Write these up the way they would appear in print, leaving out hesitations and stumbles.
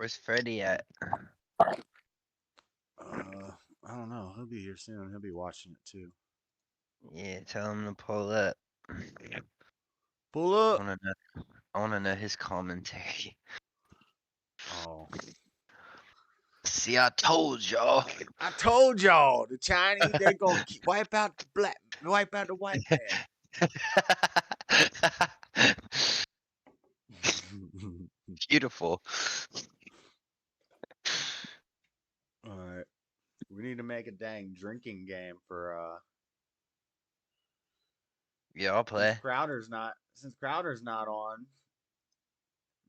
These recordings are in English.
Where's Freddy at? I don't know. He'll be here soon. He'll be watching it too. Yeah, tell him to pull up. Pull up. I wanna know his commentary. Oh, See, I told y'all. I told y'all the Chinese they gonna wipe out the white man. Beautiful. All right, we need to make a dang drinking game for Yeah, I'll play. Since Crowder's not on.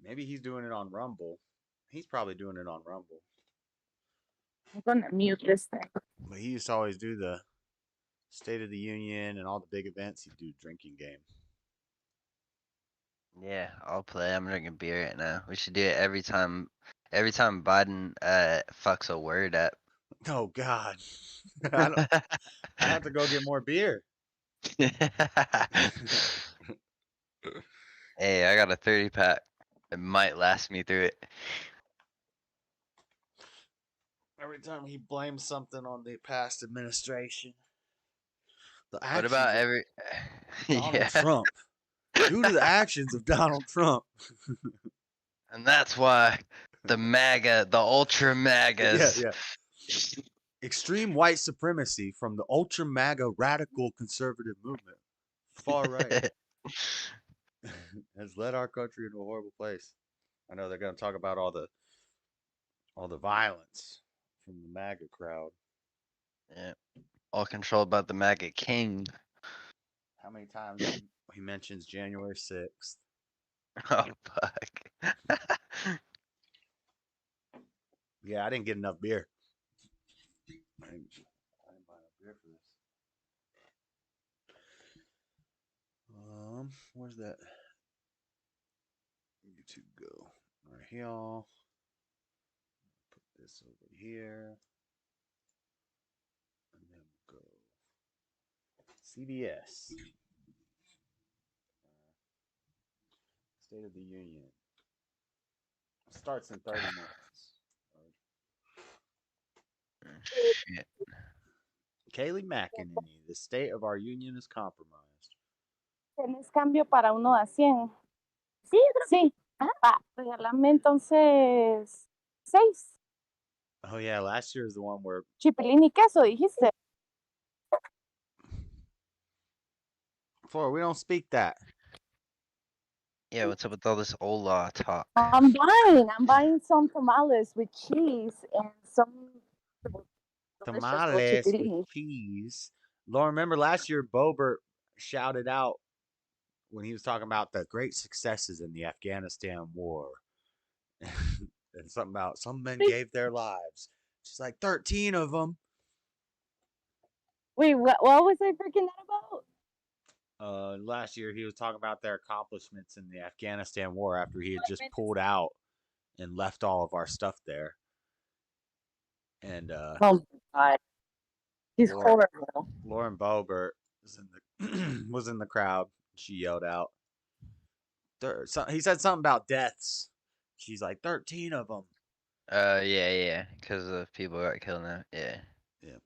Maybe he's doing it on Rumble. He's probably doing it on Rumble. I'm gonna mute this thing. But he used to always do the State of the Union and all the big events. He'd do a drinking game. Yeah, I'll play. I'm drinking beer right now. We should do it every time Biden fucks a word up. Oh God, I have to go get more beer. Hey, I got a 30-pack. It might last me through it. Every time he blames something on the past administration. What about every Donald Trump? Due to the actions of Donald Trump. And that's why the MAGA, the ultra MAGAs. Yeah. Extreme white supremacy from the ultra MAGA radical conservative movement. Far right. Has led our country into a horrible place. I know they're going to talk about all the violence from the MAGA crowd. Yeah. All controlled by the MAGA king. How many times he mentions January 6th? Oh, fuck. Yeah, I didn't get enough beer. I didn't buy enough beer for this. Where's that YouTube go? Right here. Put this over here. And then go CBS. State of the Union. Starts in 30 minutes. Shit. Kaylee McEnany, the state of our union is compromised. ¿Tienes cambio para uno a 100? Sí. Regálame entonces 6. Oh yeah, last year is the one where Chipilín y queso, dijiste. we don't speak that. Yeah, what's up with all this Ola talk? I'm buying some tamales with cheese and some Tamales with cheese. Lauren, remember last year Bobert shouted out when he was talking about the great successes in the Afghanistan war. And something about some men gave their lives. She's like 13 of them. Wait, what was I freaking that about? Last year he was talking about their accomplishments in the Afghanistan war after he had just pulled out and left all of our stuff there. And oh God, he's horrible. Lauren Boebert was in the crowd. She yelled out. He said something about deaths. She's like 13 of them. Yeah, because of people got killed now. Yeah. Yeah.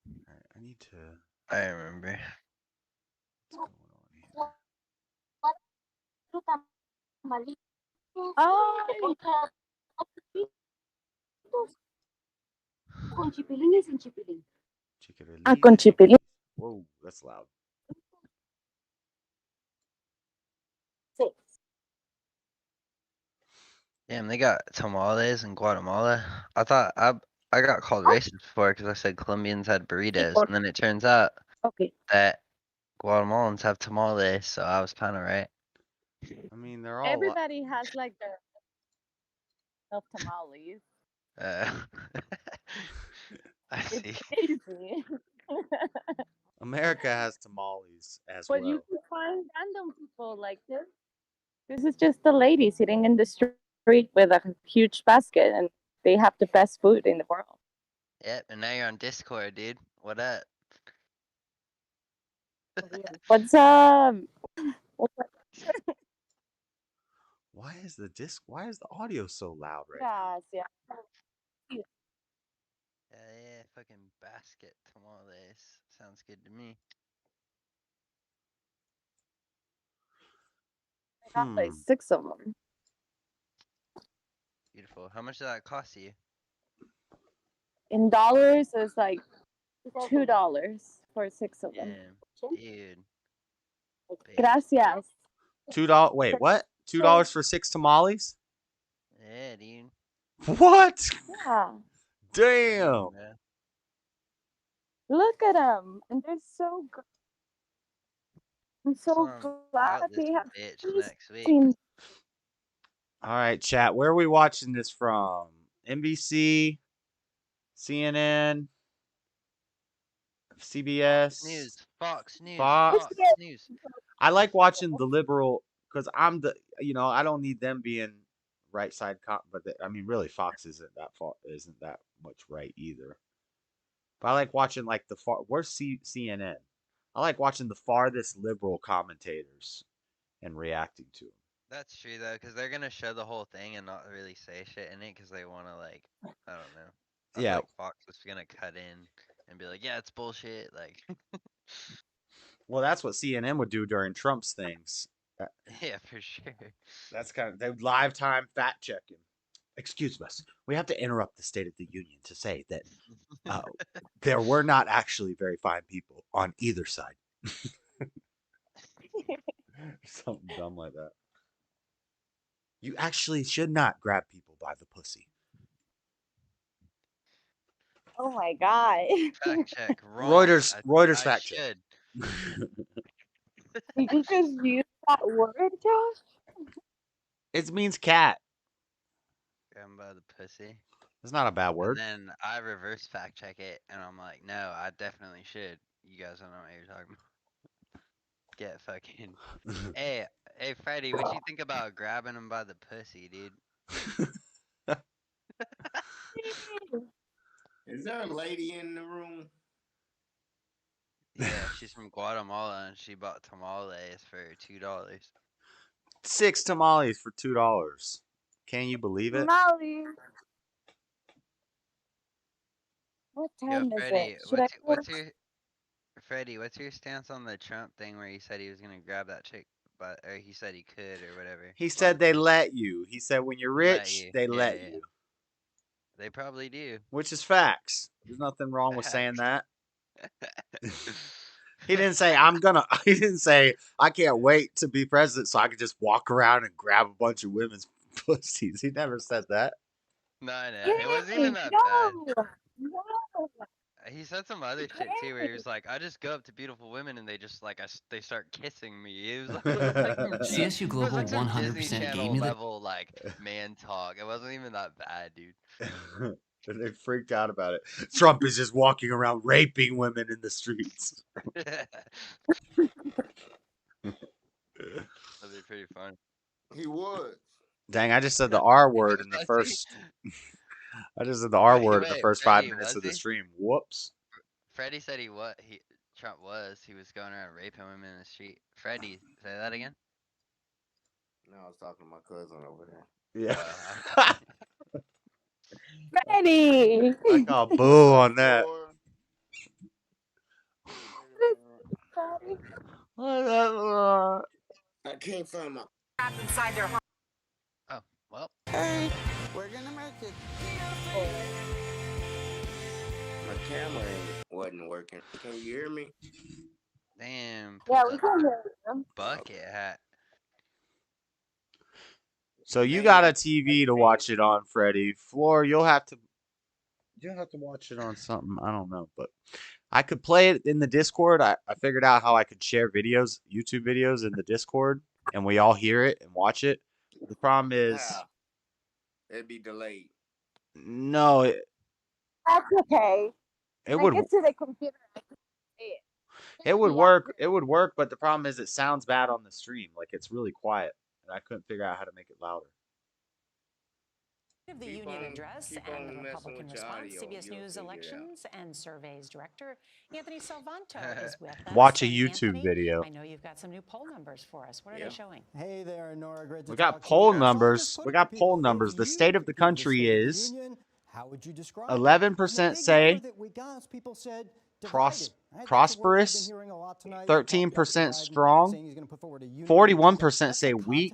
All right, I need to. I remember. What's going on here? Con chipilín y sin chipilín. Con chipilín. Whoa, that's loud. 6. Damn, they got tamales in Guatemala. I thought I got called racist before because I said Colombians had burritos, and then it turns out that Guatemalans have tamales, so I was kind of right. I mean, they're all. Everybody has like their of tamales. I see. It's crazy. America has tamales as well. But you can find random people like this. This is just a lady sitting in the street with a huge basket, and they have the best food in the world. Yep, and now you're on Discord, dude. What up? What's up? Why is the audio so loud right now? Gracias. Yeah, fucking basket tamales. Sounds good to me. I got like 6 of them. Beautiful. How much did that cost you? In dollars, it's like $2 for 6 of them. Dude. Gracias. $2. Wait, what? $2 for 6 tamales? Yeah, dude. What? Yeah. Damn. Look at them, and they're so good. I'm so glad they have next week. seen. All right, chat. Where are we watching this from? NBC, CNN, CBS, Fox News. Fox. News. I like watching the liberal because I don't need them being right side but I mean, really, Fox isn't that much right either. But I like watching like where's CNN? I like watching the farthest liberal commentators and reacting to them. That's true though, because they're gonna show the whole thing and not really say shit in it, because they want to I don't know. I feel like Fox is gonna cut in and be like, yeah, it's bullshit. Like, well, that's what CNN would do during Trump's things. Yeah, for sure. That's they live time fact checking. Excuse us. We have to interrupt the State of the Union to say that there were not actually very fine people on either side. Something dumb like that. You actually should not grab people by the pussy. Oh my god. Fact check. Wrong. Reuters fact check. Did you just use that word, Josh? It means cat. Grab him by the pussy. It's not a bad word. And then I reverse fact check it, and I'm like, no, I definitely should. You guys don't know what you're talking about. Get fucking. Hey, Freddie, what you think about grabbing him by the pussy, dude? Is there a lady in the room? Yeah, she's from Guatemala, and she bought tamales for $2. 6 tamales for $2. Can you believe it? Tamales. What time is it? Freddie, what's your stance on the Trump thing where he said he was gonna grab that chick, or he said he could or whatever? He said they let you. He said when you're rich, they let you. They probably do. Which is facts. There's nothing wrong with saying that. He didn't say he didn't say I can't wait to be president so I can just walk around and grab a bunch of women's pussies. He never said that. No, it wasn't even that bad. No. He said some other shit too, where he was like, "I just go up to beautiful women and they just they start kissing me." It was like CSU Global 100% gave me level man talk. It wasn't even that bad, dude. They freaked out about it. Trump is just walking around raping women in the streets. That'd be pretty fun. He would. Dang, I just said the R word in the first. I just said the R word in the first 5 minutes of the stream. Whoops. Freddie said Trump was. He was going around raping women in the street. Freddie, say that again? No, I was talking to my cousin over there. Yeah. Freddie! I got boo on that. I can't find my inside their heart. Oh, well. Hey, we're gonna make it. My camera wasn't working. Can you hear me? Damn. Yeah, we can hear you. Bucket hat. So you got a TV to watch it on, Freddie. Floor, you'll have to watch it on something. I don't know, but I could play it in the Discord. I figured out how I could share videos, YouTube videos in the Discord, and we all hear it and watch it. The problem is it'd be delayed. No, that's okay. It would get to the computer. I can see it. It would work. It would work, but the problem is it sounds bad on the stream. Like it's really quiet, and I couldn't figure out how to make it louder. Of the union address and the Republican response, CBS News elections and surveys director Anthony Salvanto is with us. Watch a And YouTube Anthony, video. I know you've got some new poll numbers for us. What are they showing? Hey there, Nora. Great to We got talk to poll you. numbers. We got poll numbers. The state of the country is how would you describe 11% say prosperous, 13% strong, 41% say weak,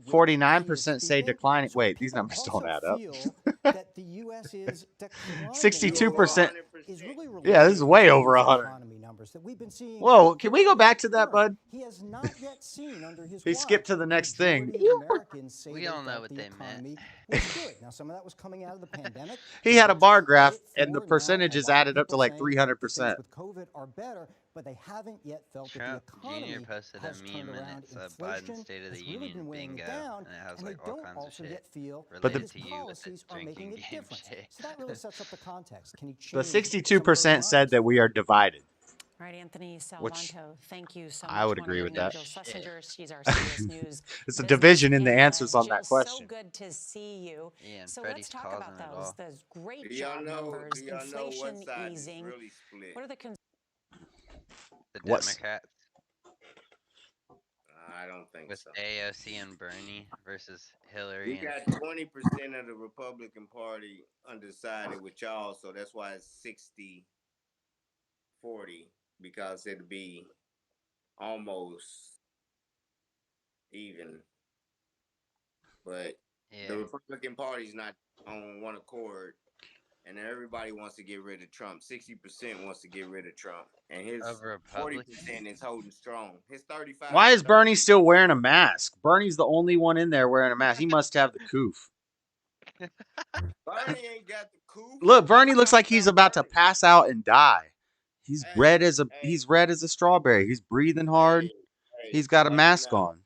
49% say declining. Wait, these numbers don't add up. 62%. Yeah, this is way over 100. Whoa, can we go back to that, bud? He skipped to the next thing. We all know what they meant. Now, some of that was coming out of the pandemic. He had a bar graph, and the percentages added up to like 300%. With COVID are better, but they haven't yet felt Trump that the economy Jr. posted a has turned meme, and around. it's a Inflation Biden State of the has really Union been weighing bingo, down, and it has and like they all don't kinds of also shit yet feel related that to his you with policies the are making drinking a game difference. shit. So that really sets up the context. Can he change But some of those 62% said minds that we are divided. All right, Anthony Which Salvanto, thank you so much. I would Want to agree with meet that. Jill Schlesinger. She's our CBS News. It's a business division in the analyst. answers on that Jill, question. So good to see you. Yeah, and So Freddie's let's talk causing about it all. those great Do y'all job know? numbers, Do y'all know what inflation side easing. is really split? What are the The What's- Democrats I don't think with so. AOC and Bernie versus We Hillary and got 20% of the Republican Party undecided with y'all, so that's why it's 60-40, because it'd be almost even. But the yeah. Republican Party's not on one accord, and everybody wants to get rid of Trump. 60% wants to get rid of Trump, and his Of 40% Republicans. is holding strong. His 35. Why is Bernie still wearing a mask? Bernie's the only one in there wearing a mask. He must have the coof. Bernie ain't got the coup. Look, Bernie looks like he's about to pass out and die. He's Hey, red as a hey. he's red as a strawberry. He's breathing hard. Hey, He's got a watch mask your mouth. on.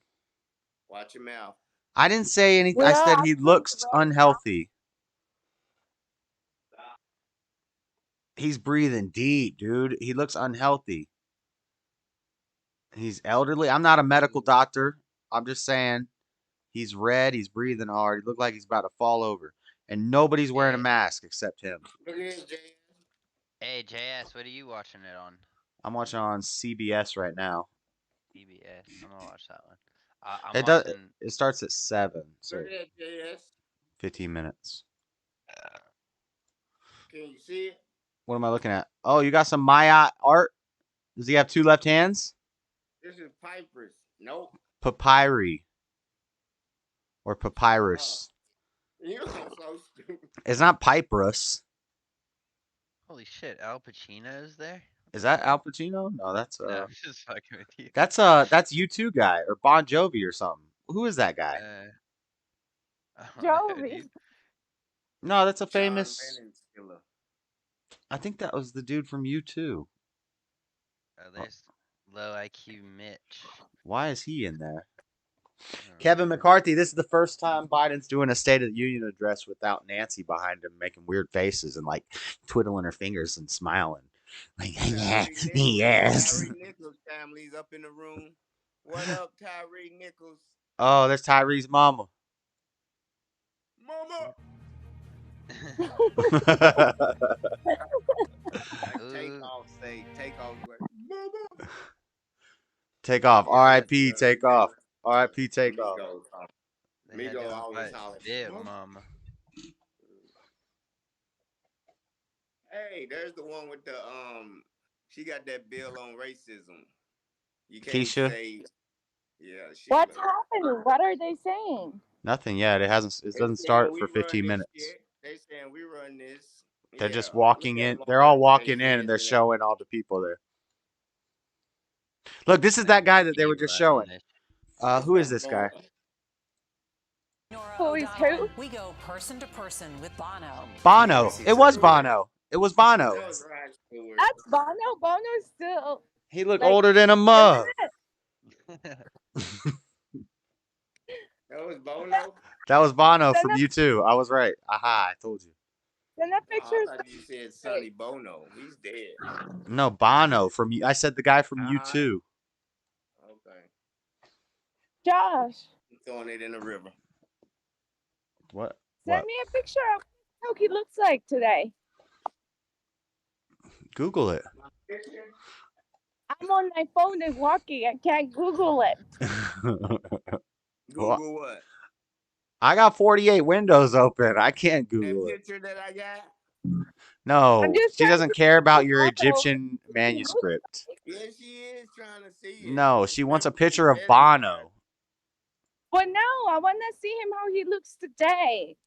Watch your mouth. I didn't say anything. We're I said all he asking looks for all- unhealthy. He's breathing deep, dude. He looks unhealthy. He's elderly. I'm not a medical doctor. I'm just saying he's red. He's breathing hard. He looks like he's about to fall over. And nobody's wearing a mask except him. Look at this, Jay. Hey, JS, what are you watching it on? I'm watching on CBS right now. CBS. I'm gonna watch that one. I'm It does. watching. It starts at 7, so Look at that, JS. 15 minutes. Can you see it? What am I looking at? Oh, you got some Maya art? Does he have 2 left hands? This is Piper's. Nope. Papyri. Or papyrus. You're so stupid. It's not Piperus. Holy shit, Al Pacino's there? Is that Al Pacino? No, that's No, I'm just fucking with you. that's U2 guy or Bon Jovi or something. Who is that guy? I don't know, Jovi. dude. No, that's a John famous. Lennon's killer. I think that was the dude from U2. There's low IQ Mitch. Why is he in there? I don't Kevin know. McCarthy, this is the first time Biden's doing a State of the Union address without Nancy behind him making weird faces and like twiddling her fingers and smiling. Like, yeah, yes. Tyree Nichols family's up in the room. What up, Tyree Nichols? Oh, there's Tyree's mama. Mama! Take off, say, take off. Mama! Take off. Yeah, R.I.P. that's, Take off. R.I.P. Take off. They had Migos to always invite holler, Big "Mama." Mama. Hey, there's the one with the she got that bill on racism. You can't Keisha? say yeah, What's Sheila. happening? What are they saying? Nothing yet. It hasn't. It They doesn't saying start we for run 15 this minutes. shit. They saying we run this. They're Yeah, just look walking at in. them They're all on walking in Facebook and they're and showing all the people there. Look, this is that guy that they were just showing. Who is this guy? Who is who? We go person to person with Bono. Bono. It was Bono. It was Bono. That was Rod Stewart. That's Bono. Bono's still. He looked Like, older than a mug. That was Bono. That was Bono Send from us- U2. I was right. Aha, I told you. Send that Oh, picture. I thought you said Sonny Bono. He's dead. No, Bono from I said the guy from U2. Okay. Josh. I'm throwing it in the river. What? Send me a picture of how he looks like today. Google it. I'm on my phone and walking. I can't Google it. Google what? I got 48 windows open. I can't That Google it. picture that I got? No, I'm just she trying doesn't to care about see your how Egyptian he looks manuscript. like. Yeah, she is trying to see it. No, she wants a Remember, she picture of said it. Bono. But no, I want to see him how he looks today.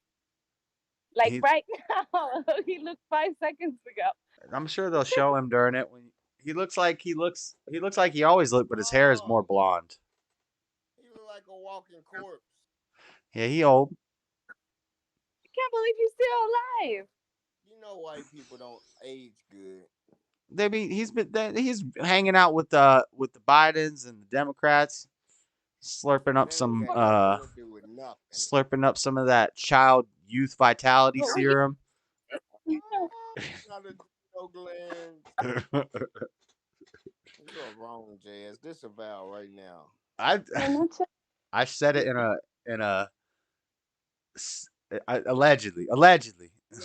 Like right now, he looked 5 seconds ago. I'm sure they'll show him during it. When he looks like he always looked, but his hair is more blonde. He look like a walking corpse. Yeah, he old. I can't believe he's still alive. You know white people don't age good. He's hanging out with the Bidens and the Democrats, slurping up Man, ain't got nothing to do with nothing. some of that child youth vitality serum. Not a no glands. You're wrong, JS. Disavow right now. I said it allegedly. Allegedly. No,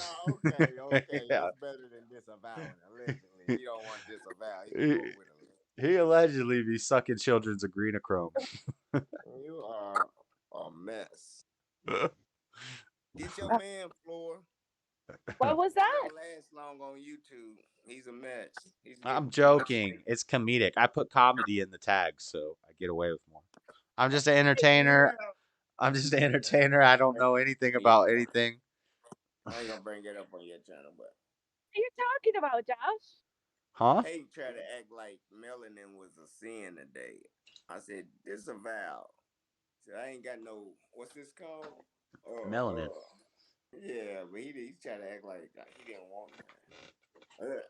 okay. Yeah. That's better than disavowing. Allegedly. You don't want disavow. You can go with it. He allegedly be sucking children's adrenochrome. You are a mess. Get your man, Floor. What was that? Don't last long on YouTube. He's a mess. I'm joking. It's comedic. I put comedy in the tag, so I get away with more. I'm just an entertainer. I don't know anything about anything. I ain't gonna bring it up on your channel, but. What are you talking about, Josh? Huh? Hey, try to act like melanin was a sin today. I said disavow. So I ain't got no. What's this called? Melanin. Yeah, but he tried to act like he didn't want that.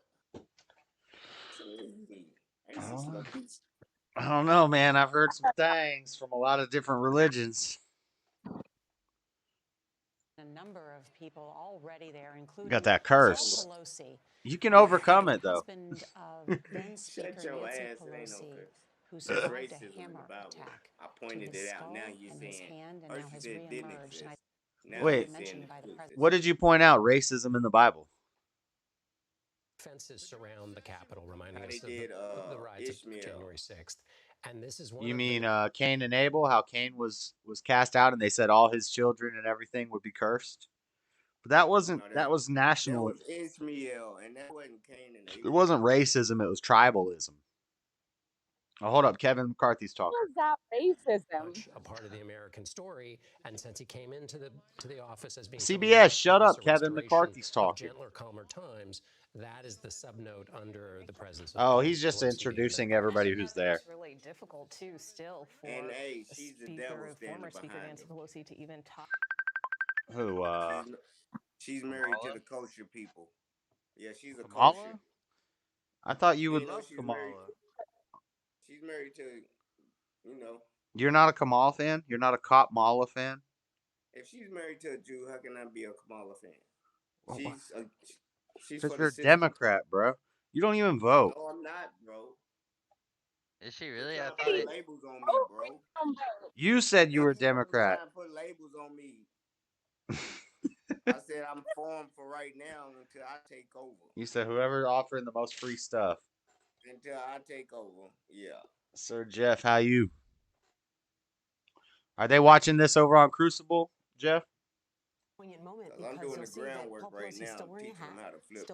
I don't know, man. I've heard some things from a lot of different religions. A number of people already there, including Got that curse. Pelosi. You can overcome it, though. Husband of then Speaker Nancy Pelosi, who survived a hammer attack. I pointed it out. Now you're saying hand, and now has reemerged. Wait, what did you point out? Racism in the Bible. Fences surround the Capitol, reminding us of the riots of January 6th. And this is one. You mean Cain and Abel? How Cain was cast out, and they said all his children and everything would be cursed. But that wasn't. That was national. That was Ishmael, and that wasn't Cain and Abel. It wasn't racism. It was tribalism. Oh, hold up, Kevin McCarthy's talking. How is that racism? A part of the American story, and since he came into the office as being CBS, shut up, Kevin McCarthy's talking. Gentler, calmer times. That is the subnote under the presence of. Oh, he's just introducing everybody who's there. It's really difficult too, still for and hey, she's the devil former Speaker Nancy Pelosi to even talk. Who? She's married to the kosher people. Yeah, she's a Kamala? kosher. I thought you would love Kamala. She's married to, You're not a Kamala fan? You're not a Cop Mala fan? If she's married to a Jew, how can I be a Kamala fan? She's because you're a Democrat, bro. You don't even vote. No, I'm not, bro. Is she really? I thought put labels on me, bro. You said you were a Democrat. Put labels on me. I said I'm formed for right now until I take over. You said whoever's offering the most free stuff. Until I take over, yeah. Sir Jeff, how you? Are they watching this over on Crucible, Jeff? I'm doing the groundwork right now to teach them how to flip.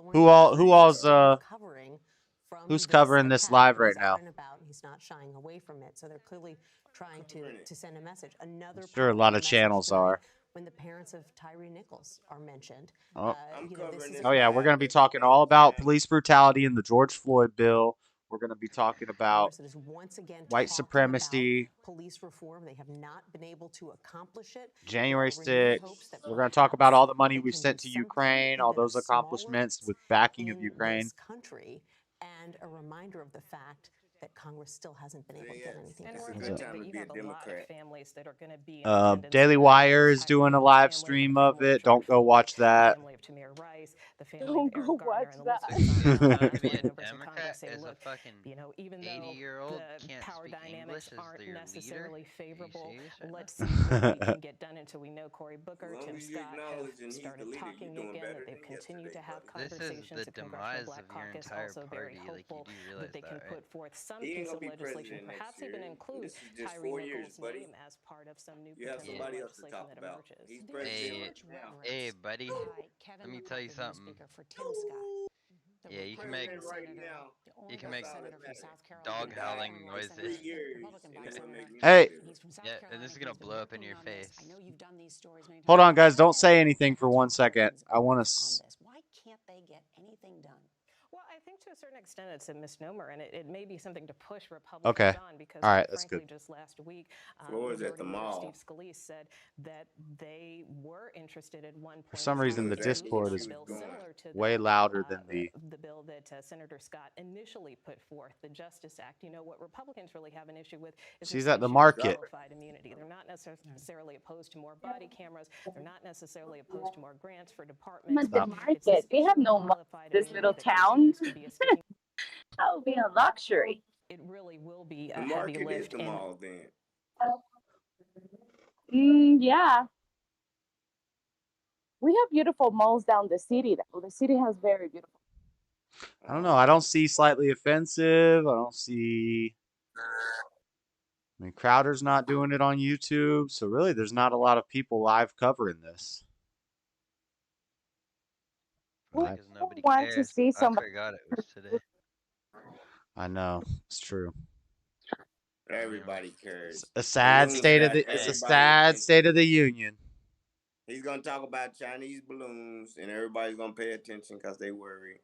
Who's covering this live right now? He's not shying away from it, so they're clearly trying to send a message. Sure, a lot of channels are. When the parents of Tyree Nichols are mentioned. Oh, yeah, we're going to be talking all about police brutality in the George Floyd bill. We're going to be talking about white supremacy. Police reform. They have not been able to accomplish it. January 6th. We're going to talk about all the money we've sent to Ukraine, all those accomplishments with backing of Ukraine. Country, and a reminder of the fact that Congress still hasn't been able to get anything And done. it's a good time to be a Democrat. Families that are going to be in attendance. Daily Wire is doing a live stream of it. Don't go watch that. Family of Tamir Rice, the family Don't of Eric go Garner watch and that. Elizabeth To Warren. be a Members in Democrat Congress say, is a look, fucking you know, even though 80-year-old the can't power speak dynamics English as aren't their leader. necessarily Are you favorable, serious right now? let's see what we can get done until we know Cory Booker, As long Tim as you Scott have acknowledging he's the started leader, talking you're doing again, better that they've than continued to yesterday, have buddy. This is conversations. the The Congressional demise Black of your Caucus entire also very party. Like, you hopeful do that realize they can that, right? put forth some He ain't piece gonna of be legislation, president perhaps next even year. include This is just Tyree 4 years, Nichols' buddy. name as part of some new You have potential somebody else to legislation talk that about. emerges. He's There's president much now. reverence Hey, buddy. by Kevin Let me tell you McCarthy, the something. Speaker, for Tim Scott. The Yeah, you can make Republican President right senator, now. the only you can black make senator from South dog Carolina, howling only black senator, noises. 3 years, Republican and black it's gonna senator. make me Hey. president. He's from South Yeah, Carolina. and this is gonna He's been blow up in working your on this. face. I know you've done these stories many times. Hold on, guys. Don't Why say aren't anything for 1 second. Republicans I want working on to. this? Why can't they get anything done? Well, I think to a certain extent it's a misnomer, and it may be something to push Republicans Okay. on because, All right, quite that's frankly, good. just last week, Floor is at Majority the Leader mall. Steve Scalise said that they were interested at one point. For some reason, the Floor is actually Discord where is she was going. similar to way louder than the bill that Senator Scott initially put forth, the Justice Act. You know, what Republicans really have an issue with is She's this at the issue of market. qualified immunity. They're not necessarily opposed to more body cameras. They're not necessarily opposed to more grants for departments. The market, they have no money. This little town, that would be a luxury. It really will be a The heavy market is lift. the mall then. Yeah. We have beautiful malls down the city, though. The city has very beautiful. I don't know. I don't see slightly offensive. I don't see. I mean, Crowder's not doing it on YouTube, so really, there's not a lot of people live covering this. Because nobody want cares. to see I somebody. forgot it was today. I know it's true. Everybody cares. A sad Balloons state of got the. It's a everybody's sad attention. state of the union. He's gonna talk about Chinese balloons, and everybody's gonna pay attention because they worry.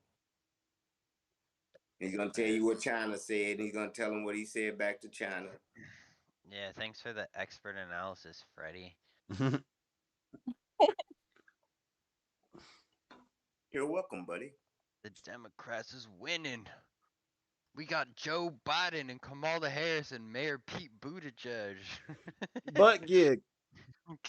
He's gonna tell you what China said, and he's gonna tell them what he said back to China. Yeah, thanks for the expert analysis, Freddie. You're welcome, buddy. The Democrats is winning. We got Joe Biden and Kamala Harris and Mayor Pete Buttigieg. Butt gig.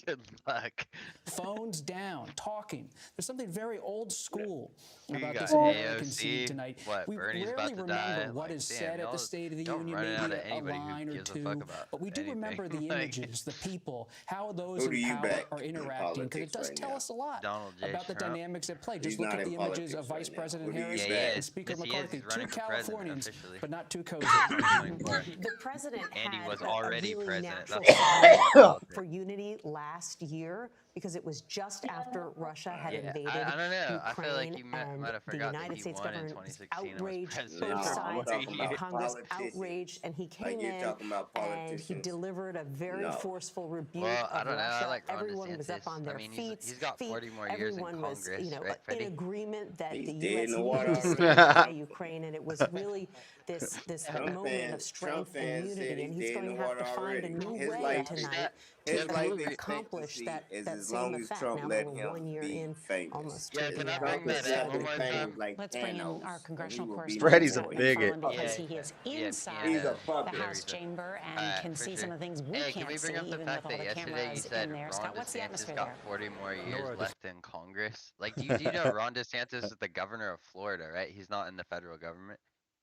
Good luck. Phones down, talking. There's something very old school We about got this American scene AOC. tonight. What, We Bernie's rarely about to remember die? what Like, is damn, said at the y'all State of the don't Union, run it out maybe of a anybody who line or gives a two, fuck about but we do anything. remember the Like, images, the people, how those Who do in you power back are in interacting, because it politics does right tell now? us a lot Donald J. about the Trump? dynamics at play. He's Just look not at in the images politics of Vice right now. President Who do you Harris Yeah, he back? and is. Speaker Yes, he is. McCarthy, He's two running for president Californians, officially. but not too cozy. In 2024. The president And he had was a already really president. natural That's sign for unity last year because it was just after Russia had invaded I don't know. I feel like Ukraine, you and might have the forgot that United he States won in government was 2016 and was outraged, president both No, for I'm sides, 4 talking years. about Congress politicians. outraged, and he Like came you're in talking about and he politicians. delivered a very No. forceful rebuke Well, I of don't know. I Russia. like Ron Everyone was up DeSantis. on their I mean, feet. he's got 40 more years in Everyone was, Congress, right, in Freddie? agreement that He's the dead U.S. in the needed water to already. stand by Ukraine, and it was really this Trump moment of Trump strength and fans said unity, and he's he's dead in going the to have water to find a already. new His way life tonight his to life accomplish expectancy that is as same long as effect. Trump Now let that we're him 1 year be in, famous. almost Yeah, to can the I bring Trump is that up lapping one more fame time? like Let's bring in Thanos, our and he congressional will be Freddie's a correspondent, no Scott bigot. McFarland, because Yeah, he is yeah, inside He's a piano. the puppet. House chamber and can For see sure. some of the things we Hey, can we can't bring see, up the even fact with all that the yesterday you cameras said in there. Ron Scott, what's the DeSantis atmosphere got there? 40 more years Nora, left in Congress? Like, do you know Ron DeSantis is the governor of Florida, right? He's not in the federal government.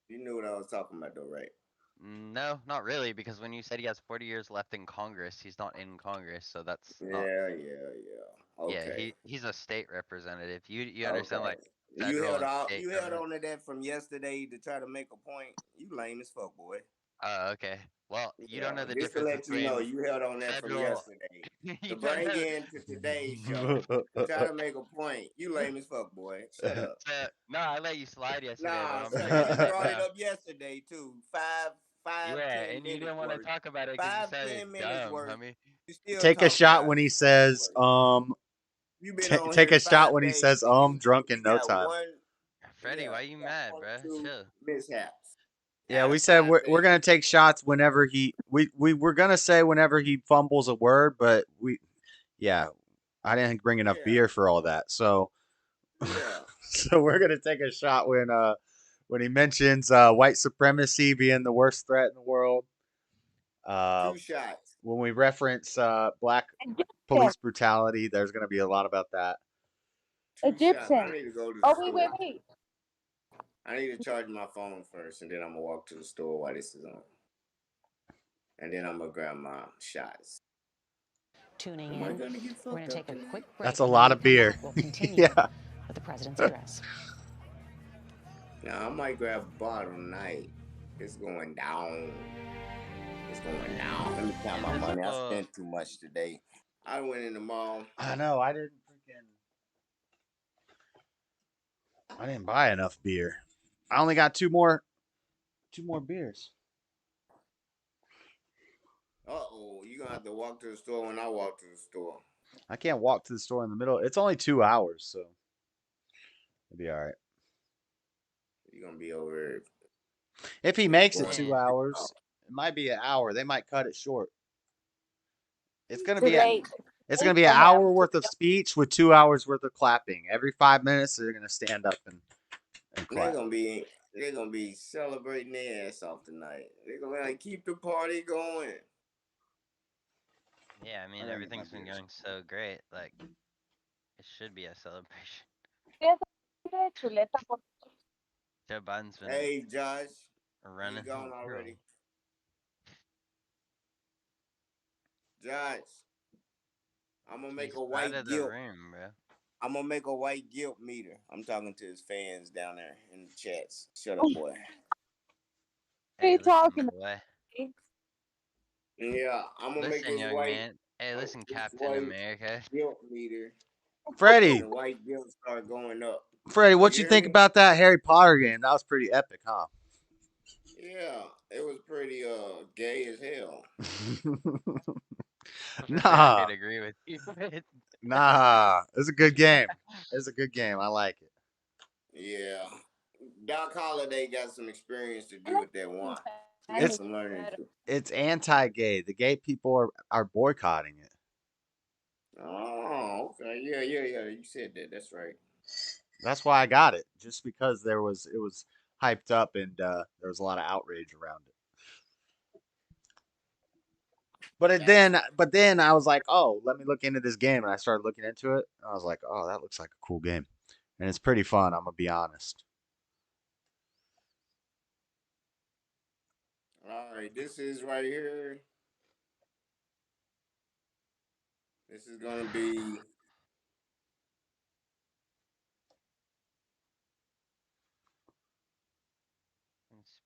You knew what I was talking about, though, right? No, not really, because when you said he has 40 years left in Congress, he's not in Congress, so that's not. Yeah. Yeah, Okay. he's a state representative. You understand, Okay. like, federal and state You held government? on to that from yesterday to try to make a point. You lame as fuck, boy. Oh, okay. Well, you don't know the Just to difference let you know, between you held on that from federal. yesterday. You To don't bring know. in to today's show, to try to make a point. You lame as fuck, boy. Shut up. No, I let you slide yesterday, but Nah, I'm shut bringing up. it You up brought it now. up yesterday too. 10 Yeah, and you minutes didn't want to worth. talk about it because you 5, sounded 10 minutes dumb, worth. homie. You still Take a talking shot about when it. he says, You been on take here a shot 5 when he days says, and drunk you in no got time. one. Freddie, why you got mad, 1 or bruh? 2 Chill. mishaps. Yeah, Out we of said 5 we're days. gonna take shots whenever we were gonna say whenever he fumbles a word, but I didn't bring enough Yeah. beer for all that. So Yeah. so we're gonna take a shot when he mentions white supremacy being the worst threat in the world. 2 shots. When we reference black police brutality, there's going to be a lot about that. 2 shots. I need to go to the store. Wait. I need to charge my phone first, and then I'm gonna walk to the store while this is on, and then I'm gonna grab my shots. Tuning in. We're going to take a quick break. That's a lot of beer. We'll continue with the president's address. Now, I might grab a bottle tonight. It's going down. It's going down. Let me count my money. I spent too much today. I went in the mall. I know. I didn't buy enough beer. I only got two more beers. Uh-oh. You're going to have to walk to the store when I walk to the store. I can't walk to the store in the middle. It's only 2 hours, so it'll be all right. You're going to be over. If he makes it 2 hours, it might be an hour. They might cut it short. It's going to be an hour worth of speech with 2 hours worth of clapping. Every 5 minutes, they're going to stand up and clap. They're gonna be celebrating their ass off tonight. They're gonna keep the party going. Yeah, I mean, everything's been going so great. Like, it should be a celebration. Joe Biden's been. Hey, Josh. Running. You gone already? Josh. I'm gonna make a white guilt. Room, bro. I'm gonna make a white guilt meter. I'm talking to his fans down there in the chats. Shut up, boy. What are you talking about? Yeah, I'm gonna make this young white. Man. Hey, listen, Captain America. Guilt meter. Freddie. The white guilt start going up. Freddie, what you think about that Harry Potter game? That was pretty epic, huh? Yeah, it was pretty gay as hell. Nah. I'd agree with you. Nah, it's a good game. It's a good game. I like it. Yeah. Doc Holliday got some experience to do with that one. It's anti-gay. The gay people are boycotting it. Oh, okay. Yeah. You said that. That's right. That's why I got it. Just because it was hyped up and there was a lot of outrage around it. But then I was like, oh, let me look into this game, and I started looking into it. And I was like, oh, that looks like a cool game, and it's pretty fun. I'm gonna be honest. All right, this is right here. This is gonna be.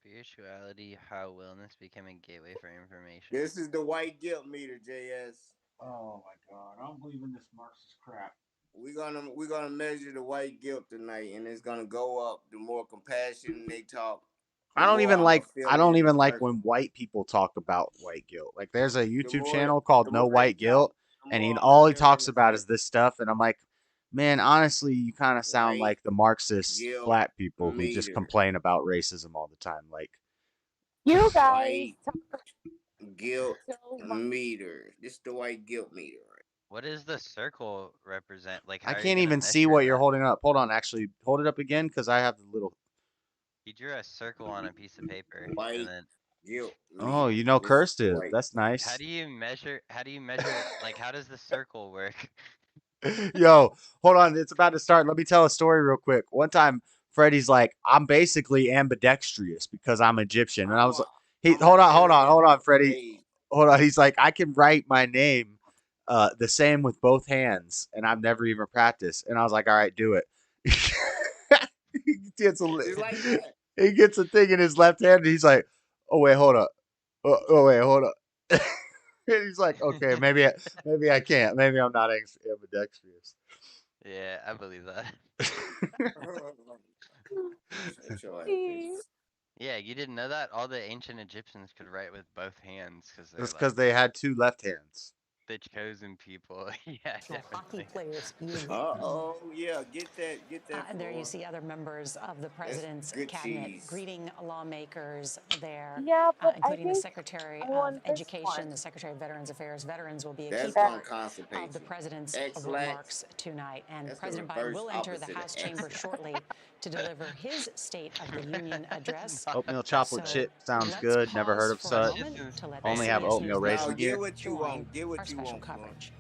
Spirituality, how wellness became a gateway for information. This is the white guilt meter, JS. Oh my God, I don't believe in this Marxist crap. We're gonna measure the white guilt tonight, and it's gonna go up. The more compassion they talk. I don't even like when white people talk about white guilt. Like, there's a YouTube channel called No White Guilt, and all he talks about is this stuff. And I'm like, man, honestly, you kind of sound like the Marxist black people who just complain about racism all the time. Like, you guys. Guilt meter. This is the white guilt meter. What does the circle represent? Like, I can't even see what you're holding up. Hold on, actually, hold it up again because I have the little. He drew a circle on a piece of paper. White and then. Guilt. Oh, you know cursive. That's nice. How do you measure? Like, how does the circle work? Yo, hold on. It's about to start. Let me tell a story real quick. One time, Freddie's like, I'm basically ambidextrous because I'm Egyptian. And I was like, hold on, Freddie. Hold on. He's like, I can write my name the same with both hands, and I've never even practiced. And I was like, all right, do it. He gets a thing in his left hand, and he's like, oh, wait, hold up. Oh wait, hold up. And he's like, okay, maybe I can't. Maybe I'm not ambidextrous. Yeah, I believe that. Yeah, you didn't know that? All the ancient Egyptians could write with both hands because they had two left hands. The chosen people. Yeah, hockey definitely. players use it. Oh yeah, get that. There you see other members of the president's cabinet cheese. greeting lawmakers there, Yeah, but I including the think Secretary I of want this Education, one. the Secretary of Veterans Affairs. Veterans will be a That's key gonna part constipate of the you. president's X-lax. remarks tonight. And That's the President Biden reverse will enter the opposite of House chamber X-lax. shortly to deliver his State of the Union address. Oatmeal chocolate So chip sounds let's good. Never heard of pause for a such. moment to let Only the have CBS oatmeal News raisin Network here. Get what you join want. Get our what you special want. coverage.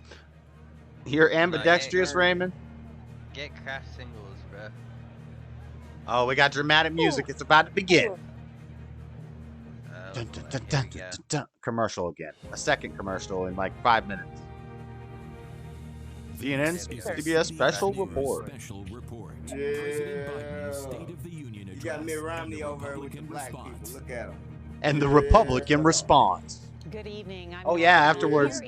You're ambidextrous, Raymond. Get crash singles, bro. Oh, we got dramatic music. It's about to begin. Oh, Dun, boy, dun, dun, here dun, we dun, go. dun, dun. Commercial again. A second commercial in like 5 minutes. CNN's CBS special report. Special report. Yeah. President Biden's State of the Union You got Mitt address Romney and the over there with the Republican black response. people. Look at him. And the Republican response. Good evening. Oh yeah, afterwards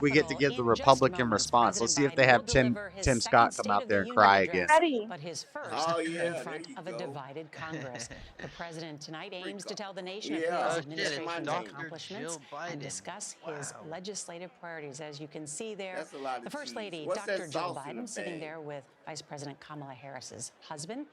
we get to give the Republican response. Let's see if they have Tim Scott come out there and cry again. But his first Oh, yeah, in front of a go. divided Congress. The president tonight aims to tell the nation Yeah. of Oh, his shit, it's administration's Dr. accomplishments Jill Biden. and discuss his Wow. legislative priorities. As you can see there, That's a lot of the First cheese. Lady, What's that Dr. Jill sauce in the Biden, sitting bag? there with Vice President Kamala Harris's husband.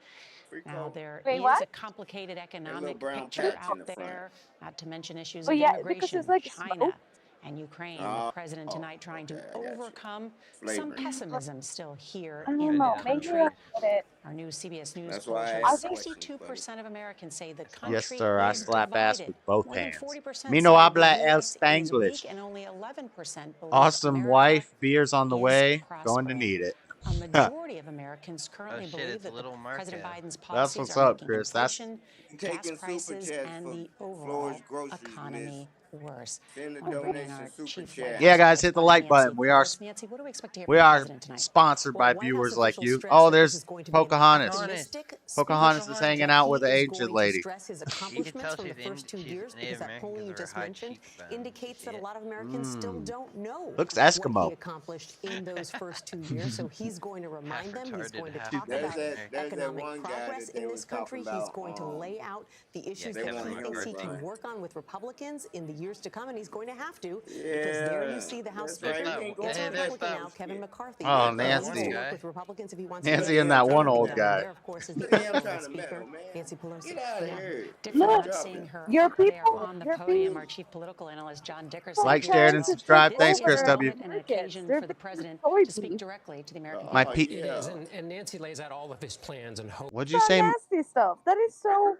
Freak Now, out. there Wait, is what? a complicated economic brown picture patch in out the front. there, not to mention issues Oh, of yeah, because immigration, it's like China, smoke. and Ukraine. Oh, The president tonight trying to okay, I got you. overcome some Flavoring. pessimism still here I don't in know. the Maybe country. I get it. Our new CBS News That's poll why I shows asked the question, 62% of Americans say the country Yes, sir. I is slap ass divided. with both More than hands. 40% Me say no the habla el US is Spanglish. weak, and only 11% believe Awesome America wife, beers on the is way. Going to prospering. need it. A majority of Americans Oh currently shit, believe it's that Little President Marco. Biden's That's policies what's are up, making Chris. That's inflation, Taking gas super prices, chats and for the overall Floyd's groceries, economy worse. Send a I want to bring in donation our super chief chat. White yeah, House guys, hit the like correspondent, button. Nancy Pelosi. Nancy, what do we expect to hear We from the are president tonight? sponsored by Well, White House viewers like officials you. stress Oh, that this there's is going to be an Pocahontas. optimistic Pocahontas speech. is hanging out with the He is aged going to lady. stress his You can accomplishments tell from the she's first 2 years Native because that American polling you because of just her high mentioned cheekbones. indicates that a Shit. lot of Americans still don't know Looks what Eskimo. he accomplished in those first 2 years. So he's going to remind them. He's retarded, going to half talk There's about that economic one guy progress that they in was this country. talking He's about, going to lay out the issues they that want he him thinks to he can run. work on with Republicans in the years to come, and he's going to have to because there you Yeah, see the House that's right. Speaker. He ain't It's going a for that Republican now, fellowship. Kevin McCarthy. Oh, He needs to Nancy. work with Republicans if he wants Nancy to and that one get old done. guy. There, of course, is the Damn incoming trying to Speaker, meddle, man. Nancy Pelosi. Get out of Yeah. here. Different Look, than seeing her your up there people, on the your podium. people Our chief political analyst, John Dickerson, Like, here share, as and well. subscribe. take Thanks, This Chris is a W. moment and an Marcus. occasion They're for the being president soybeans. to speak directly to the American My people. pe- It yeah. is, and Nancy lays out all of his plans and hope. What'd you So say? nasty stuff. That is so.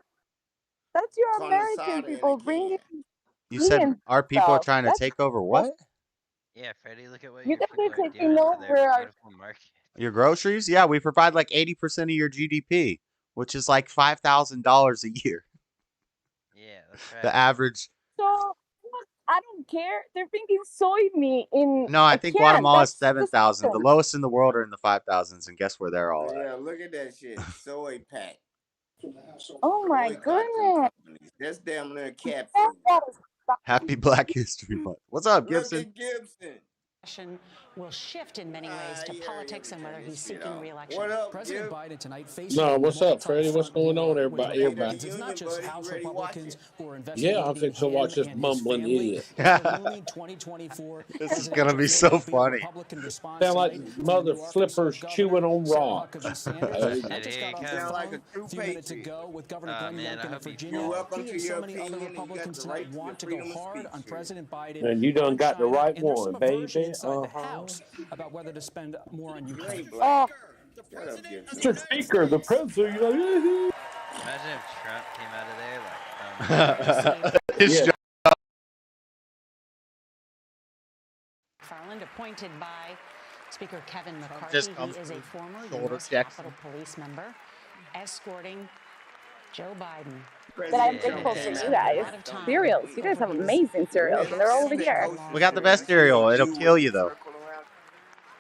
That's your Carne American asada in a people bringing can. You said Indian our people are stuff. trying to That's take over that's what? Yeah, Freddie, look at what you your guys people are are taking doing to their over our. beautiful market. Your groceries? Yeah, we provide like 80% of your GDP, which is like $5,000 a year. Yeah, that's right. The average. So what? I don't care. They're thinking soy meat in No, I a think can. Guatemala is That's 7,000. The disgusting. lowest in the world are in the 5,000s, and guess where they're all at? Yeah, look at that shit. Soy pack. Oh my Boycott them goodness. companies. That's damn near cat That food. is Happy Black History Month. What's up, Look Gibson? at Gibson. Will shift in many ways to he politics and already whether turned he's this shit seeking off. re-election. What up, President Gib? Biden tonight facing No, what's up, Freddie? What's going on, with everybody? State of the Republicans. It's not Union, just buddy. House You ready to watch Republicans it? who are Yeah, I'm investigating fixing to watch him this and his mumbling family. idiot. It's the looming 2024 This is gonna be so funny. Republican response Sound like tonight from mother new Arkansas flippers Governor chewing on Sarah rocks. Huckabee Sanders. Hey, I Shit, just here got you off the come. Sound like a phone true a few minutes patriot. ago with Governor Glenn Man, I Youngkin of hope you Virginia. You're welcome He to and your so many other opinion, and you got Republicans the tonight right to your want to go freedom of hard speech on here. President Biden and you done on got the China, right and there's some one, aversion baby. inside the House about whether to spend more on You Ukraine. ain't black. Oh, Shut up, Gibson. Mr. Speaker, the president. Imagine if Trump came out of there like, It's Yeah. just- Farland, appointed by Speaker Kevin McCarthy. just He comes is a through former shoulder U.S. checks. Capitol Police member, escorting Joe Biden. but I'm Yeah. thankful for Yeah. you guys. A lot of time Cereals. You guys have over his amazing cereals, and they're all over here. We got the best cereal. It'll kill you though.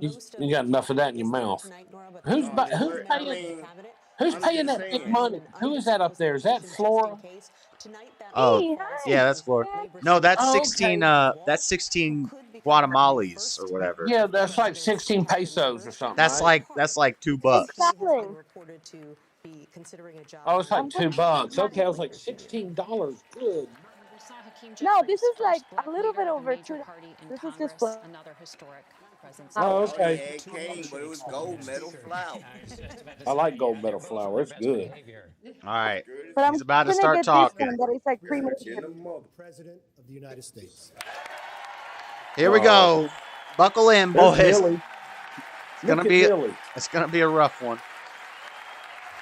You got enough of that in your mouth. Who's paying that big money? Who is that up there? Is that Flora? Oh, yeah, that's Flora. No, that's 16. Okay. That's 16 Guatemalans or whatever. Yeah, that's like 16 pesos or something. That's right? that's like $2. Oh, it's like $2. Okay, I was like $16. Good. No, this is like a little bit over $2. This is just another historic presence. Oh, okay. Yeah, it came, but it was gold medal flour. I like gold medal flour. It's good. All right. But I'm He's about to gonna start get talking. This one that is like creamy. President of the United States. Here we go. Buckle in, boys. Billy. It's gonna be a rough one.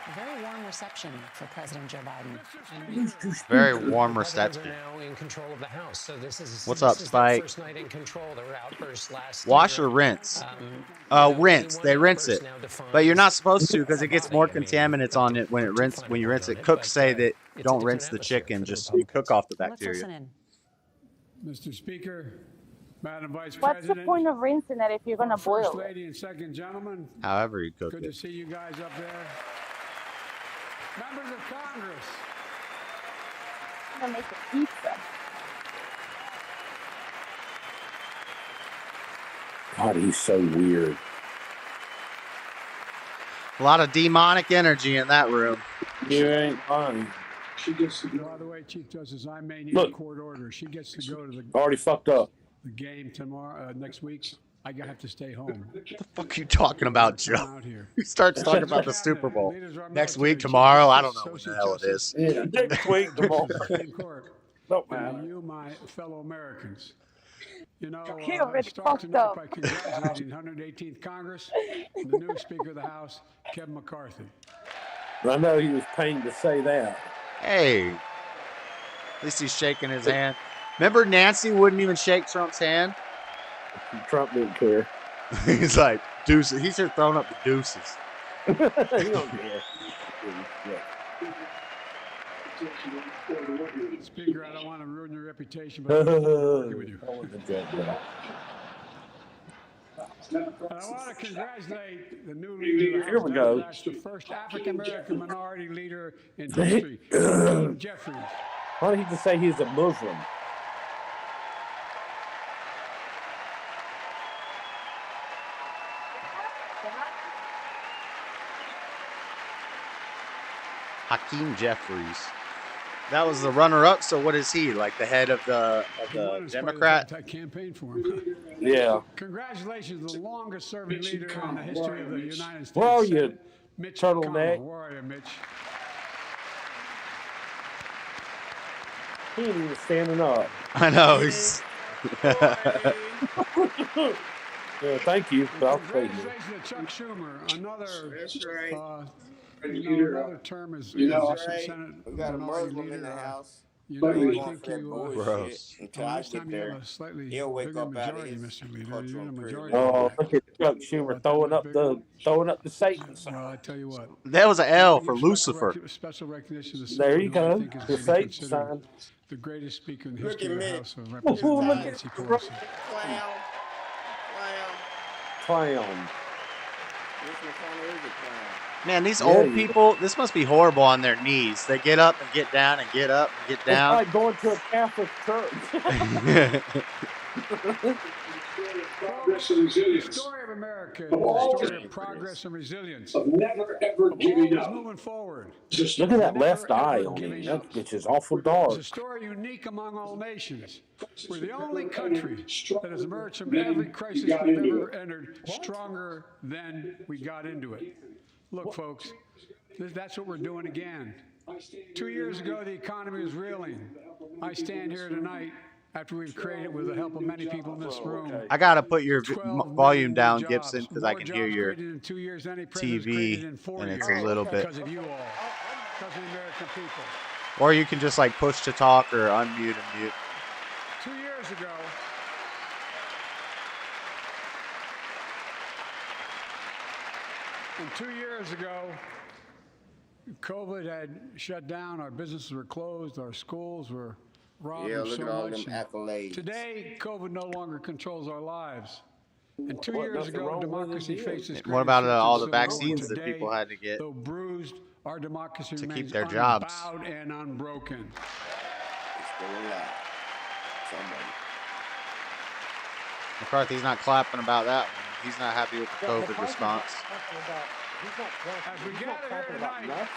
A very warm reception for President Joe Biden. Very warm reception. Now in control of the House. So this is What's up, Spike? first night in control. There were outbursts last Wash year. or rinse? Rinse. They rinse it, but you're not supposed to because it gets more contaminants on it when you rinse it. Cooks say that don't rinse the chicken; just you cook off the bacteria. Mr. Speaker, Madam Vice What's President. the point of rinsing it if you're going to boil First it? Lady and second gentleman. However you cook Good it. to see you guys up there. Members of Congress. I'm going to make a pizza. God, he's so weird. A lot of demonic energy in that room. You ain't funny. She gets to go. By the way, Chief Justice, I may need a court order. She gets to go to the Already fucked up. The game tomorrow, next week. I have to stay home. What the fuck are you talking about, Joe? He starts talking about the Super Bowl. Next week, tomorrow, I don't know what the hell it is. Yeah, next week, tomorrow. And you, my fellow Americans. You know, start tonight by congratulating the 118th Congress and the new Speaker of the House, Kevin McCarthy. I know he was pained to say that. Hey, at least he's shaking his hand. Remember, Nancy wouldn't even shake Trump's hand. Trump didn't care. He's like deuces. He's here throwing up the deuces. He don't care. Speaker, I don't want to ruin your reputation, but I'm working with you. I want to congratulate the new leader. Here we go. The first African-American minority leader in history, Jeffries. Why don't he just say he's a Muslim? Hakeem Jeffries. That was the runner-up. So what is he? Like the head of the Democrat? Campaign for him. Yeah. Congratulations, the longest-serving leader in the history of the United States. Where are you, Mitch turtleneck? Where are you, Mitch? He ain't even standing up. I know. He's yeah, thank you. But Congratulations to Chuck Schumer. Another term is Senate. We got a Muslim in the house. You know, He's I going think for that you, bullshit until I next get time you there. have a slightly He'll wake bigger up out of majority, his Mr. Leader. cultural You're in a majority. oh, look at Chuck Schumer throwing up the Satan sign. Well, I tell you what. that was an L for Lucifer. Special recognition to There you someone who I go. think is The being Satan considered sign. the greatest speaker in the Look history of at the me. House of Look Representatives, at Nancy Clown. Pelosi. Clown. This McConnell is a clown. Man, these old people, this must be horrible on their knees. They get up and get down and get up and get down. It's like going to a Catholic church. Progress and resilience. The story of America is a story of progress and resilience. Of never ever giving up. Moving forward. Just look at that left eye on him. That bitch is awful dark. It's a story unique among all nations. We're the only country that has emerged from every crisis we've ever entered stronger than we got into it. Look, folks, that's what we're doing again. 2 years ago, the economy was reeling. I stand here tonight after we've created, with the help of many people in this room. I gotta put your volume down, Gibson, because I can hear your TV, and it's a little bit. Because of you all, because of the American people. Or you can just like push to talk or unmute and mute. 2 years ago, and 2 years ago, COVID had shut down. Our businesses were closed. Our schools were robbed. Yeah, look so at all much. them accolades. Today, COVID no longer controls our lives. And 2 years ago, democracy faces. What about all the civil war. vaccines that Today, people had to get though bruised, our democracy to keep remains their jobs? unbowed and unbroken. It's still alive. Somebody. McCarthy's not clapping about that one. He's not happy with the COVID response. As we gather here tonight,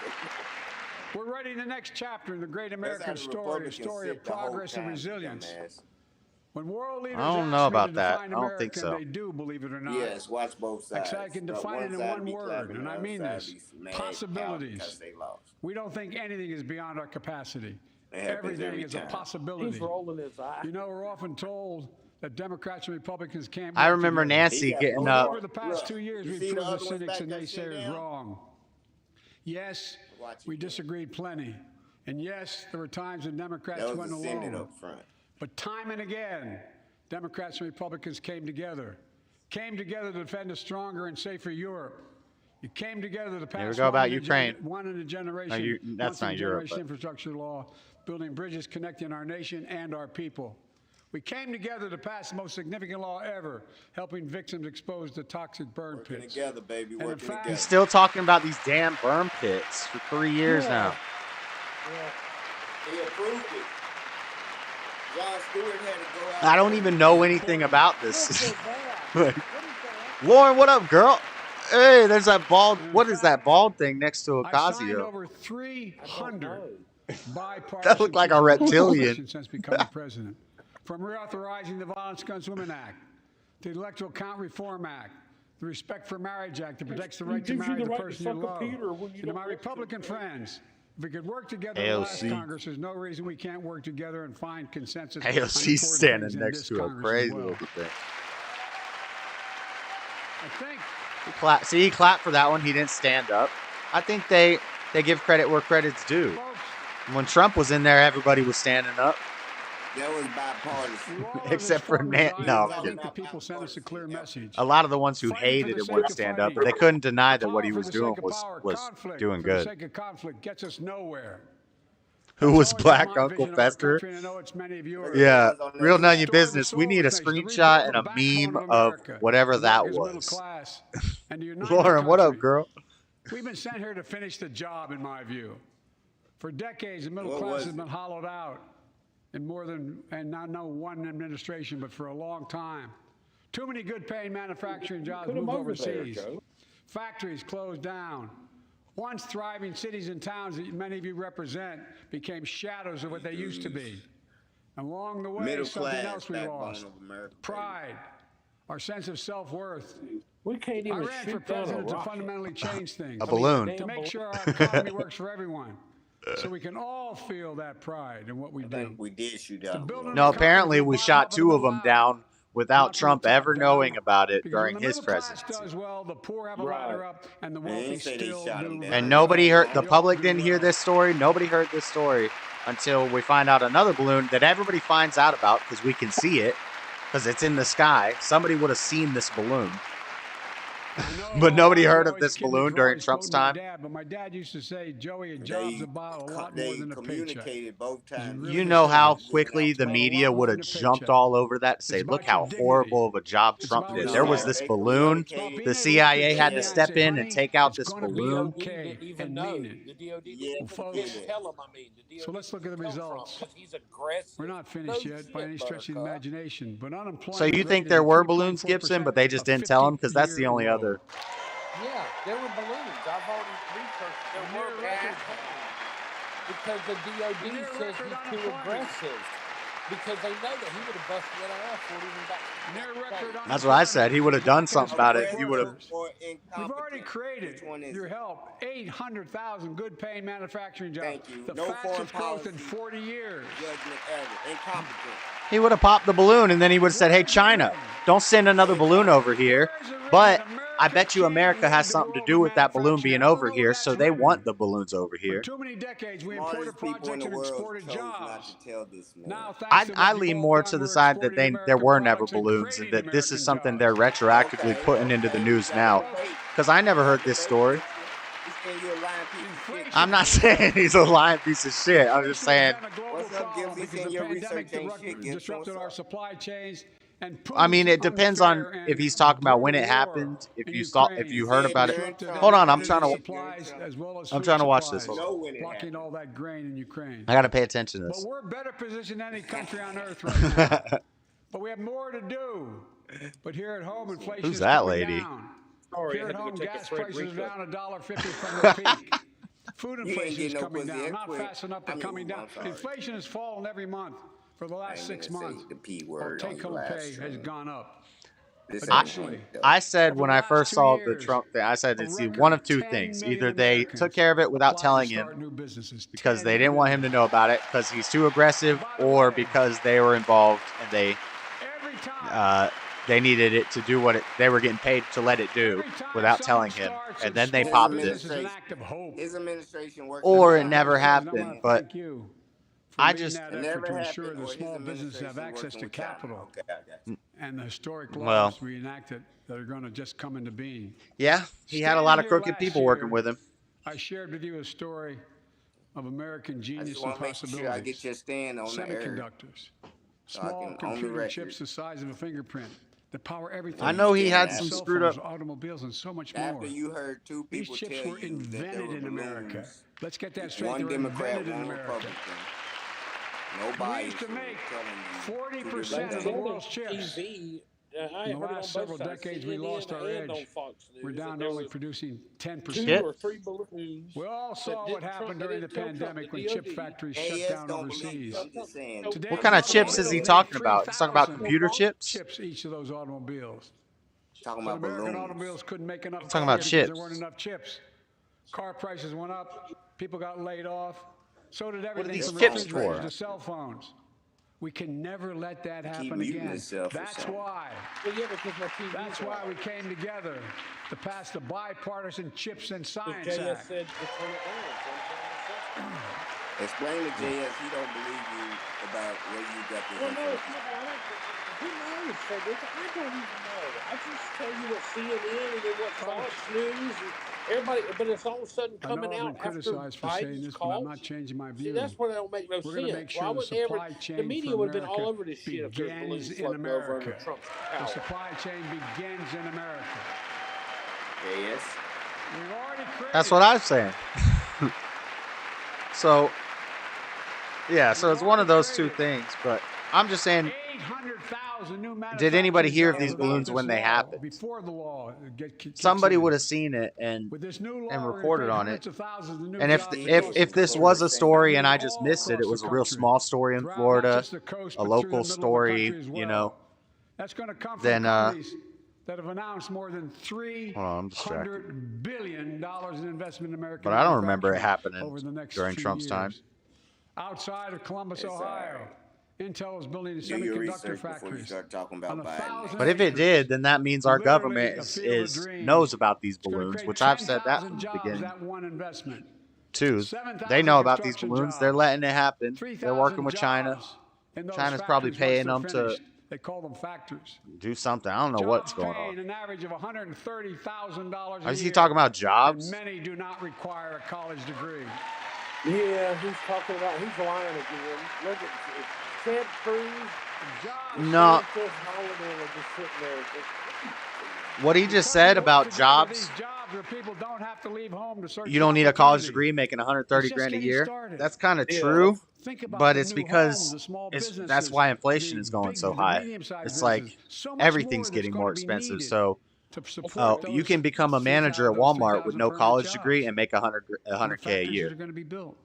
we're writing the next chapter in the great American story, a story of progress and resilience. When world leaders I don't know about that. I don't think so. They do, believe it or not. Yes, watch both sides. I can define it in one word, and I mean this: possibilities. We don't think anything is beyond our capacity. Everything is a possibility. He's rolling his eye. You know, we're often told that Democrats and Republicans can't. I remember Nancy getting up. Over the past 2 years, we've proved the cynics and naysayers wrong. Yes, we disagreed plenty. And yes, there were times when Democrats went alone. Up front. But time and again, Democrats and Republicans came together to defend a stronger and safer Europe. You came together to pass Here we go about Ukraine. One in a generation. No, that's not Europe. But... infrastructure law, building bridges connecting our nation and our people. We came together to pass the most significant law ever, helping victims exposed to toxic burn Working pits. together, baby. Working together. He's still talking about these damn burn pits for 3 years now. Yeah. He approved it. John Stewart had to go out. I don't even know anything about this. Lauren, what up, girl? Hey, there's that bald. What is that bald thing next to I signed Ocasio? over 300 bipartisan That looked like a reptilian. since becoming president. From reauthorizing the Violence Against Women Act, to the Electoral Count Reform Act, the Respect for Marriage Act that protects the right to marry the person you love. And to my Republican friends, if we could work together in the last Congress, there's no reason we can't work together and find consensus. AOC's standing next to a crazy looking thing. I think. He clapped for that one. He didn't stand up. I think they give credit where credit's due. When Trump was in there, everybody was standing up. That was bipartisan. Except for Nancy. No, I think the people sent us a clear message. a lot of the ones who hated it wouldn't stand up, but they couldn't deny that what he was doing was doing good. For the sake of conflict gets us nowhere. Who was Black Uncle Fester? Yeah, real none of your business. We need a screenshot and a meme of whatever that was. Lauren, what up, girl? We've been sent here to finish the job, in my view. For decades, the middle class has been hollowed out in more than, and not one administration, but for a long time. Too many good-paying manufacturing jobs moved overseas. Factories closed down. Once thriving cities and towns that many of you represent became shadows of what they used to be. Along the way, something else we lost. Pride, our sense of self-worth. We can't even I ran for president to fundamentally change things. A balloon. To make sure our economy works for everyone. So we can all feel that pride in what we do. I think we did shoot down. No, apparently we shot 2 of them down without Trump ever knowing about it during his presidency. Does well, the poor have a ladder up, and the wealthy still do. And nobody heard, the public didn't hear this story. Nobody heard this story until we find out another balloon that everybody finds out about because we can see it because it's in the sky. Somebody would have seen this balloon. But nobody heard of this balloon during Trump's time. But my dad used to say, Joey, a job's about a lot more than a paycheck. Both times. You know how quickly the media would have jumped all over that to say, look how horrible of a job Trump did. There was this balloon. The CIA had to step in and take out this balloon. So let's look at the results. We're not finished yet by any stretch of the imagination. But unemployment. So you think there were balloons, Gibson, but they just didn't tell him? Because that's the only other. Yeah, there were balloons. I've already researched there were balloons. Because the DOD says he's too aggressive. Because they know that he would have busted it off for even back. That's what I said. He would have done something about it. He would have. We've already created, your help, 800,000 good-paying manufacturing jobs. The fastest growth in 40 years. He would have popped the balloon, and then he would have said, hey, China, don't send another balloon over here. But I bet you America has something to do with that balloon being over here, so they want the balloons over here. For too many decades, we imported projects and exported jobs. I lean more to the side that there were never balloons, and that this is something they're retroactively putting into the news now. Because I never heard this story. I'm not saying he's a lying piece of shit. I'm just saying. What's up, Gibby? Saying your research ain't shit. Disrupted our supply chains. I mean, it depends on if he's talking about when it happened. If you heard about it. Hold on, I'm trying to watch this. Blocking all that grain in Ukraine. I got to pay attention to this. But we're better positioned than any country on earth right now. But we have more to do. But here at home, inflation Who's is that coming lady? down. Here at home, gas prices are down $1.50 from the peak. Food inflation is coming down, not fast enough, but coming down. Inflation has fallen every month for the last 6 months. While take-home pay has gone up. I said when I first saw the Trump thing, I said it's one of 2 things. Either they took care of it without telling him because they didn't want him to know about it because he's too aggressive, or because they were involved and they they needed it to do what they were getting paid to let it do without telling him, and then they popped it. His administration works. Or it never happened, but I just that effort to ensure that small businesses have access to capital and the historic laws well, we enacted that are going to just come into being. Yeah, he had a lot of crooked people working with him. I shared with you a story of American genius and I just want to make possibilities. sure I get your stand on the air. Semiconductors, small computer chips the size of a fingerprint that power everything. I know he had some screwed up automobiles and so much more. After you heard two people These chips tell were you invented that in America. Let's get that straight. One They were Democrat, invented in one America. Republican. Nobody We used to make 40% of the world's chips. In the last several decades, we lost our edge. We're down to only producing 10%. 2 or 3 balloons. We all saw what happened during the pandemic when chip factories shut down overseas. What kind of chips is he talking about? He's talking about computer chips? Chips each of those automobiles. Talking about American balloons. automobiles couldn't make enough. Talking about chips. There weren't enough chips. Car prices went up. People got laid off. So did everything these from chips refrigerators for? to cell phones. We can never let that happen again. That's why. Well, yeah, because my TV's That's why we came together to pass the Bipartisan Chips and Science Act. Said to turn it on. Explain to JS he don't believe you about where you got this. Well, no, who knows? So I don't even know. I just tell you what CNN and then what Fox News and everybody, but it's all of a sudden coming out after Biden's calls. I'm not changing my view. See, that's where that don't make no sense. Make sure Why would the media would have been all over this shit if there's begins balloons in floating over under America. Trump's The power. supply chain begins in America. Yes. We've already created. That's what I'm saying. So, yeah, so it's one of those two things, but I'm just saying, did anybody hear of these balloons when they happened? Before the law, Somebody would have seen it and reported on it. And if this was a story and I just missed it, it was a real small story in Florida, a local story, you know, then that have announced more than $300 billion in investment in American. But I don't remember it happening during few Trump's time. Outside of Columbus, Ohio, Intel is building semiconductor factories. But if it did, then that means our government knows about these balloons, which I've said that from the beginning. Two, they know about these balloons. They're letting it happen. They're working with China. China's probably paying them to. They call them factors. Do something. I don't know what's going on. An average of $130,000 a Is he year, talking about jobs? and many do not require a college degree. Yeah, he's talking about, he's lying again. Look at Ted Cruz. No. Chris Holiday are just sitting there. What he just said about jobs, These jobs where people don't have to leave home to search you don't for need a college opportunity. degree making 130 It's just grand a getting year. started. That's kind of Yeah. true, Think about but the it's new because homes, the small that's businesses, why inflation the is going big so and the high. medium-sized It's like businesses. So much everything's more getting that's more gonna be expensive. needed So to support you can those become a manager at 3,000 Walmart with no 3,000 college permanent degree jobs. and make 100K a Factories year. are going to be built.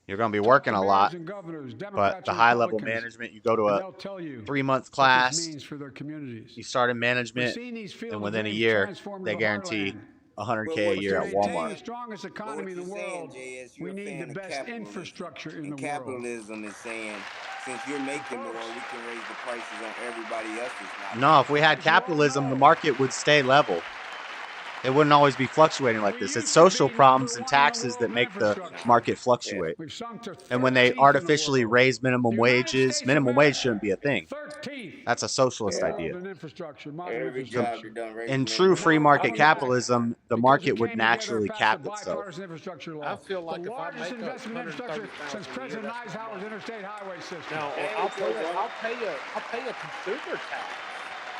You're going to be working a lot, Mayors and governors, but Democrats the and high-level Republicans, management, you go to and a they'll tell you 3-month what this class, means for their communities. you start in We're management, seeing these field and within a games year, transform they into guarantee heartland. 100K a year To at maintain the Walmart. strongest economy in the world, we need the best infrastructure in the world. Capitalism is saying, since you're making more, we can raise the prices on everybody else's. No, if we had capitalism, the market would stay level. It wouldn't always be fluctuating like this. It's social problems and taxes that make the market fluctuate. And when they artificially raise minimum wage shouldn't be a thing. That's a socialist idea. In true free market capitalism, the market would naturally cap itself. I feel like The if I largest make investment in infrastructure since $130,000 President Eisenhower's interstate highway system. now I'll pay a consumer tax,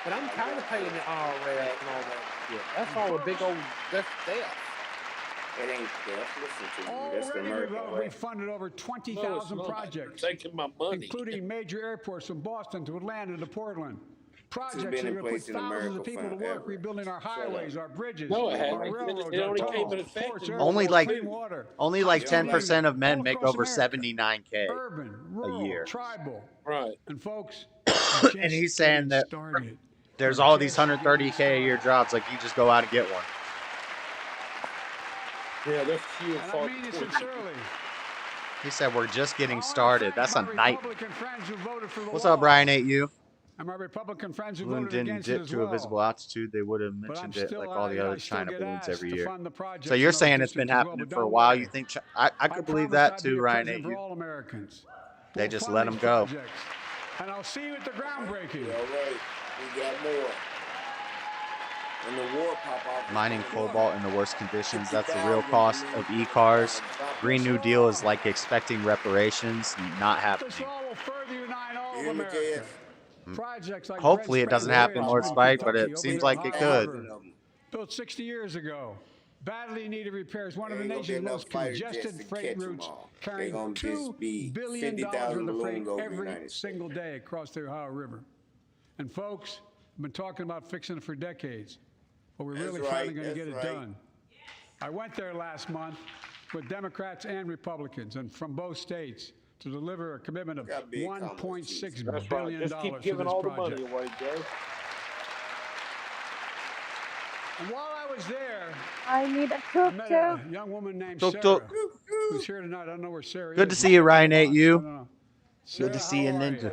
but I'm tired of paying the IRS and all that shit. That's all a big old that's theft. It ain't theft. Listen to me. That's the Already American way. we funded over 20,000 No, it's not. projects, They're taking my money. including major airports from Boston to Atlanta to Portland. Projects been that in are going to place put in thousands America of people to forever. work rebuilding our highways, our bridges, No, it our hasn't. railroads, It our only came tolls, into effect ports, in airports, Only like clean water. 10% of men make across over America. 79K Urban, a rural, year. tribal. Right. And folks, And he's saying that started. there's all these 130K a year jobs, like you just go out and get one. Yeah, that's few and And far I mean it between. sincerely. He said we're just getting All our started. friends, That's a my night. Republican friends who voted for the What's wall. up, Brian 8U? And my Republican friends who Balloon voted didn't against dip it as to well. a visible altitude, they would have But I'm mentioned it still, like all the other I still China get balloons asked every to year. fund the projects So in you're those saying it's been districts as well, happening but for a don't while? worry. You think I could believe promised that I'd be too, a Ryan? president for all Americans. They We'll just fund let these them go. projects. And I'll see you at the groundbreaking. All right, we got more. And the war pop off. Mining cobalt in the worst conditions. That's the real cost of e-cars. Green New Deal is like expecting reparations, not happening. This law will further unite all of America. Projects like Hopefully it doesn't happen, Lord Spike, but it seems like it could. Built 60 years ago. Badly needed repairs. One of the nation's most congested freight routes, carrying $2 billion worth of freight every single day across the Ohio River. And folks, I've been talking about fixing it for decades, but we're really finally going to get it done. I went there last month with Democrats and Republicans, and from both states, to deliver a commitment of $1.6 billion Just keep for giving this all project. the money away, Joe. And while I was there, I need a I met tuk-tuk. a young woman named Tuk-tuk. Sarah, who's here tonight. I don't know where Sarah is. Good to see you, Ryan 8U. No. Good to see you, how are Ninja.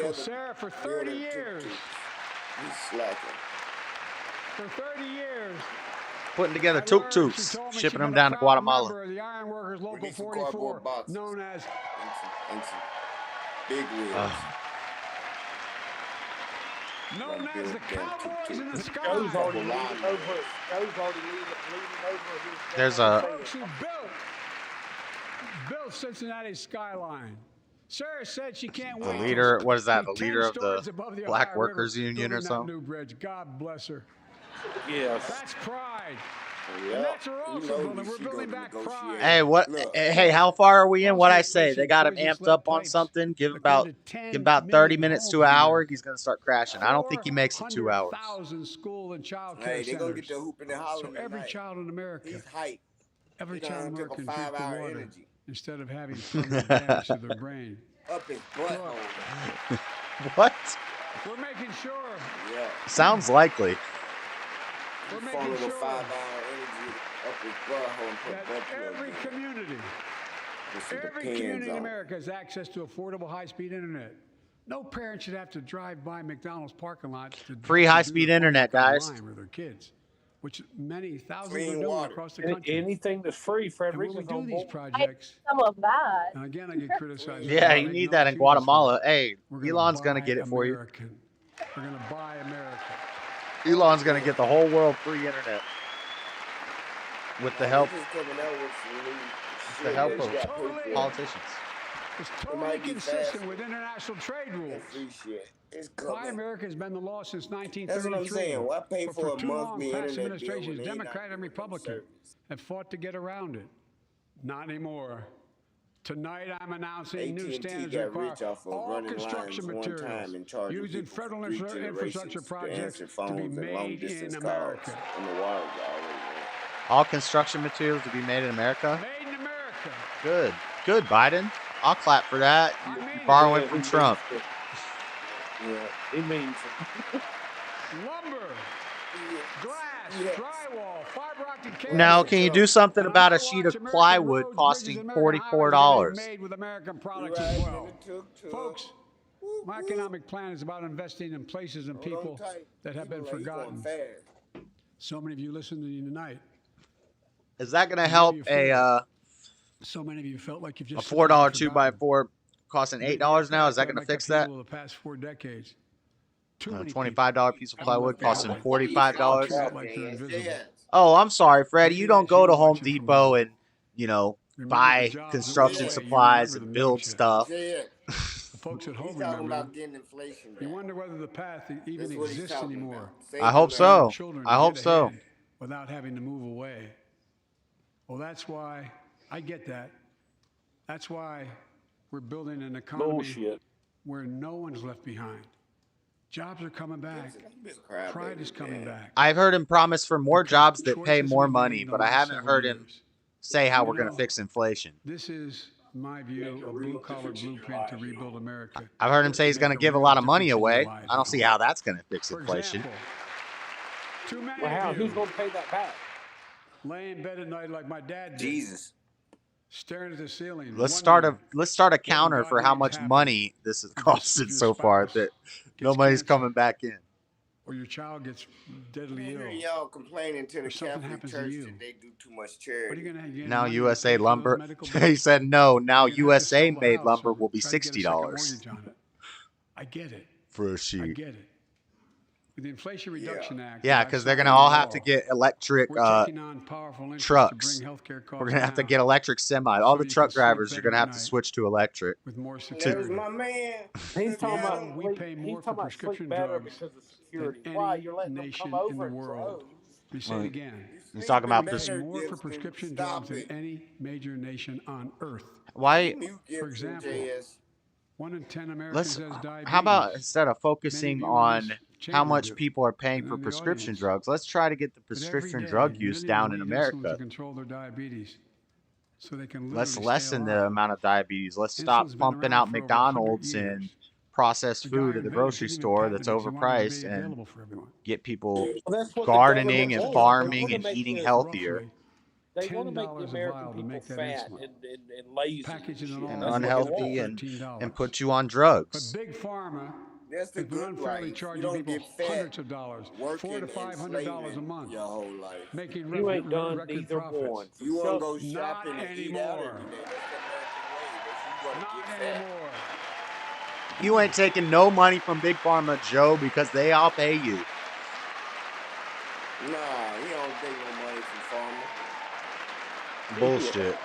Well, Sarah, for 30 years, He's slacking. for 30 years, Putting together I learned, she tuk-tuks, told me shipping she'd them been a down to proud Guatemala. member of the Iron Workers Local Release some 44, cardboard boxes. known as And some big wheels. the Cowboys in the Joe's Sky. already leaning over. Joe's already leaning over his. There's a Folks who built Cincinnati's skyline. Sarah said she can't wait. leader. What is that? The to be leader 10 of stories the above the Black Ohio Workers River, Union or building that something? new bridge. God bless her. Yes. That's pride. Yeah. And that's her You also know building. We're she building gonna back negotiate. pride. Hey, what? Look. Hey, how far are we in? What I Also, say? They got him poisonous amped lead up on pipes something. Give that about created 10 give about 30 million minutes to homes an in hour. America. He's gonna start crashing. I don't think he makes it 2 hours. 400,000 school and child care Hey, they gonna get centers. the hooping and hollering So every tonight. child in America, He's hype. every He child in done took America a can drink the 5-hour water energy. instead of having permanent damage to their brain. Up his butthole. What? We're making sure. Yeah. Sounds likely. We're He making funneled a sure 5-hour energy up his butthole and put that butt plug every in. community, With some every pins community in on it. America has access to affordable high-speed internet. No parent should have to drive by McDonald's parking lot to Free to do high-speed their internet, homework guys. online with their kids, which many thousands Clean are doing water. across the country. Anything that's free, And when we Frederica's do on these board. projects, Some of that. and again, I get criticized. for Yeah, not you making need no that in excuses for Guatemala. it. Hey, We're Elon's gonna buy get it for you. American. We're gonna buy America. Elon's gonna get the whole world free internet with the help He's just coming out with some new the shit. help He of got paid for. politicians. It's It totally might be consistent faster. with international trade rules. That free shit. It's Buy coming. America has been the law since That's what I'm 1933. saying. Why pay But for a too long, monthly past internet bill administrations, when they not Democrat and doing no Republican, service? have fought to get around it. Not anymore. Tonight, I'm announcing new AT&T standards got require rich off of all running construction lines one materials time and charging used in people federal for 3 infrastructure generations projects to answer to be phones and made in long-distance calls. America. And the wires already ran. All construction materials to be made in America. Made in America. Good, good, Biden. I'll clap for that. I mean, Borrowing Yeah, from he Trump. means it. Yeah, he means it. lumber, glass, drywall, fiber optic cables. Now, can you do something And about I a watch sheet of American plywood roads, costing bridges, American highways $44? made with American products as well. Folks, my economic plan is about investing in places and people that have been forgotten. So many of you listening to me tonight. Is that going to help So many of you felt like you've a just $4 2x4 costing $8 now? Is that going to fix that? The past 4 decades. A $25 piece of plywood costing $45. Like they're invisible. Oh, I'm sorry, Freddie. You don't go to Home Depot and, you know, buy construction supplies and build stuff. The folks at home He's talking remember. about getting inflation You back. wonder whether the path even That's what he's exists talking anymore. about. I hope so. Children I to hope get so. ahead without having to move away. Well, that's why I get that. That's why we're building an economy Bullshit. where no one's left behind. Jobs are coming back. Pride is coming back. I've heard him promise for more jobs that pay Choices more we've money, made in but the I last haven't 7 heard him years. say how You we're going to know, fix inflation. This is my view, a blue-collar blueprint to rebuild America. I've heard him say he's going to give a lot of money away. I don't see how that's going to fix For inflation. example, too many Well, how? of Who's you going to pay that back? lay in bed at night like my dad did. Jesus. staring at the ceiling. Let's start a counter for how much money this has costed so far that nobody's coming back in. Or your child gets deadly ill. Y'all complaining to the Catholic Church that they do too much charity. Now USA lumber. He said no. Now USA made lumber will be $60 I get it. for a sheet. I get it. With the Inflation Reduction Act. Yeah, because they're gonna all have to get electric trucks. We're gonna have to get electric semis. All the truck drivers are gonna have to switch to electric. With more There's my man. He's talking about we pay more for prescription drugs because of security. than Why any you're letting them nation come over in the and world. We say it again. He's talking about more for prescription drugs than any major nation on earth. Why? For example, 1 in 10 Americans has diabetes. How about instead of focusing on how much people are paying for prescription drugs, let's try to get the prescription drug use down in America. Control their diabetes so they can Let's lessen the amount of diabetes. Let's stop pumping out McDonald's and processed food at the grocery store that's overpriced and get people gardening and farming and eating healthier. They want to make the American people fat and lazy and unhealthy and put you on drugs. But Big Pharma That's the has been good unfairly life. charging You don't people get fat hundreds of dollars, $400 to $500 a month, your whole life. making You ain't done record neither profits. one. You want to go Not shopping and eat out anymore. every day. That's the American way. But you want to Not get fat. anymore. You ain't taking no money from Big Pharma, Joe, because they all pay you. Nah, he don't take no money from farmers. Bullshit.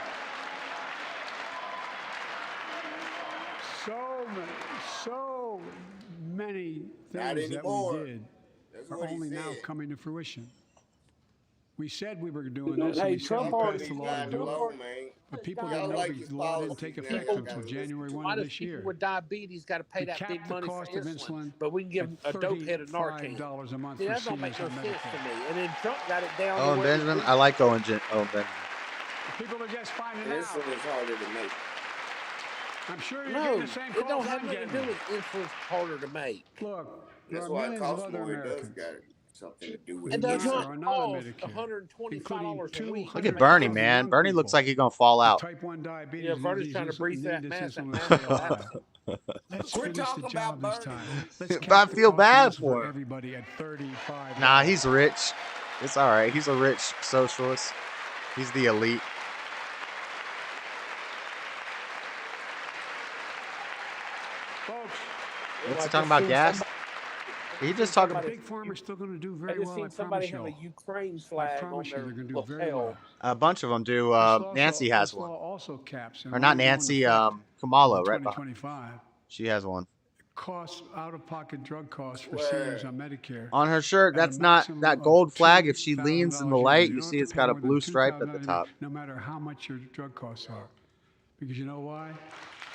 So many Not things that anymore. we did That's are what he only now said. coming to fruition. We said we were doing this, and Hey, we said Trump we already passed the law got to do low, it. man. But people I didn't know like the his law didn't policies, take man. effect I until gotta January Why 1 does this people year. with diabetes got to pay We that capped big the money for cost of insulin, insulin but we can give them at a dope head of Narcan? $35 a month See, for that don't make seniors no on sense to Medicare. me. And then Trump got it down. Owen Benjamin? I like Owen Benjamin. People are just finding out. Insulin is harder to make. I'm sure you're No, getting the same it don't calls have I'm nothing to getting. do with insulin's harder to make. Look, there That's are why it millions of costs other more. It does Americans got something to do with It it. does Not- not are not on cost Medicare, $125 a week. Look at Bernie, man. Bernie looks like he's going to fall out. Type 1 diabetes. Yeah, Bernie's disease trying to is- breathe need that this mass insulin mass to stay will alive. happen. Let's Quit finish the talking job about this Bernie. time. Let's But I cap the feel cost of bad insulin for him. everybody at $35. Nah, he's rich. It's all right. He's a rich socialist. He's the elite. Folks, What's he talking about, gas? He just talking about Big Pharma's still going to do I very just well, seen I somebody promise have you. a Ukraine I flag on promise you their they're going to do very lapel. well. a bunch of them do. This law Nancy also- has this law one. also caps, and Or not only go into Nancy, effect Kamala, in right behind. 2025. She has one. Costs, out-of-pocket drug costs for seniors on Medicare. On her shirt, at a that's not maximum that of gold flag. If she leans in the $2,000 light, You you don't see have it's to got pay a more than blue stripe at the $2,000 top. No matter how much your drug costs are. Because you know why?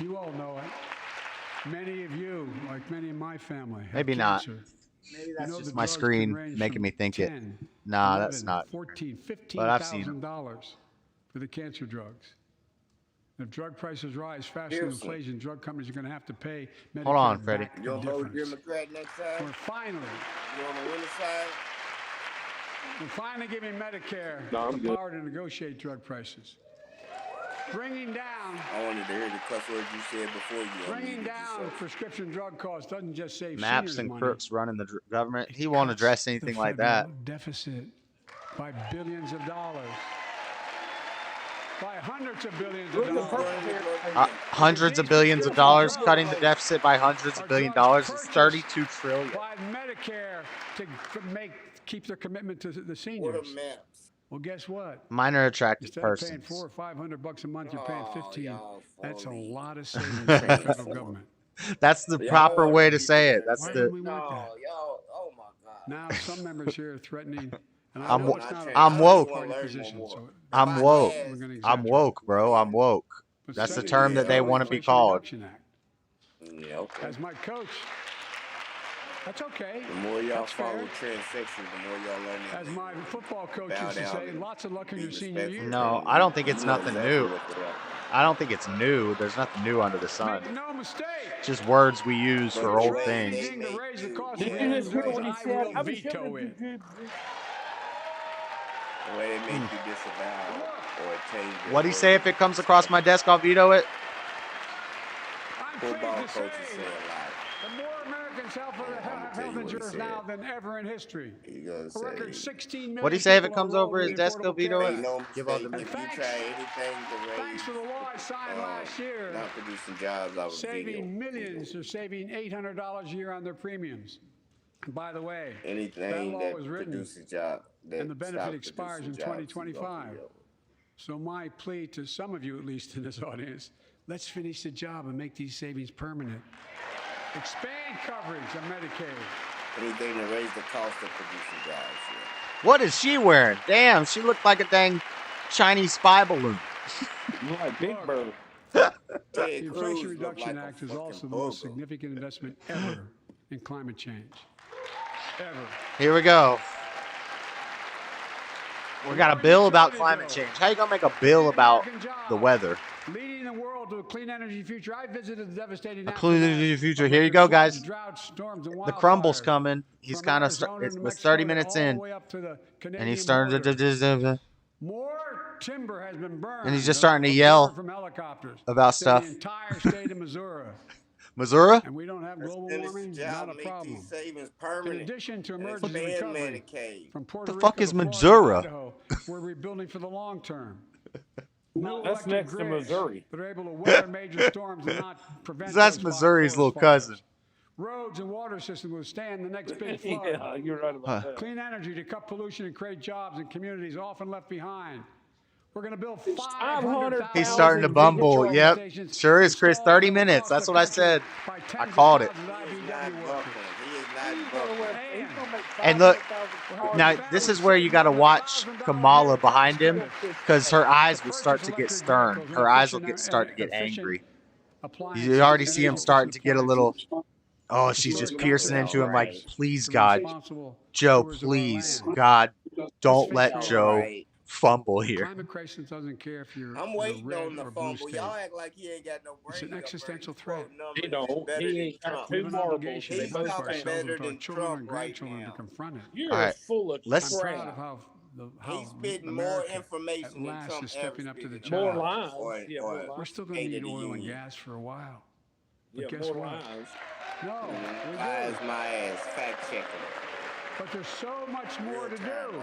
You all know it. Many of you, like many in my family, have Maybe not. cancer. Maybe You that's know just the my drugs can screen range making from me think it. 10, Nah, 11, that's not. 14, But I've seen $15,000 for the cancer drugs. If drug prices rise faster than Seriously. inflation, drug companies are going to have to pay Medicare Hold on, Freddie. back You the don't vote difference. Democrat next time? We're finally You on the winning side? We're finally giving Medicare No, I'm the good. power to negotiate drug prices. Bringing down I wanted to hear the cuss words you said before you bringing unmuted down yourself. prescription drug costs doesn't just save Maps seniors and money. crooks running the government. He It won't cuts address the anything like federal that. deficit by billions of dollars. By hundreds of billions of dollars. Hundreds of billions of dollars, cutting the deficit by hundreds of billion dollars. It's 32 trillion. By Medicare to keep their commitment to the What seniors. a maps. Well, guess what? Minor attractive Instead of paying persons. $400 or $500 a month, you're paying Oh, 15. y'all That's a phony. lot of savings for the federal government. That's the Y'all proper wanna way to be say it. that That's Why way. do the. we No, want that? y'all. Oh my God. Now some members here are threatening. And I I'm know wo- it's not a I'm woke. party position, so I'm woke. we're gonna I'm exaggerate. woke, bro. I'm woke. But That's the study term that they federal want to be Inflation called. Reduction Act. Yeah, okay. As my coach, that's okay. The more y'all That's follow fair. transsexual, the more y'all learn that. As my football coach Bow used to down say, and lots of luck in be your senior respectful. year. No, I don't think it's You know nothing exactly new. what they are. I don't think it's new. There's nothing new under the sun. Make no mistake. Just words we use for old Raise things. anything to raise the cost Did of you living just hear what he raise, I said? will I'm veto sure it. The way they make you disavow or change your What'd he say? If it comes across my desk, I'll veto it. Football coaches say a lot. The more Americans have health insurance now than ever in history. A record 16 million. What'd he say? If it comes over his desk, he'll veto it. No mistake. If you try anything to raise, thanks to the law I signed last year, not producing jobs, I would saving millions are saving $800 a year on their premiums. And by the way, anything that law was written, produces jobs, and the benefit expires in 2025. So my plea to some of you, at least in this audience, let's finish the job and make these savings permanent. Expand coverage of Medicaid. Anything to raise the cost of producing jobs. Yeah. What is she wearing? Damn, she looked like a dang Chinese spy balloon. Like Big Bird. The Inflation Reduction Act is also the most significant investment ever in climate change. Ever. Here we go. We got a bill about climate change. How you gonna make a bill about the weather? Leading the world to a clean energy future. I visited the devastating clean energy future. Here you go, guys. The crumble's coming. He's kind of. It was 30 minutes in, and he's starting to. More timber has been burned. And he's just starting to yell about stuff. The entire state of Missouri. Missouri? And we don't have global warming. Not a problem. In addition to emergency recovery from Puerto Rico, the fuck is Missouri? We're rebuilding for the long term. That's next to Missouri. That are able to weather major storms and not prevent. That's Missouri's little cousin. Roads and water systems withstand the next big flood. Yeah, you're right about that. Clean energy to cut pollution and create jobs in communities often left behind. We're going to build 500,000. He's starting to bumble. Yep. Sure is, Chris. 30 minutes. That's what I said. I called it. And look, now this is where you got to watch Kamala behind him, because her eyes will start to get stern. Her eyes will start to get angry. You already see him starting to get a little. Oh, she's just piercing into him like, please, God, Joe, please, God, don't let Joe fumble here. Climate crisis doesn't care if you're. I'm waiting on the fumble. Y'all act like he ain't got no brain. It's an existential threat. He don't. He ain't got two marbles. He's better than Trump and grandchildren to confront it. You're full of crap. He's spitting more information than Trump stepping up to the more lies. We're still going to need oil and gas for a while. But guess what? Lies. No. Lies my ass. Fact checking. But there's so much more to do.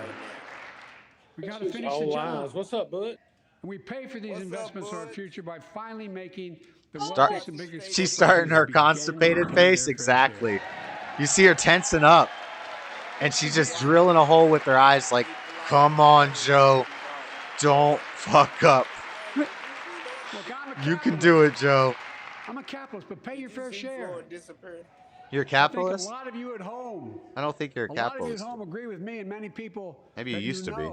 We got to finish the job. Lies. What's up, bud? And we pay for these investments for our future by finally making the wealthiest and biggest. She's starting her constipated face. Exactly. You see her tensing up. And she's just drilling a hole with her eyes like, come on, Joe. Don't fuck up. You can do it, Joe. I'm a capitalist, but pay your fair share. You're a capitalist? I think a lot of you at home. I don't think you're a capitalist. A lot of you at home agree with me and many people. Maybe you used to be.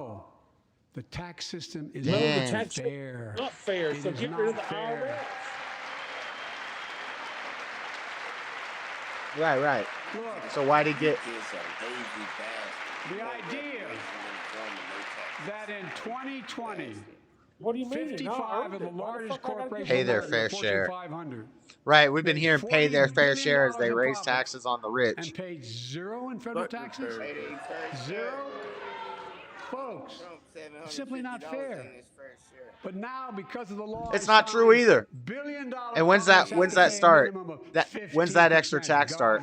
The tax system is not fair. Not fair. So get rid of the IRS. Right. Look, so why'd he get? The idea that in 2020, what do you mean? 55 of the largest corporations pay their fair share. Right, we've been hearing pay their fair share as they raise taxes on the rich. And paid zero in federal taxes? Zero? Folks, it's simply not fair. But now, because of the law, it's not true either. And when's that start? When's that extra tax start?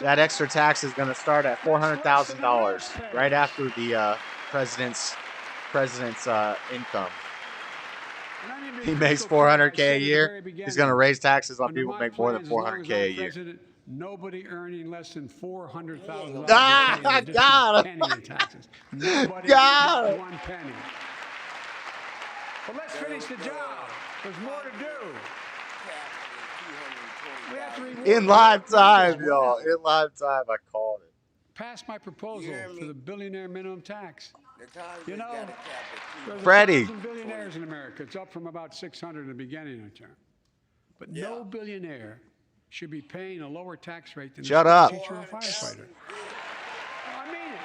That extra tax is going to start at $400,000 right after the president's income. He makes $400K a year. He's going to raise taxes on people who make more than $400K a year. Nobody earning less than $400,000. Ah, got him. Nobody got him. 1 penny. But let's finish the job. There's more to do. In live time, y'all. In live time, I called it. Pass my proposal for the billionaire minimum tax. You know, there's Freddie. 1,000 billionaires in America. It's up from about 600 in the beginning of the term. But no billionaire should be paying a lower tax rate than Shut a up. teacher or firefighter. I mean it.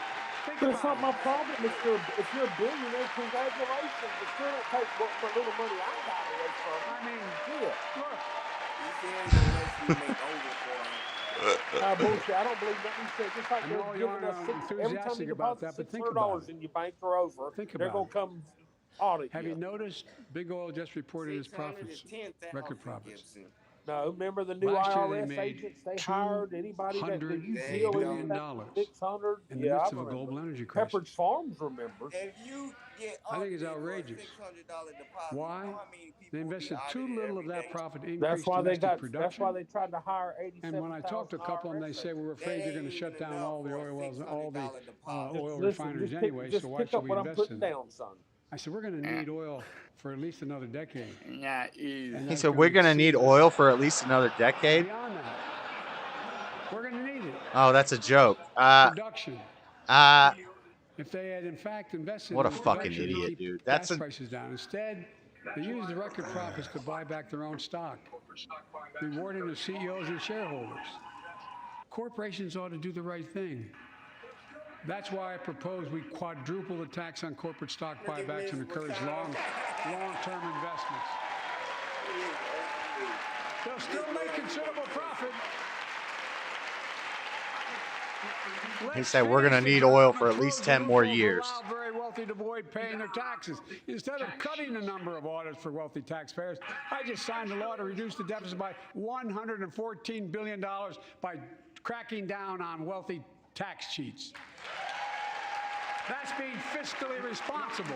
But it's not my problem if you're a billionaire. Congratulations. But still don't take what little money I got away from. I mean, look, Bullshit. I don't believe that. He said just like I they're know you giving aren't us every time you enthusiastic about deposit that, but think about $600 it. in your bank or over, Think they're about gonna it. come audit Have you. you noticed Big Oil just reported his profits, record profits? No, remember the new Last year they IRS made agents they hired? Anybody that you $200 deal with billion $600? in the Yeah, midst I of a remember. global energy crisis. Pepperidge Farms remembers. I think it's outrageous. Why? They invested too little of that profit in That's increased why they domestic got. production. That's why they tried to hire 87,000. And when I talked to a couple of them, they said, we're afraid you're going to shut down all the oil wells, all the oil refineries anyway, so why should we invest in them? I said, we're going to need oil for at least another decade. He said, we're going to need oil for at least another decade? Beyond that, we're going to need it. Oh, that's a joke. Production. If they had, in fact, invested what a in fucking production, idiot, keep dude. gas prices down. Instead, they used the record profits to buy back their own stock, rewarding the CEOs and shareholders. Corporations ought to do the right thing. That's why I propose we quadruple the tax on corporate stock buybacks and encourage long-term investments. They'll still make considerable profit. He said we're going to need oil for at least 10 more years. Allow very wealthy to avoid paying their taxes. Instead of cutting the number of audits for wealthy taxpayers, I just signed a law to reduce the deficit by $114 billion by cracking down on wealthy tax cheats. That's being fiscally responsible.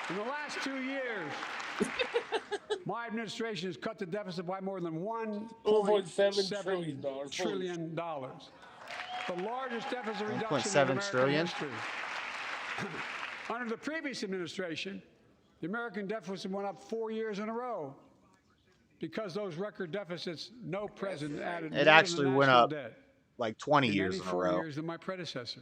In the last 2 years, my administration has cut the deficit by more than $1.7 trillion. The largest deficit reduction in American history. Under the previous administration, the American deficit went up 4 years in a row. Because those record deficits, no president added more It actually than the went national up debt like 20 years in a 94 row. years than my predecessor.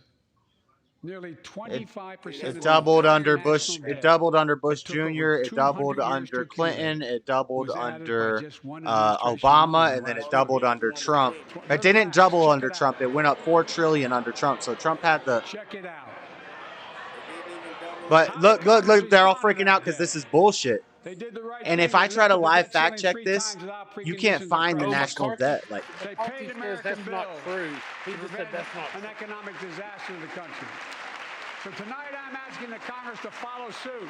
Nearly 25%. It doubled under Bush. It doubled under Bush Jr. It doubled under Clinton. It doubled under Obama, and then it doubled under Trump. It didn't double under Trump. It went up $4 trillion under Trump. So Trump had the. Check it out. But look! They're all freaking out because this is bullshit. And if I try to live fact check this, you can't find the national debt. Like, They paid American bills to prevent an economic disaster in the country. So tonight I'm asking the Congress to follow suit.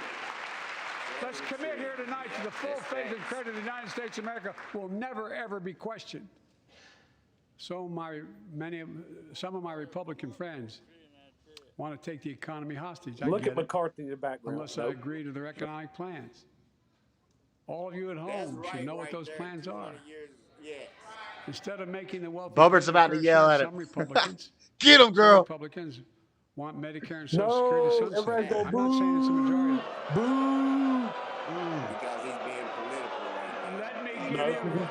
Let's commit here tonight to the full faith and credit of the United States of America will never, ever be questioned. So some of my Republican friends want to take the economy hostage. Look at McCarthy in the background. Unless I agree to their economic plans. All of you at home should know what those plans are. Instead of making the wealthy, Bobert's about to yell at him. some Republicans, Get him, girl. Some Republicans want Medicare and Social Security sunset. I'm not saying it's a majority. Boo! Because he's being political. Let me give you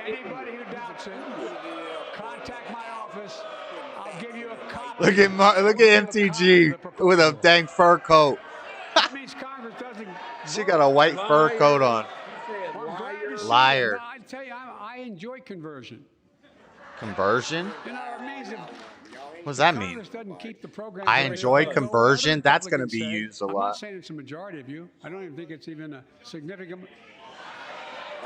anybody who doubts it. Contact my office. I'll give you a copy. Look at MTG with a dang fur coat. That means Congress doesn't. She got a white fur coat on. Liar. I tell you, I enjoy conversion. Conversion? You know, it means if What does that mean? Congress doesn't keep the program I the way enjoy it is, conversion. though That's going to Republicans be say, used a I'm lot. not saying it's a majority of you. I don't even think it's even a significant.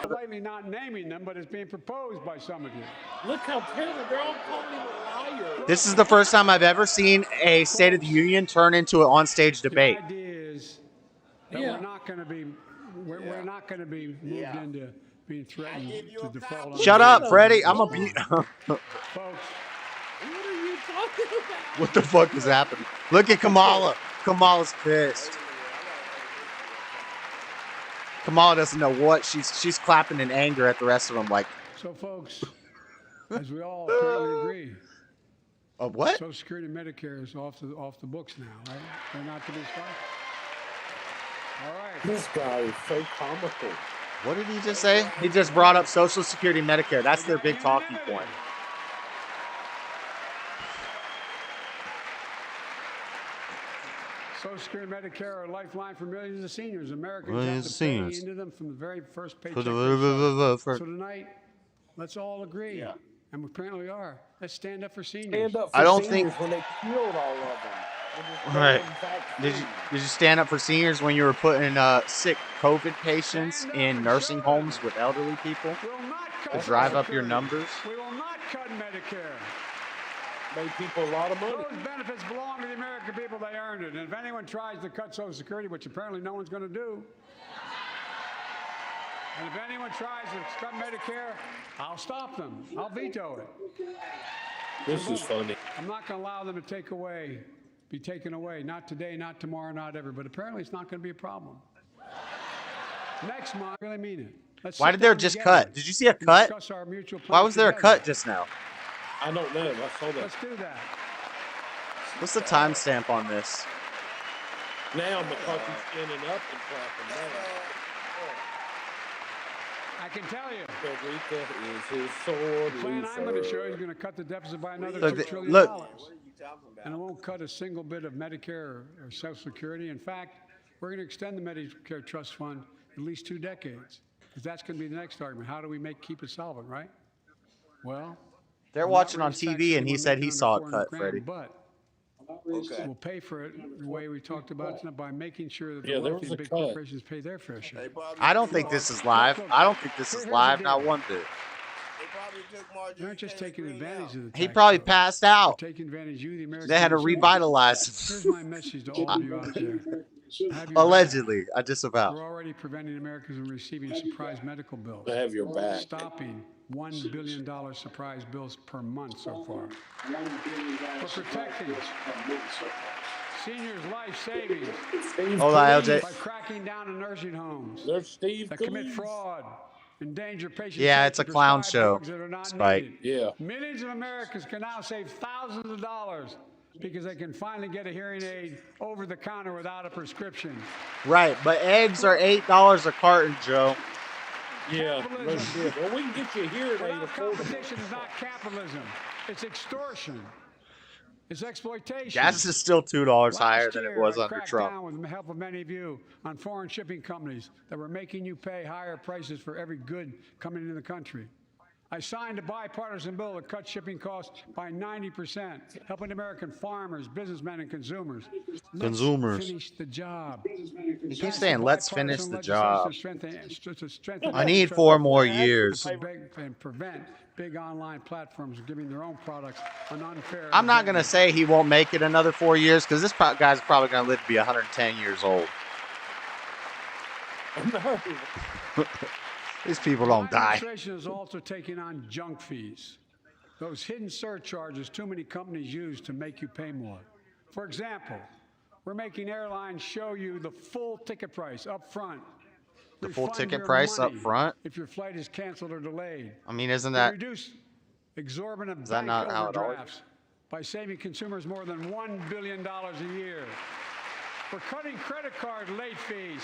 I'm likely not naming them, but it's being proposed by some of you. Look how terrible. They're all calling him a liar. This is the first time I've ever seen a State of the Union turn into an onstage debate. The idea is that we're not going to be we're not going to be moved into being threatened to default. On Shut up, Freddie. I'm a folks. What are you talking about? What the fuck is happening? Look at Kamala. Kamala's pissed. Kamala doesn't know what she's clapping in anger at the rest of them. Like, So, folks, as we all apparently agree, of what? Social Security and Medicare is off the books now, right? They're not to be stopped. All right. This guy is so comical. What did he just say? He just brought up Social Security and Medicare. That's their big talking point. Social Security and Medicare are a lifeline for millions of seniors. Americans Millions have of to pay seniors. into them from the very first paycheck. For the- they for- start. So tonight, let's all agree, and we apparently are. Let's stand up for seniors. Stand up for I don't seniors think- when they killed all of them. We're just All right. going vaccine. Did you stand up for seniors when you were putting sick COVID patients in nursing homes with elderly people to drive up your numbers? We will not cut Medicare. Made people a lot of money. Those benefits belong to the American people. They earned it. And if anyone tries to cut Social Security, which apparently no one's going to do, and if anyone tries to cut Medicare, I'll stop them. I'll veto it. This is funny. I'm not going to allow them to be taken away. Not today, not tomorrow, not ever. But apparently it's not going to be a problem. Next month, I really mean it. Why did there just cut? Did you see a cut? Why was there a cut just now? I don't know. I saw that. Let's do that. What's the timestamp on this? Now McCarthy's standing up and clapping now. I can tell you. Federica is his sword. The plan I'm going to show you is going to cut the deficit by another Look, $2 trillion. look. And it won't cut a single bit of Medicare or Social Security. In fact, we're going to extend the Medicare Trust Fund at least 2 decades. Because that's going to be the next argument. How do we keep it solvent, right? Well, they're watching on TV and he said he saw it cut, Freddie. But we'll pay for it the way we talked about tonight by making sure that the there wealthy was and a big cut. corporations pay their fair share. I don't think this is live. I don't think this is live, not one bit. They're not just taking advantage of the He tax probably code. passed out. They're taking advantage of you, the American They had to consumer. revitalize Here's him. my message to all of you out there. Have your Allegedly. I back. disavow. We're already preventing Americans from receiving surprise medical bills. To have your back. Stopping $1 billion surprise bills per month so far. We're protecting seniors' life savings Hold on, LJ. by cracking down on nursing homes There's Steve that commit Gleason. fraud, endanger patients. Yeah, it's a clown show, drugs that are not Spike. needed. Yeah. Millions of Americans can now save thousands of dollars because they can finally get a hearing aid over the counter without a prescription. Right, but eggs are $8 a carton, Joe. Yeah. No shit. Well, we can get you here at 8 Without affordable. competition is not capitalism. It's extortion. It's exploitation. Gas is still $2 higher Last than it year, was I under cracked Trump. down with the help of many of you on foreign shipping companies that were making you pay higher prices for every good coming into the country. I signed a bipartisan bill that cut shipping costs by 90%, helping American farmers, businessmen, and consumers. Let's finish the job. He keeps saying, let's finish the job. Strengthen I need 4 more years. and prevent big online platforms from giving their own products an unfair. I'm not going to say he won't make it another 4 years because this guy's probably going to live to be 110 years old. These people don't die. Administration is also taking on junk fees, those hidden surcharges too many companies use to make you pay more. For example, we're making airlines show you the full ticket price up front. The full Refund ticket your price up money front? if your flight is canceled or delayed. I mean, isn't We that... reduce exorbitant Is that bank not how it always- overdrafts by saving consumers more than $1 billion a year. We're cutting credit card late fees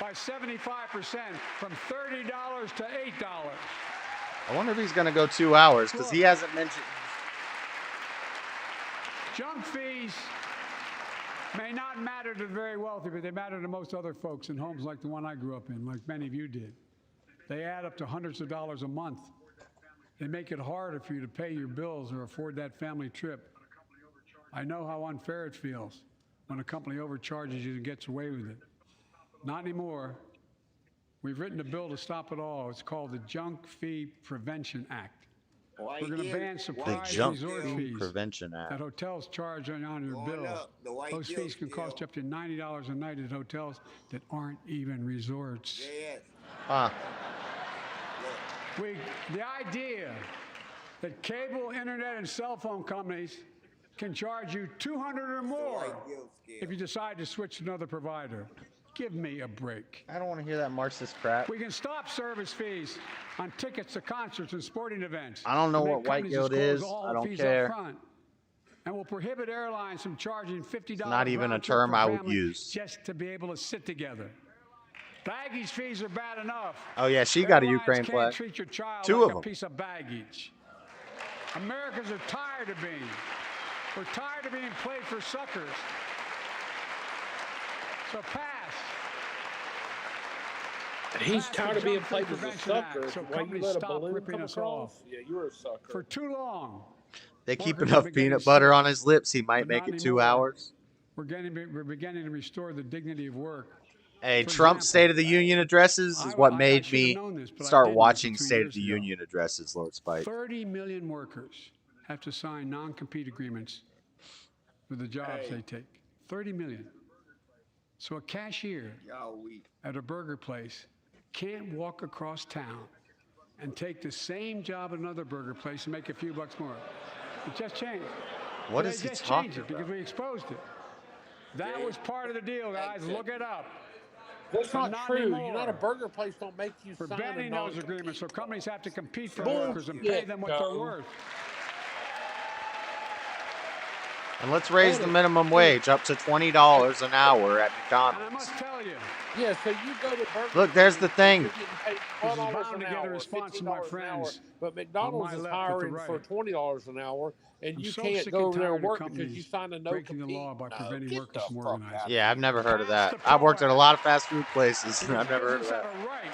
by 75% from $30 to $8. I wonder if he's going to go 2 hours because he hasn't mentioned... Junk fees may not matter to the very wealthy, but they matter to most other folks in homes like the one I grew up in, like many of you did. They add up to hundreds of dollars a month. They make it harder for you to pay your bills or afford that family trip. I know how unfair it feels when a company overcharges you and gets away with it. Not anymore. We've written a bill to stop it all. It's called the Junk Fee Prevention Act. We're going to ban The surprise Junk resort Fee fees Prevention that Act. hotels charge on your bill. Those fees can cost you up to $90 a night at hotels that aren't even resorts. Huh. The idea that cable, internet, and cell phone companies can charge you $200 or more if you decide to switch to another provider. Give me a break. I don't want to hear that Marxist crap. We can stop service fees on tickets to concerts and sporting events. I don't know and what make white companies guilt disclose is. all I the don't fees care. up front. And we'll prohibit airlines from charging $50 Not even a round trip term per I would family use. just to be able to sit together. Baggage fees are bad enough. Oh, yeah, she got a Airlines Ukraine can't flag. treat your child 2 like of a them. piece of baggage. Americans are tired of being. We're tired of being played for suckers. So pass. He's Pass the tired of being Junk played Fee as a Prevention Act, sucker. so Why you companies let a stop balloon ripping come us across? off. Yeah, you're a sucker. For too long, They keep workers enough have been getting peanut butter sick, on his lips. He might but make not it 2 anymore. hours. We're beginning to restore the dignity of work. Hey, For Trump's example, State of the Union addresses is what made should have me known this, but I start didn't watching until 2 State years of the ago. Union addresses, Lord Spike. 30 million workers have to sign non-compete agreements for the jobs they take. 30 million. So a cashier at a burger place can't walk across town and take the same job at another burger place and make a few bucks more. It just changed. What They is he just talking changed it about? because we exposed it. That was part of the deal, guys. Look it up. That's But not true. anymore. You're not a burger place. Don't make you We're sign a banning those agreements, so companies have to compete for Bullshit, workers and pay them what they're Joe. worth. And let's raise the minimum wage up to $20 an hour at And I McDonald's. must tell you, Yeah, so you go to Burger Look, there's the thing. You're getting paid this is $12 bound an to get a hour, response from my $15 an hour, friends but on McDonald's my is left at the hiring right. for $20 an hour, and I'm you so can't sick go and over there tired and of work because you companies signed a no breaking the compete. law by No, preventing get workers the from fuck organizing. out. Yeah, I've never heard of Pass that. the I've worked at a PRO lot of fast food places, and I've never heard of Businesses that. have a right.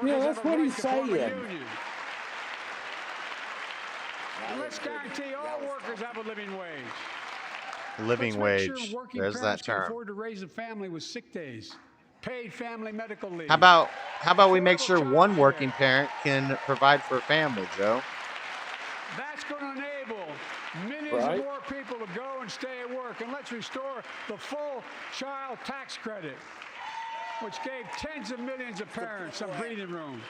Yeah, Workers that's have a what right he's to form a saying. union. And let's guarantee all workers have a living wage. Living Let's make wage. sure working There's that parents can term. afford to raise a family with sick days, paid family medical leave. How about we make sure affordable one childcare. working parent can provide for a family, Joe? That's going to enable millions Right. of more people to go and stay at work. And let's restore the full child tax credit, which gave tens of millions of parents some breathing room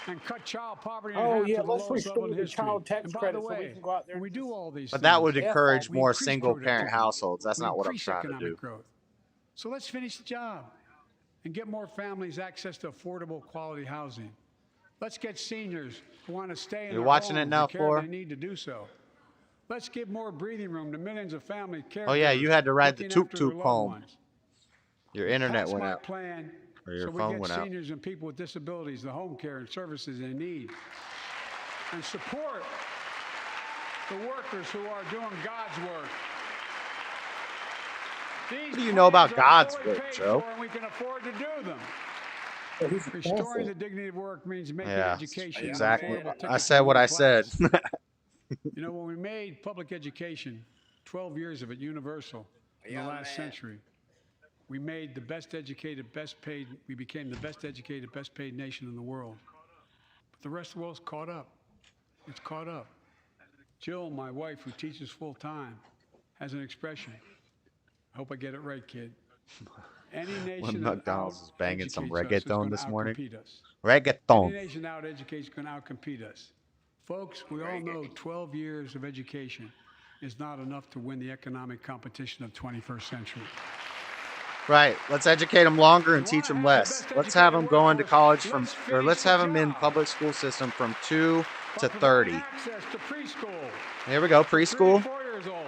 and cut child poverty in Oh, half yeah, to the let's lowest level restore in the history. child tax And by credit the so we way, can go out there when we and do all these But things, that would F encourage off. we more increase single-parent productivity. households. That's We not what I'm increase trying to economic do. growth. So let's finish the job and get more families access to affordable quality housing. Let's get seniors who want to stay in You're their watching it homes now, the care Flora? they need to do so. Let's give more breathing room to millions of family caregivers. Oh yeah, you had to ride the looking after their tuk-tuk loved home. ones. Your internet Pass went my out. plan Or your so we phone get went out. seniors and people with disabilities the home care and services they need. And support the workers who are doing God's work. These What do you know about plans are God's fully work, paid Joe? for and we can afford to do them. He's Restoring the dignity of work means making Yeah, education an exactly. affordable ticket I to said what middle I said. class. You know, when we made public education, 12 years of it, universal in the last century, we made the best educated, best paid, we became the best educated, best paid nation in the world. But the rest of the world's caught up. It's caught up. Jill, my wife, who teaches full time, has an expression. I hope I get it right, kid. Any nation When that McDonald's is banging some out-educates us is reggaeton gonna this morning. out-compete us. Any Reggaeton. nation out educates is going to outcompete us. Folks, we all know 12 years of education is not enough to win the economic competition of 21st century. Right. Let's educate them longer and teach them less. Let's have them going to college from, or let's have them in public school system from 2 to 30. Access to preschool. There we go. Preschool 4 years old.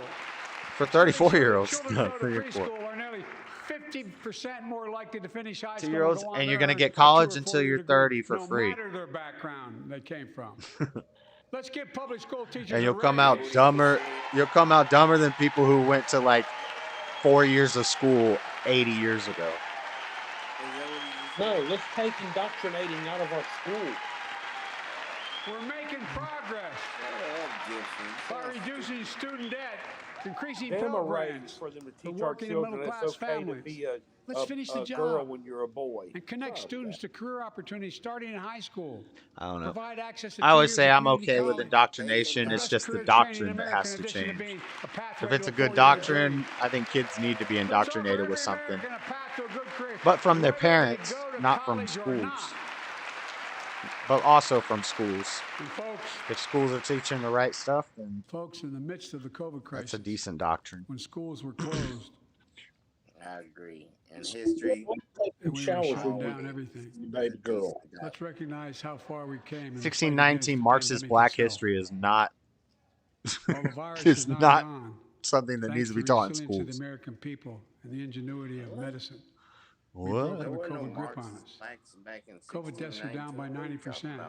for 34-year-olds. Children No, who go to 3 or 4. preschool are nearly 50% more likely to finish high school 2-year-olds, go on and to you're gonna earn get a college 2 or until 4 year you're degree, 30 for no free. matter their background they came from. Let's give public school teachers And a you'll come out raise. dumber. You'll come out dumber than people who went to like 4 years of school 80 years ago. No, let's take indoctrinating out of our school. We're making progress by reducing student debt, increasing Damn a programs raise for them to for teach our working and children middle-class it's okay to families. be Let's finish the a job girl when you're a boy. and connect Fuck students that. to career opportunities starting in high school. I don't know. Provide access to I 2 always years say of I'm community okay with college. indoctrination. And It's best just the career training in doctrine that America, has in to addition change. being a pathway If it's to a good 4-year doctrine, degree. I think kids need to be Let's offer indoctrinated every with something. American a path to a good career, But from their whether they parents, go to not from college or schools. not. But also from schools. And folks, If schools are teaching the right stuff, then folks, in the midst of the COVID crisis, that's a decent doctrine. when schools were closed I agree. And history. and we were Showers shutting when down everything, baby girl. let's recognize how far we came. in the fight 1619 against the Marxist pandemic Black itself. history is not While the virus is is not not gone, something that thanks needs to be the taught in resilience of the schools. American people and the ingenuity of medicine, we What? broke the There were no COVID grip on Marxists us. back in COVID deaths are down by 90%.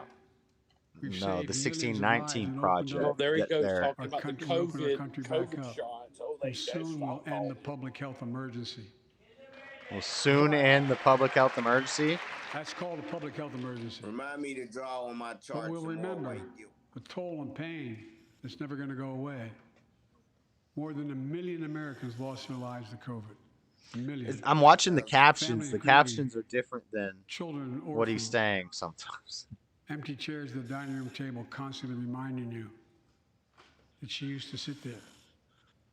We've No, saved the millions of lives 1619 and opened project. Oh, up there he Get goes there. talking our about the country, open our country back COVID up. shots. Oh, they And soon we'll stopped end the all public health emergency. Will soon end the public health emergency. That's called a public health emergency. Remind me to draw on my But chart we'll some more remember white guilt. the toll and pain that's never going to go away. More than 1 million Americans lost their lives to COVID. A million. I'm watching the captions. Families The grieving. captions are different than Children and what he's orphans. saying sometimes. Empty chairs at the dining room table constantly reminding you that she used to sit there.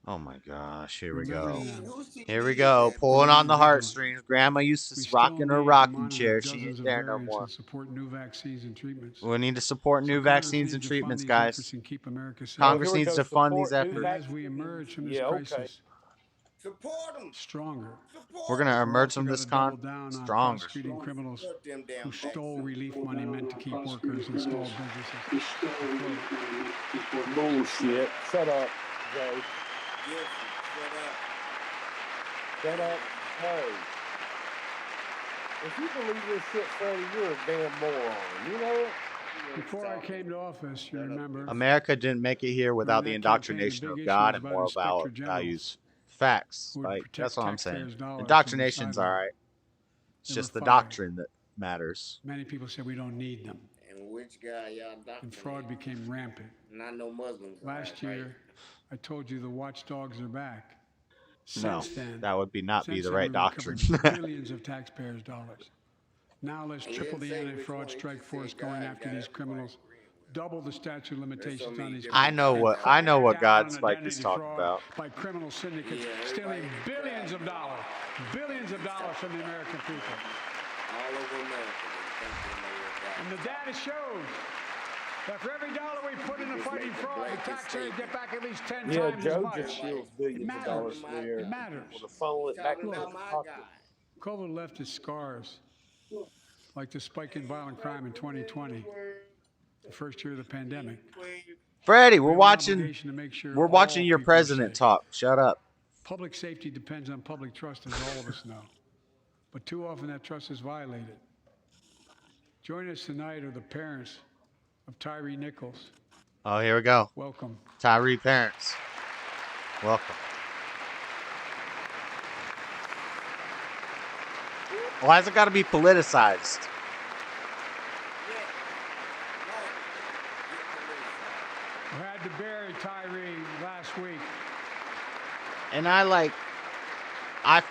Oh my gosh, here we Remember go. now. Here we go. Pulling on the heartstrings. Grandma used We to still rock in her need to rocking monitor chair. She dozens ain't of there no variants more. and support new vaccines and treatments. We need to support new Congress vaccines and needs to fund treatments, these guys. efforts and keep America safe. Congress needs to fund these Support new efforts. And as we emerge from this Yeah, okay. crisis Support them. stronger, We're going to we're emerge also from gonna this double down on stronger. prosecuting criminals Shut them damn who stole relief money meant to keep workers and small businesses afloat. Bullshit. Shut up, Joe. Gibson, shut up. Shut up. Hey. If you believe this shit, Freddie, you're a damn moron. You know it? Before I came to office, you remember, America didn't make it here without the During that campaign, the indoctrination big of issue God was and about moral inspector generals values. Facts. who would Like, protect that's what I'm saying. taxpayers' dollars from Indoctrination's the all sideline. right. It's They just were the fired. doctrine that matters. Many people said we don't need them, And which guy y'all and doctor? fraud became rampant. Not no Muslims. Last year, I told you the watchdogs are back. No, Since then, that would be not be since the then, right we've doctrine. recovered billions of taxpayers' dollars. Now let's He triple the didn't say which anti-fraud one, he strike just force said going God after got these it. criminals, double the statute of limitations on these I know people, what and I know what crack down God on Spike is identity talking fraud about. by criminal syndicates Yeah, stealing everybody- billions of dollars from the American people. All over America. They think they know what And God the data shows that for every dollar we put into fighting fraud, the taxpayers get back at least 10 Yeah, times as Joe much. just steals It billions of matters. dollars a year. It matters. With a funnel it back talking into about the my pocket. God. COVID left its scars, like the spike in violent crime in 2020, the first year of the pandemic. Freddie, We we're have an watching obligation to make sure we're watching all your people are president safe. talk. Shut up. Public safety depends on public trust, as all of us know. But too often that trust is violated. Joining us tonight are the parents of Tyree Nichols. Oh, here we go. Welcome. Tyree parents. Welcome. Why has it got to be politicized? We had to bury Tyree last week. And I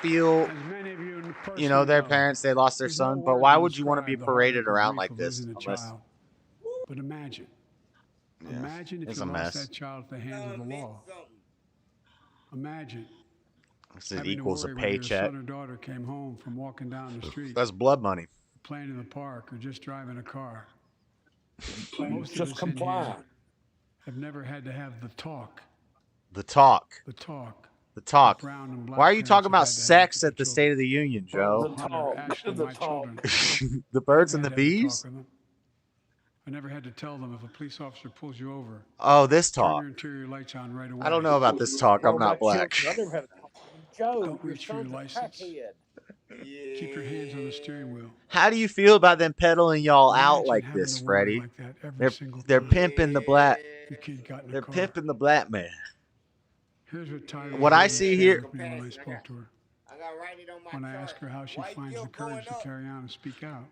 feel, As many of you you know, their personally know, parents, they lost their there's no son, but word why to would you want to be describe the paraded heartache and around grief like of this? losing a Unless, child. But imagine. Yeah, Imagine if it's you a lost mess. that child at the hands of the law. Imagine. It having to equals a worry whether your paycheck. son or daughter came home from walking down the street, That's blood money. playing in the park, or just driving a car. Most of Just us in comply. here have never had to have the talk. The talk. The talk. The talk. Brown and black Why are you parents talking have about had to have sex with at the their State of the Union, Joe? The Hunter, talk. Ashton, The my talk. children. The birds Never and the had to have the bees? talk with them. I never had to tell them if a police officer pulls you over, Oh, this turn talk. your interior lights on right away. I don't know about this talk. I'm Well, not my black. children, I never had a talk. Joe, Don't your reach for your son's a license. crackhead. Keep your hands on the steering wheel. How do you feel about them peddling y'all out Imagine like having this, to worry Freddie? like that every single They're time pimping the black. your kid got in a They're car. pimping the black man. Here's what Tyree What I Nichols see shared here- with me when I spoke to her. I got write it on my When I chart. asked her how she White finds the guilt courage to going up. carry on and speak out.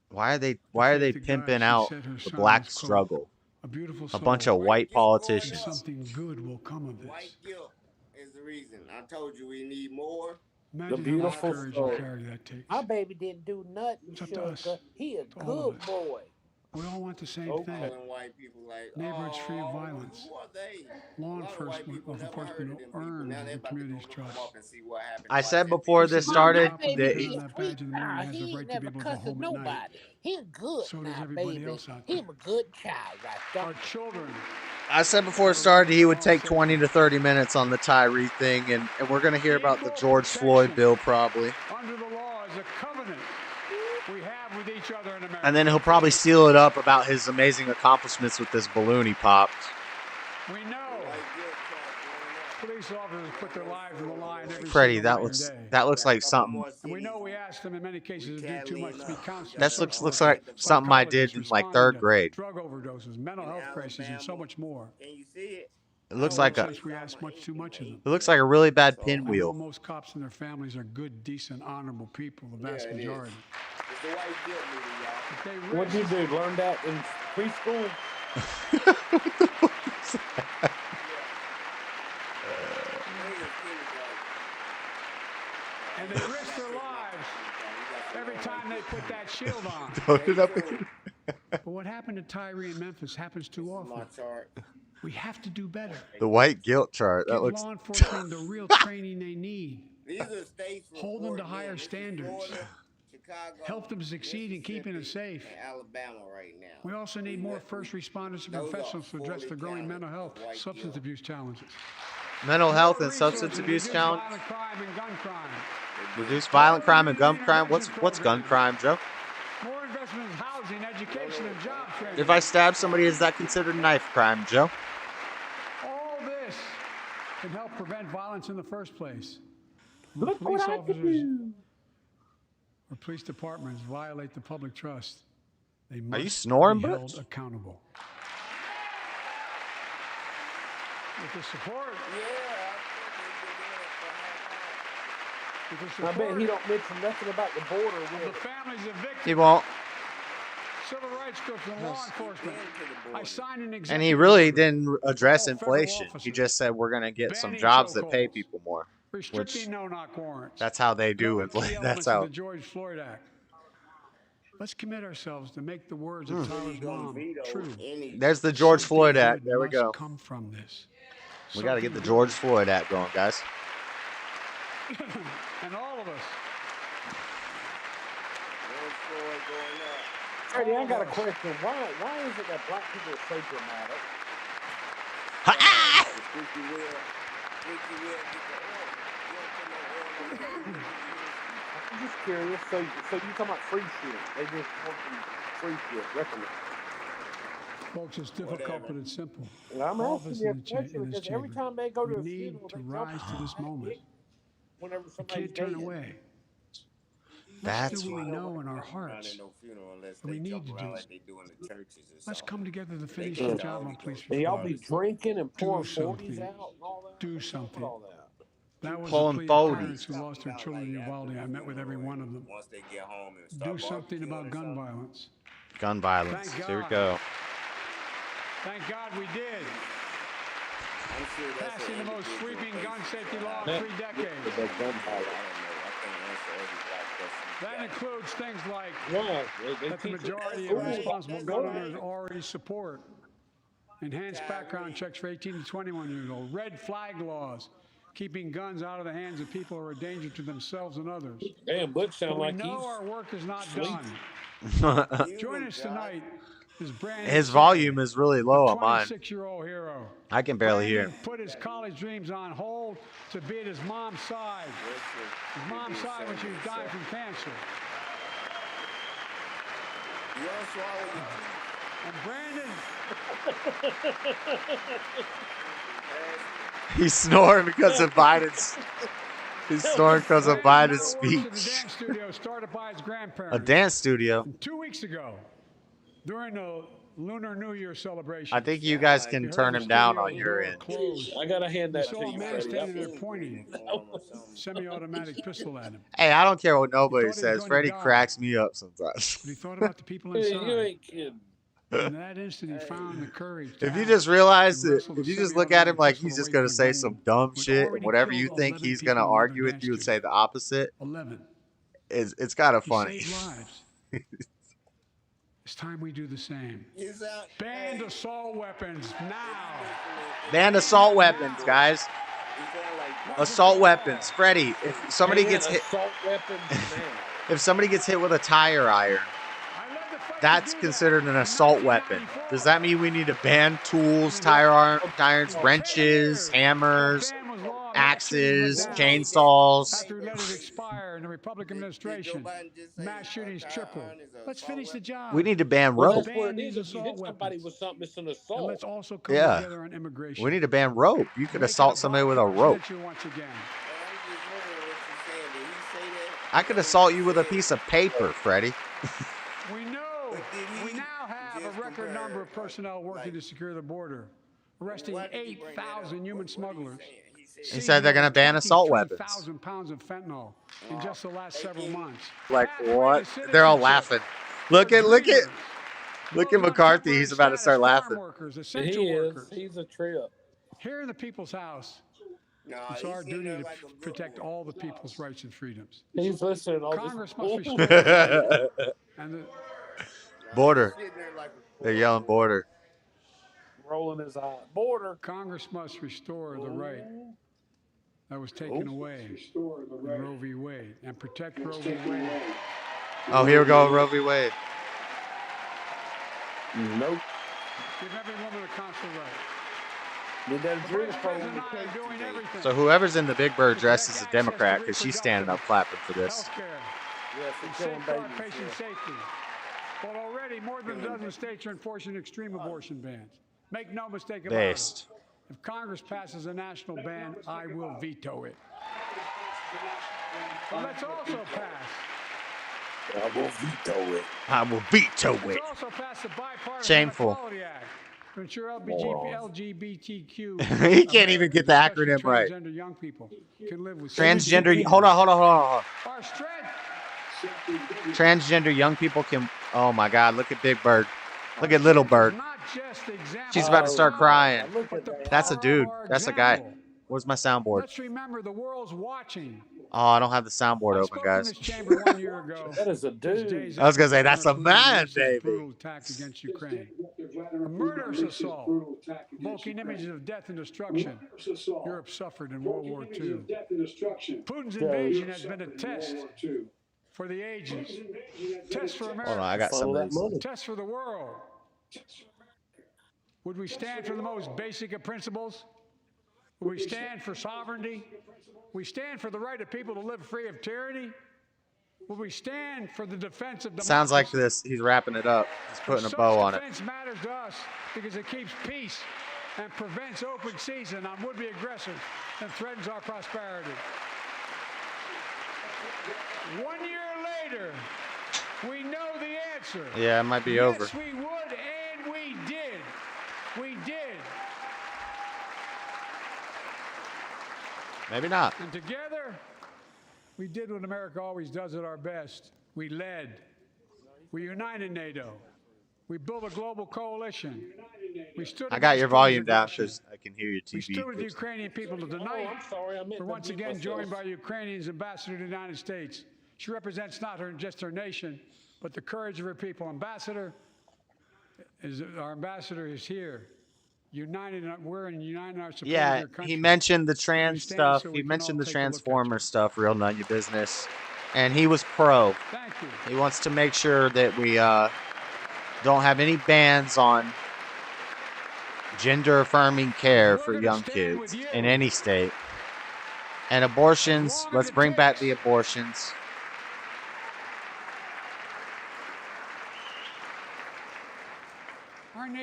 Why are they faith to God, pimping she out said her the son black is, quote, struggle? a beautiful A soul, bunch of white and politicians. something good will come of this. White guilt is the reason. I told you we need more. Imagine how much beautiful courage soul. and character that takes. My baby didn't do nothing, It's up to us. sugar. He a It's all of good us. boy. We all want the same Okay. thing. Calling white people like, Neighborhoods free of "Oh, violence. Who are they? Law A lot of white enforcement people of never enforcement heard of will them people. earn Now they the about to community's go look 'em trust. up and see what happened. I to said white before people. this My started, cop baby on the that pin is on that sweet badge in the morning now. has the He ain't right to be never able to go cussing home at night. nobody. He good So does now, everybody baby. else out He there. a good child right there. Our children. I said before it started, he would take 20 to 30 minutes on the Tyree thing, and we're going to hear about the Equal George Floyd protection bill probably. under the law is a covenant we have with each other in America. And then he'll probably seal it up about his amazing accomplishments with this balloon he popped. We know police officers put their lives on the line every Freddie, single that working looks day. that looks like something. And we know we asked them in many cases to do too much to be counseled. That looks like something I did in like third grade. Drug overdoses, mental health crises, and so much more. Can you see it? It looks like a Since we ask much too much of them. it looks like a really bad I know pinwheel. most cops and their families are good, decent, honorable people, the vast Yeah, it is. majority. It's the white guilt movie, y'all. But they What'd you risk do? Learn that in preschool? And they risk their lives every time they put that shield on. Load it up again. But what happened to Tyree in Memphis happens too often. We have to do better. The white guilt chart. That Give looks law enforcement the real training they need. These are states. Hold them to higher standards. Florida, Chicago, Help them succeed in keeping it safe. and Alabama right now. We also need more first responders and professionals to address the growing mental health, substance abuse challenges. mental health and substance abuse challenge. Violent crime and gun crime. Reduce violent crime and gun crime. What's gun crime, Joe? More investment in housing, education, and job training. If I stab somebody, is that considered knife crime, Joe? All this can help prevent violence in the first place. Look Police what I officers do. or police departments violate the public trust. They Are you must snoring, be Butch? held accountable. With the support. I bet he don't mention nothing about the border. The families of victims. He won't. Civil rights groups and law enforcement. I signed an executive And he really order didn't address all federal inflation. He officers just said we're going to get some banning jobs that pay chokeholds, people more. Which restricting no-knock warrants. that's how they do Government key it. elements That's of how. the George Floyd Act. Let's commit ourselves to make the words of Tyler's mom true. There's the George Something Floyd Act. good There we must go. come from this. We got to get the Something George Floyd Act going, guys. good. And all of us. Freddie, I got a question. Why is it that black people are so dramatic? I'm just curious. So you talking about free shit? They just want free shit. Recommend. Folks, it's difficult, but it's simple. Well, I'm All of us asking you a in question because every chamber, time they go to a we need funeral, to they rise to this moment. Whenever We somebody's can't turn dead. away. That's Let's do what we why. know in our hearts. We need to do. Let's come together to finish the job on police And y'all reform. be drinking and pouring Do 40s something. out and all that? Do something. All that. That was Pulling the plea of 40s. parents who lost their children in Uvalde. I met with every one of them. Once they get home and Do something about gun violence. Gun violence. Thank Here we God. go. Thank God we did. Passing the most sweeping gun safety law in 3 decades. That includes things like that the majority of responsible gun owners already support. Enhanced background checks for 18 to 21-year-olds. Red flag laws, keeping guns out of the hands of people who are a danger to themselves and others. Damn, Butch But sound we like know he's our work is not asleep. done. Join us tonight. His volume is really low on mine. 26-year-old hero. I can barely hear. Brandon put his college dreams on hold to be at his mom's side. His mom's side when she was dying from cancer. And Brandon, He's snoring because of Biden's. He's snoring because of Biden's works at the speech. dance studio started by his grandparents. A dance studio. 2 weeks ago, during the Lunar New Year celebration. I think you guys can turn him down on your end. I gotta hand that saw to a you, man Freddie. standing there pointing semi-automatic pistol at him. Hey, I don't care what nobody He thought he was says. going to Freddie die. cracks me up sometimes. But he thought about the people You inside. ain't kidding. In that instant, he found the courage. to If you act just realize and that, wrestle if the you just look at him semi-automatic like pistol he's just away gonna from say the some gunman, dumb who'd shit, already whatever you killed think 11 he's people gonna in another argue with dance you and say studio. the opposite, 11. it's kind of He funny. saved lives. It's time we do the same. Ban assault weapons now. Ban assault weapons, guys. Assault weapons. Freddie, if somebody Man, gets hit, assault weapons now. if somebody gets hit with a tire iron, that's considered an assault weapon. Does that mean we need to ban tools, irons, wrenches, hammers, axes, chainsaws? After we let it expire in the Republican administration, mass shootings triple. Let's finish the job. We need to ban Well, rope. that's what it Ban is. these If you hit assault somebody weapons. with something, it's an And assault. let's also come Yeah. together on immigration. We need to ban rope. You could Make it assault somebody with a about rope. confidential once again. I could assault you with a piece of paper, Freddie. We now have a record number of personnel working to secure the border, arresting 8,000 human smugglers. He said they're gonna ban assault weapons. 53,000 pounds of fentanyl in just the last several months. Like what? They're all laughing. Look at McCarthy. He's about to start laughing. Workers, He essential is. workers. He's a trip. Here in the People's House, It's our duty to protect all the people's rights and freedoms. He's listening to all Congress this must bull. restore and the Border. They're yelling border. Rolling his eye. Border. Congress must restore the right that was taken away in Roe v. Wade and protect Roe v. Wade. Oh, here we go, Roe v. Wade. Nope. Give every woman a consular right. Did that dream So whoever's in the Big Bird dress is a Democrat because she's standing up clapping for this. Yes, and safeguard patient safety. Well, already more than a dozen states are enforcing extreme abortion bans. Make no mistake about it. If Congress passes a national ban, I will veto it. But let's also pass. I will veto it. I will veto it. Let's also pass the Bipartisan Shameful. Equality Act to ensure LGBTQ. He can't even get the acronym right. Transgender young people can live with Transgender. Hold on. Our strength. Transgender young people can. Oh my God! Look at Big Bird. Look at Little Bird. She's about to start crying. That's a dude. That's a guy. Where's my soundboard? Let's remember the world's watching. Oh, I don't have the soundboard open, guys. That is a dude. I was gonna say that's a man, David. Brutal attack against Ukraine. A murderous assault, evoking images of death and destruction Europe suffered in World War II. Putin's invasion has been a test for the ages. Test for America. Hold on, I got some of these. Test for the world. Would we stand for the most basic of principles? Would we stand for sovereignty? We stand for the right of people to live free of tyranny? Will we stand for the defense of democracy? Sounds like this. He's wrapping it up. He's putting a bow on it. Defense matters to us because it keeps peace and prevents open season on would-be aggressors and threatens our prosperity. 1 year later, we know the answer. Yeah, it might be over. Yes, we would, and we did. We did. Maybe not. And together, we did what America always does at our best. We led. We united NATO. We built a global coalition. We stood. I got your volume down because I can hear your TV. We stood with the Ukrainian people tonight. We're once again joined by Ukraine's ambassador to the United States. She represents not just her nation, but the courage of her people. Our ambassador is here. We're uniting our support Yeah, of your country. he mentioned the trans stuff. He mentioned the Transformer stuff, real none of your business. And he was pro. Thank you. He wants to make sure that we don't have any bans on gender-affirming care for young kids in any state. And abortions, let's bring back the abortions.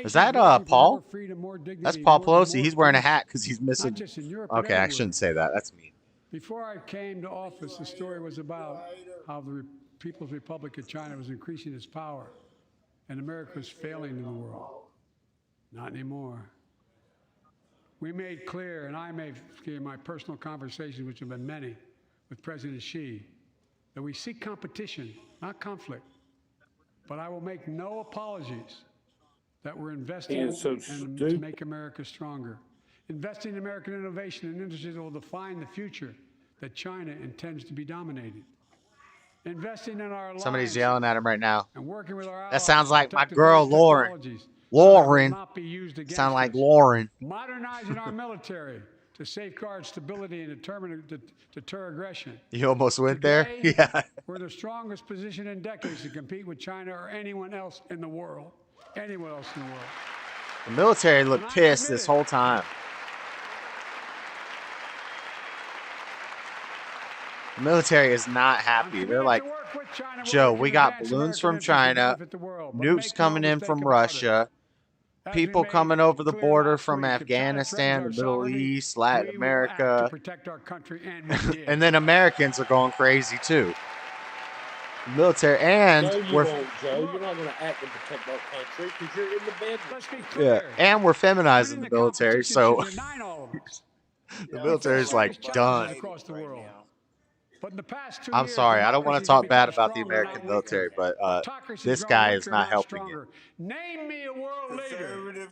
Is that Paul? That's Paul Pelosi. He's wearing a hat because he's missing. Okay, I shouldn't say that. That's mean. Before I came to office, the story was about how the People's Republic of China was increasing its power and America was failing in the world. Not anymore. We made clear, and I made clear in my personal conversations, which have been many, with President Xi, that we seek competition, not conflict. But I will make no apologies that we're investing to make America stronger. Investing in American innovation and industries that will define the future that China intends to be dominated. Investing in our Somebody's yelling at him right now. And working with our that sounds like my girl, Lauren. Lauren. Sound like Lauren. Modernizing our military to safeguard stability and deter aggression. You almost went there? Yeah. We're the strongest position in decades to compete with China or anyone else in the world. Anyone else in the world. The military looked pissed this whole time. The military is not happy. They're like, Joe, we got balloons from China, nukes coming in from Russia, people coming over the border from Afghanistan, the Middle East, Latin America, and then Americans are going crazy too. Military, and we're Joe. You're not going to act and protect our country because you're in the bedroom. Yeah, and we're feminizing the military, so the military's like done. I'm sorry, I don't want to talk bad about the American military, but this guy is not helping it. Name me a world leader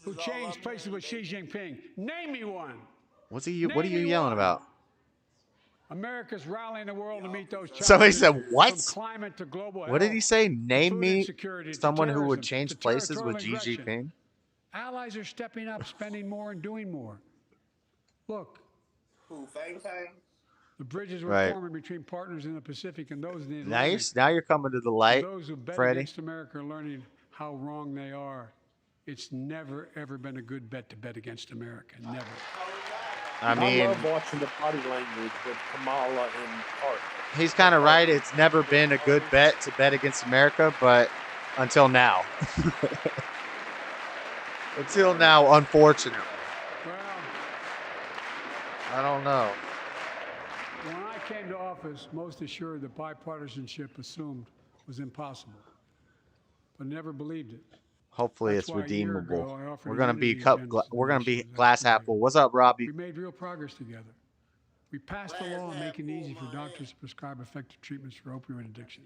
who changed places with Xi Jinping. Name me one. What's he? What are you yelling about? America's rallying the world to meet those challenges. Somebody said, what? From climate to global What did he say? Name food me insecurity, to someone who would terrorism, change to places with territorial Xi aggression. Jinping. Allies are stepping up, spending more and doing more. Look. Who, Fang Fang? The bridges were forming between partners in the Pacific and those in the Atlantic. Nice. Now you're coming to the light, Those who bet Freddie. against America are learning how wrong they are. It's never, ever been a good bet to bet against America. Never. I mean, I love watching the body language with Kamala and Carter. He's kind of right. It's never been a good bet to bet against America, but until now. Until now, unfortunately. Well, I don't know. when I came to office, most assured that bipartisanship assumed was impossible, but never believed it. Hopefully, That's it's why a year ago, redeemable. I offered We're gonna be immunity we're gonna be against glass apple. What's up, Robbie? We made real progress together. We passed a law making it easy for doctors to prescribe effective treatments for opioid addiction.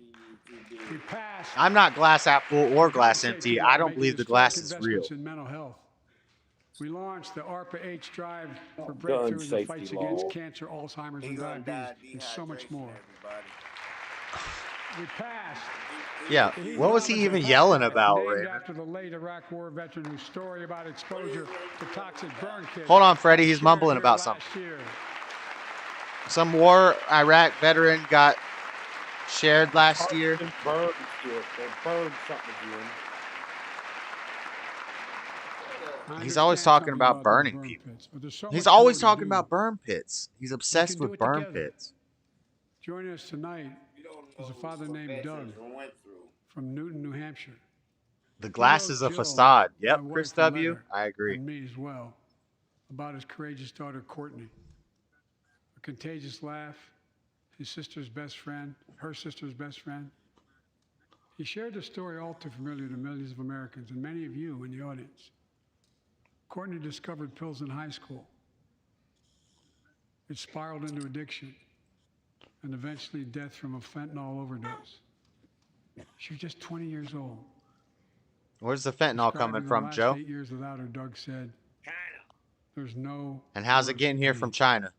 We passed. I'm not glass apple or glass empty. I don't believe the glass is real. Investments in mental health. We launched the ARPA-H drive for breakthroughs in fights against cancer, Alzheimer's, and diabetes, and so much more. We passed. Yeah. What was he even yelling about, Named Raymond? after the late Iraq War veteran whose story about exposure to toxic burn kits. Hold on, Freddie. He's shared mumbling here about last something. year. Some war Iraq veteran got shared last year. They burned something again. He's always talking about burning people. He's always talking about burn pits. He's obsessed with burn pits. Joining us tonight is a father named Doug from Newton, New Hampshire. The glass is a facade. Yep, Chris W. I agree. And me as well, about his courageous daughter, Courtney. A contagious laugh, his sister's best friend, her sister's best friend. He shared a story all too familiar to millions of Americans and many of you in the audience. Courtney discovered pills in high school. It spiraled into addiction and eventually death from a fentanyl overdose. She was just 20 years old. Where's the fentanyl coming from, Joe? 8 years without her, Doug said, there's no. And how's it getting here from China?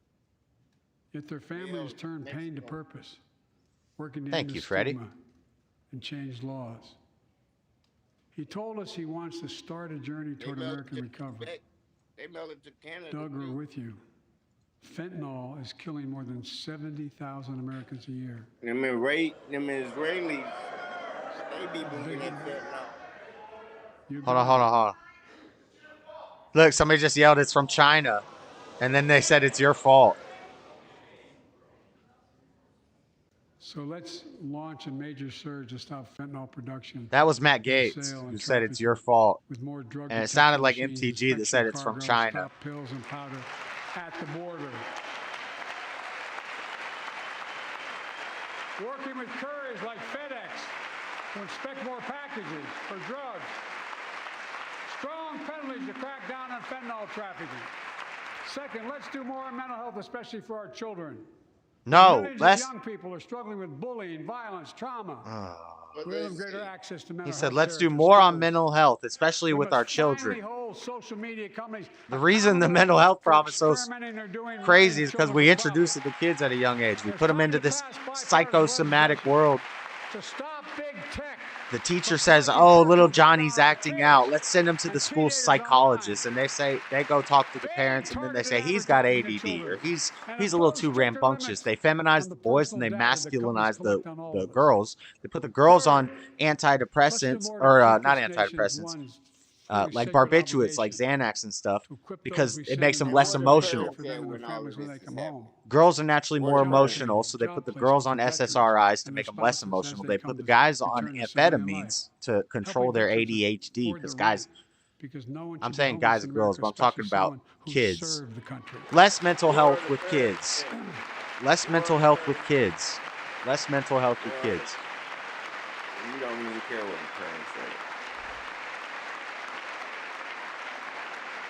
Yet their family has turned pain to purpose, working to Thank end you, the Freddie. stigma and change laws. He told us he wants to start a journey toward American recovery. They mailed it to Canada. Doug, we're with you. Fentanyl is killing more than 70,000 Americans a year. Them Israelis, they be moving that fentanyl. Hold on. Look, somebody just yelled it's from China. And then they said it's your fault. So let's launch a major surge to stop fentanyl production. That was Matt Gates who said it's your fault. With more drug And it sounded like detection machines, MTG that said it's inspection from cargo, China. stop pills and powder at the border. Working with couriers like FedEx to inspect more packages for drugs. Strong penalties to crack down on fentanyl trafficking. Second, let's do more on mental health, especially for our children. No, Millions less. of young people are struggling with bullying, violence, trauma. We give them greater access to mental He health said, let's care do to more on schools. mental health, especially We with must our finally children. hold social media companies The reason the mental health problem is so experimenting or doing crazy with is because children we with introduce it to kids at a young age. We put them into this psychosomatic world. to stop big tech. The teacher says, oh, little Johnny's acting out. Let's send him to the school psychologist. And they go talk to the parents, and then they say he's got ADD or he's a little too rambunctious. They feminize the boys and they masculinize the girls. They put the girls on antidepressants or not antidepressants, like barbiturates, like Xanax and stuff, because it makes them less emotional. Girls are naturally more emotional, so they put the girls on SSRIs to make them less emotional. They put the guys on amphetamines to control their ADHD, because guys, I'm saying guys and girls, but I'm talking about kids. Less mental health with kids. Less mental health with kids. Less mental health with kids. You don't even care what the parents say.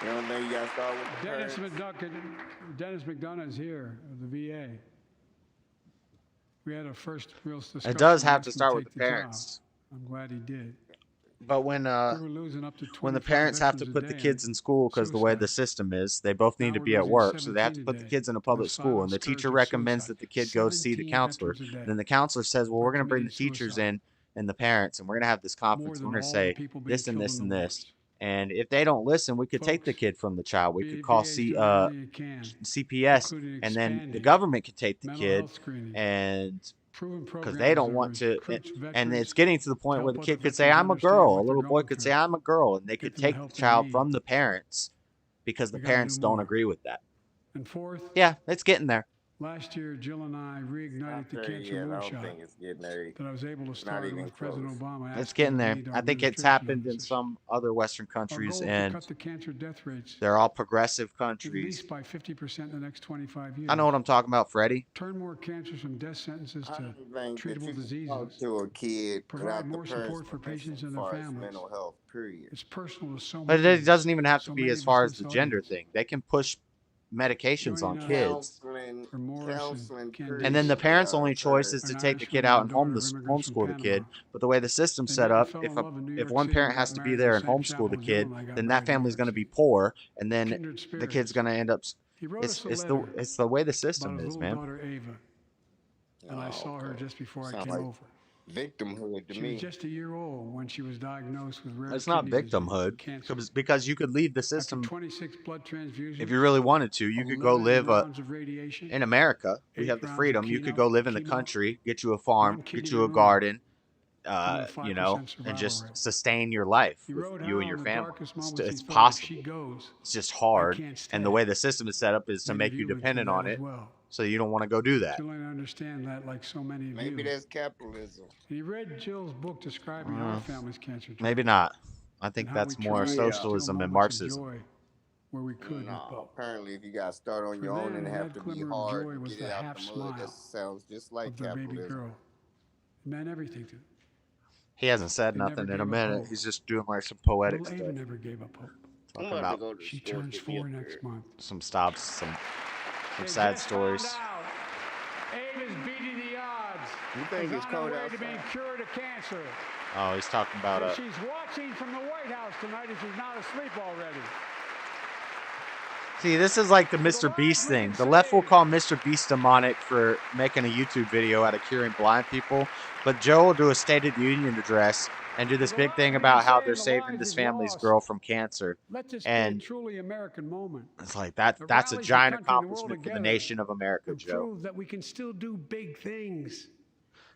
You don't think you got to start with the parents? Dennis McDonough is here of the VA. We had a first real discussion. It does have to once we start with take the job. parents. I'm glad he did. But when the parents have to put the kids in school because the way the system is, they both need to be at work, so they have to put the kids in a public school, and the teacher recommends that the kid go see the counselor. Then the counselor says, well, we're going to bring the teachers in and the parents, and we're going to have this conference. We're going to say this and this and this. And if they don't listen, we could take the kid from the child. We could call CPS, and then the government could take the kid, and because they don't want to. And it's getting to the point where the kid could say, I'm a girl. A little boy could say, I'm a girl. And they could take the child from the parents because the parents don't agree with that. And fourth, yeah, it's getting there. Last year, Jill and I reignited the cancer moonshot that I was able to start with President Obama. It's getting there. I think it's happened in some other Western countries, and cut the cancer death rates they're all progressive countries. at least by 50% in the next 25 years. I know what I'm talking about, Freddie. Turn more cancers from death sentences to treatable diseases. To a kid, provide more support for patients and their families. Mental health, period. It's personal to so many. But it doesn't even have to be as far as the gender thing. They can push medications on kids, and then the parents' only choice is to take the kid out and homeschool the kid. But the way the system's set up, if one parent has to be there and homeschool the kid, then that family's going to be poor, and then the kid's going to end up. It's the way the system is, man. And I saw her just before I came over. Victimhood to me. She was just a year old when she was diagnosed with rare It's not kidney victimhood, disease, because you could leave the system 26 blood transfusions. if you really wanted to. You could go 11 live rounds of radiation, in America. We 8 have the rounds freedom. of You could chemo, go live in the country, get you a farm, get you a garden, a you know, 5% and survival just rate. sustain your life He with wrote you how and your in the family. darkest moments It's he felt, if possible. she goes, It's just I hard, can't and stay. the way the system is set up is to Many make of you you went dependent through on that as it, well. so you don't want to go do that. Jill and I understand that, like so many of Maybe you. that's capitalism. He read Jill's book describing our family's cancer journey. Maybe not. I think and how that's we more tried to steal socialism and moments of Marxism. joy where we could. No, apparently if you got to start on For your own them, and have that to be glimmer of hard joy to was get the it out half the mud, smile that sounds just like of their baby capitalism. girl. It meant everything to them. He hasn't said They never nothing in gave a up minute. hope. He's just doing like some poetic Little stuff. Ava never gave up hope. Talking I'm about to about go to She the store turns to get me 4 a next beer. month. some stops, some They sad just stories. found out Ava's beating the odds. You think Is it's on her cold way to being outside? cured of cancer. Oh, he's talking about And she's watching from the White House tonight if she's not asleep already. See, this is like the Mr. Beast thing. The left will call Mr. Beast demonic for making a YouTube video out of curing blind people, but Joe will do a State of the Union address and do this big thing about how they're saving this family's girl from cancer. Let this be a And truly American moment. it's like that's a rallies the giant country and the world accomplishment for the together nation of America, and Joe. prove that we can still do big things.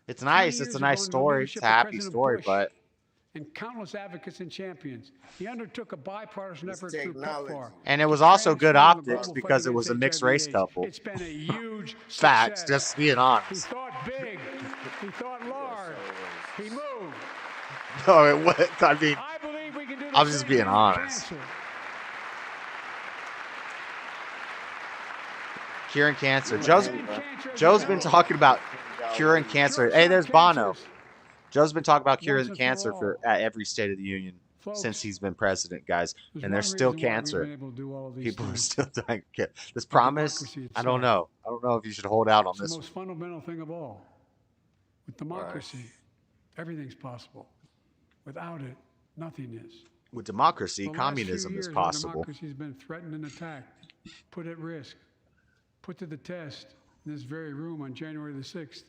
It's nice. 20 It's a years nice ago, under the story. It's leadership a of happy President story, Bush but and countless advocates and champions, he undertook a bipartisan It's effort through technology. PEPFAR. and it to was also good transform the optics global because fight it was a against mixed race HIV/AIDS. couple. It's been a huge Facts, success. just being He honest. thought big. He thought large. He moved. No, it was. I mean, I believe we can do the I'm just same being thing with honest. cancer. Curing cancer. Cancer Joe's been talking about curing cancer. Hey, there's Bono. Joe's been talking about curing Once and cancer for for all. at every State of the Union Folks, since he's been president, guys. there's And there's one still reason why we've cancer. been able to do all of these People are things. still dying. This promise, democracy I don't itself. know. I don't know if you should hold out on It's the this one. most fundamental thing of all. With democracy, everything's possible. Without it, nothing is. With democracy, The last few communism is years, our possible. democracy has been threatened and attacked, put at risk, put to the test in this very room on January the 6th.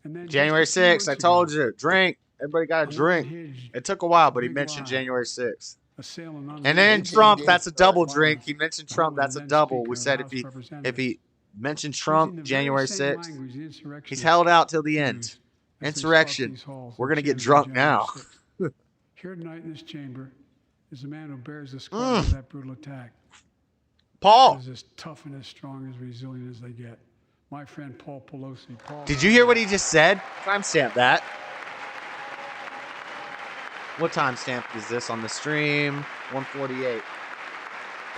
And then January just a few 6th, I months told ago, you, drink. Everybody got a an drink. unhinged It took a while, but he big mentioned lie, January 6th. assailant And then unleashed Trump, did that's a start double violence, drink. He mentioned the Trump, Holy that's a then double. Speaker We of said the if House he of Representatives, mentioned using Trump the January very same 6th, language the he's insurrectionists held out till the end. used as they stalked Insurrection. these halls We're on gonna get January drunk now. 6th. Here tonight in this chamber is a man who bears the scars of that brutal attack. Paul, Is as tough and as strong, as resilient as they get. My friend Paul Pelosi. Paul, did you hear what he just said? Timestamp that. What timestamp is this on the stream? 148.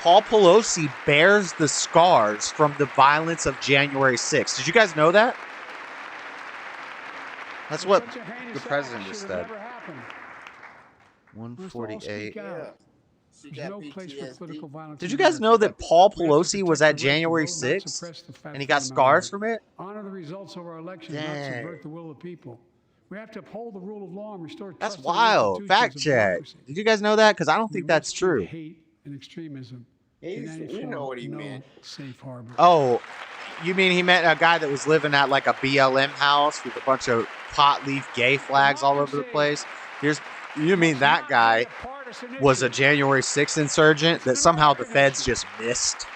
Paul Pelosi bears the scars from the violence of January 6th. Did you guys know that? That's what Such a heinous the act president should just have said. never happened. 148. Let's all speak out. She There's got no place for PTSD. political violence. Did in you guys America. know that Paul We have to Pelosi was protect at the right to January vote, not 6th suppress the and he got Fifth scars Amendment. from it? Honor the results of our elections, Dang. not subvert the will of the people. We have to uphold the rule of law and restore That's trust in the wild. institutions Fact of check. democracy. Did you guys know that? Because I don't We think that's must keep true. hate and extremism You in any know form what he no meant. safe harbor. Oh, you mean he meant a guy that was living at like a BLM house with a bunch of pot leaf gay flags all over the place? You mean that guy was a January 6th insurgent that somehow the feds just missed?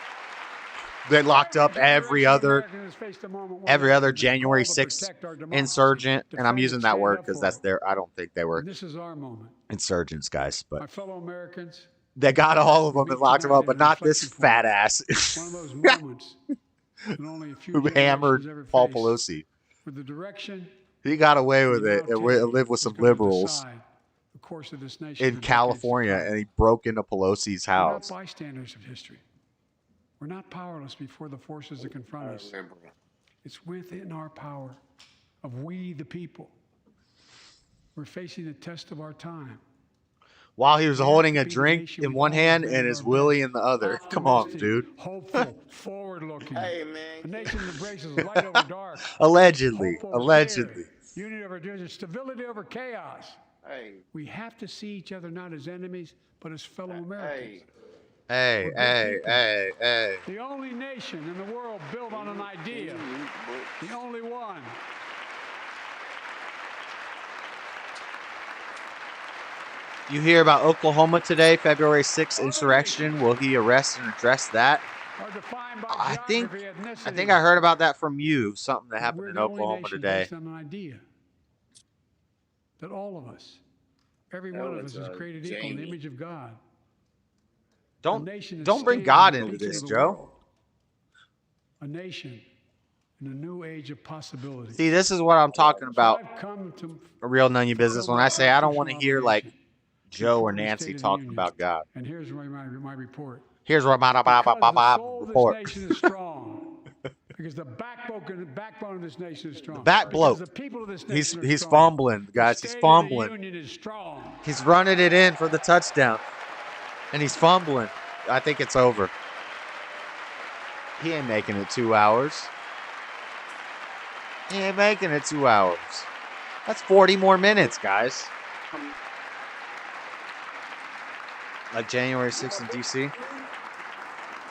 They locked up every other January 6th insurgent, and I'm using that word because that's their. I don't think they were This is our moment. insurgents, guys, My but fellow Americans, they got all of them and locked them up, but not this fat ass one of those moments that only a few who hammered generations ever Paul face, Pelosi. where the direction He got away with we it now and take lived with is some gonna liberals decide the course of this nation in for decades to California, come. and he broke into Pelosi's We're not house. bystanders of history. We're not powerless before the forces that confront us. It's within our power of we the people. We're facing the test of our time. While he was holding a drink in one hand and his willy in the other. Come on, dude. Hopeful, forward-looking. Hey, man. A nation that embraces light over dark. Allegedly. Hope over Allegedly. fear, unity over division, stability over chaos. Hey. We have to see each other not as enemies, but as fellow Americans. Hey, hey, hey, hey. The only nation in the world built on an idea. The only one. You hear about Oklahoma today, February 6th insurrection. Will he arrest and address that? I think I heard about that from you. Something that happened in Oklahoma today. Based on an idea that all of us, every one of us, is created equal in the image of God. Don't bring God into this, Joe. A nation in a new age of possibility. See, this is what I'm talking about. A real none of your business. When I say I don't want to hear like Joe or Nancy talking about God. And here's my report. Here's what my report. This nation is strong. Because the backbone of this nation is strong. Back bloke. The people of this nation He's fumbling, guys. He's fumbling. The union is strong. He's running it in for the touchdown. And he's fumbling. I think it's over. He ain't making it 2 hours. He ain't making it 2 hours. That's 40 more minutes, guys. Like January 6th in D.C.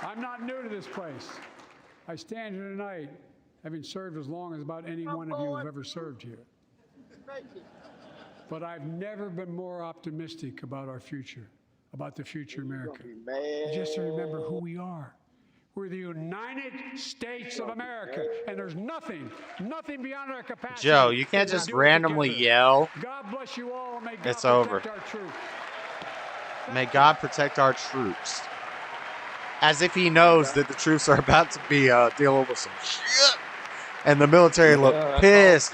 I'm not new to this place. I stand here tonight having served as long as about any one of you have ever served here. But I've never been more optimistic about our future, about the future of America. Just to remember who we are. We're the United States of America, and there's nothing beyond our capacity. Joe, you can't just randomly yell. God bless you all. May God It's over. protect our troops. May God protect our troops. As if he knows that the troops are about to be dealing with some shit. And the military looked pissed.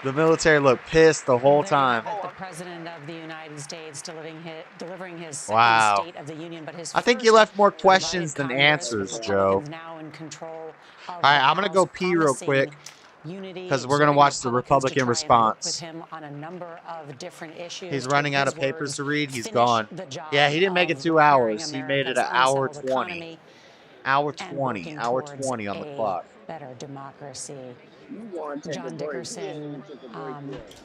The military looked pissed the whole time. The President of the United States delivering his Wow. second State of the Union, but his I think you left more questions than answers, Joe. now in control of All right, I'm going to go pee real quick because we're going to watch the Republican response. him on a number of different issues. He's running out of papers to read. He's gone. Yeah, he didn't make it 2 hours. He made it an hour 20. Hour 20. Hour 20 on the clock. Better democracy. John Dickerson,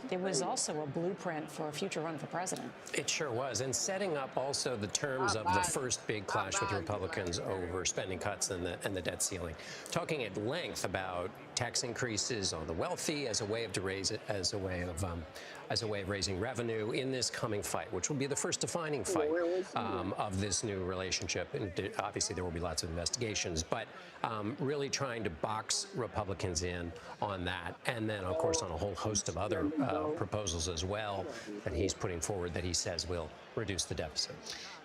there was also a blueprint for a future run for president. It sure was. And setting up also the terms of the first big clash with Republicans over spending cuts and the debt ceiling. Talking at length about tax increases on the wealthy as a way of raising revenue in this coming fight, which will be the first defining fight of this new relationship. And obviously there will be lots of investigations, but really trying to box Republicans in on that. And then, of course, on a whole host of other proposals as well that he's putting forward that he says will reduce the deficit.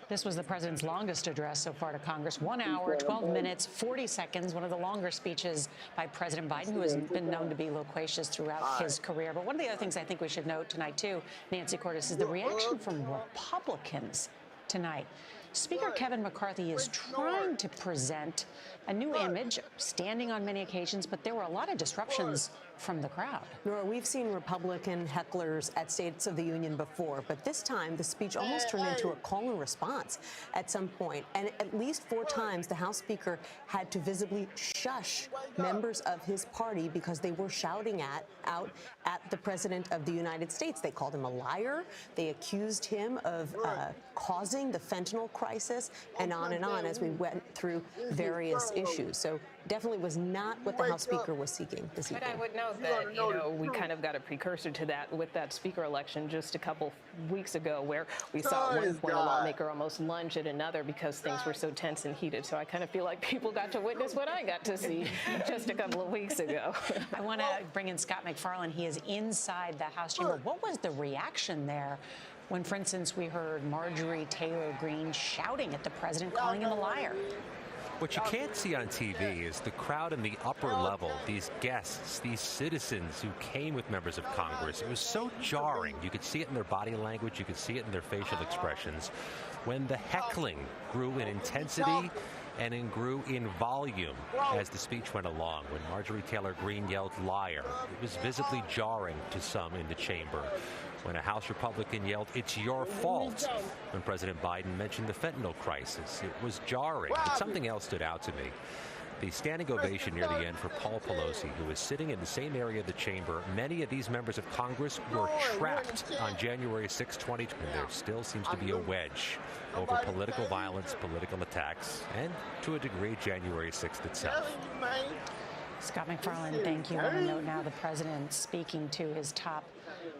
This was the president's longest address so far to Congress. 1 hour, 12 minutes, 40 seconds, one of the longer speeches by President Biden, who has been known to be loquacious throughout his career. But one of the other things I think we should note tonight, too, Nancy Cordes, is the reaction from Republicans tonight. Speaker Kevin McCarthy is trying to present a new image, standing on many occasions, but there were a lot of disruptions from the crowd. Nora, we've seen Republican hecklers at States of the Union before, but this time the speech almost turned into a call and response at some point. And at least 4 times the House Speaker had to visibly shush members of his party because they were shouting out at the President of the United States. They called him a liar. They accused him of causing the fentanyl crisis, and on as we went through various issues. So definitely was not what the House Speaker was seeking this evening. But I would note that, you know, we kind of got a precursor to that with that speaker election just a couple weeks ago, where we saw at one point a lawmaker almost lunge at another because things were so tense and heated. So I kind of feel like people got to witness what I got to see just a couple of weeks ago. I want to bring in Scott McFarland. He is inside the House chamber. What was the reaction there when, for instance, we heard Marjorie Taylor Greene shouting at the president, calling him a liar? What you can't see on TV is the crowd in the upper level, these guests, these citizens who came with members of Congress. It was so jarring. You could see it in their body language. You could see it in their facial expressions. When the heckling grew in intensity and grew in volume as the speech went along. When Marjorie Taylor Greene yelled liar, it was visibly jarring to some in the chamber. When a House Republican yelled, "It's your fault," when President Biden mentioned the fentanyl crisis, it was jarring. But something else stood out to me. The standing ovation near the end for Paul Pelosi, who was sitting in the same area of the chamber. Many of these members of Congress were trapped on January 6, 2020. And there still seems to be a wedge over political violence, political attacks, and to a degree, January 6th itself. Scott McFarland, thank you. I want to note now the president speaking to his top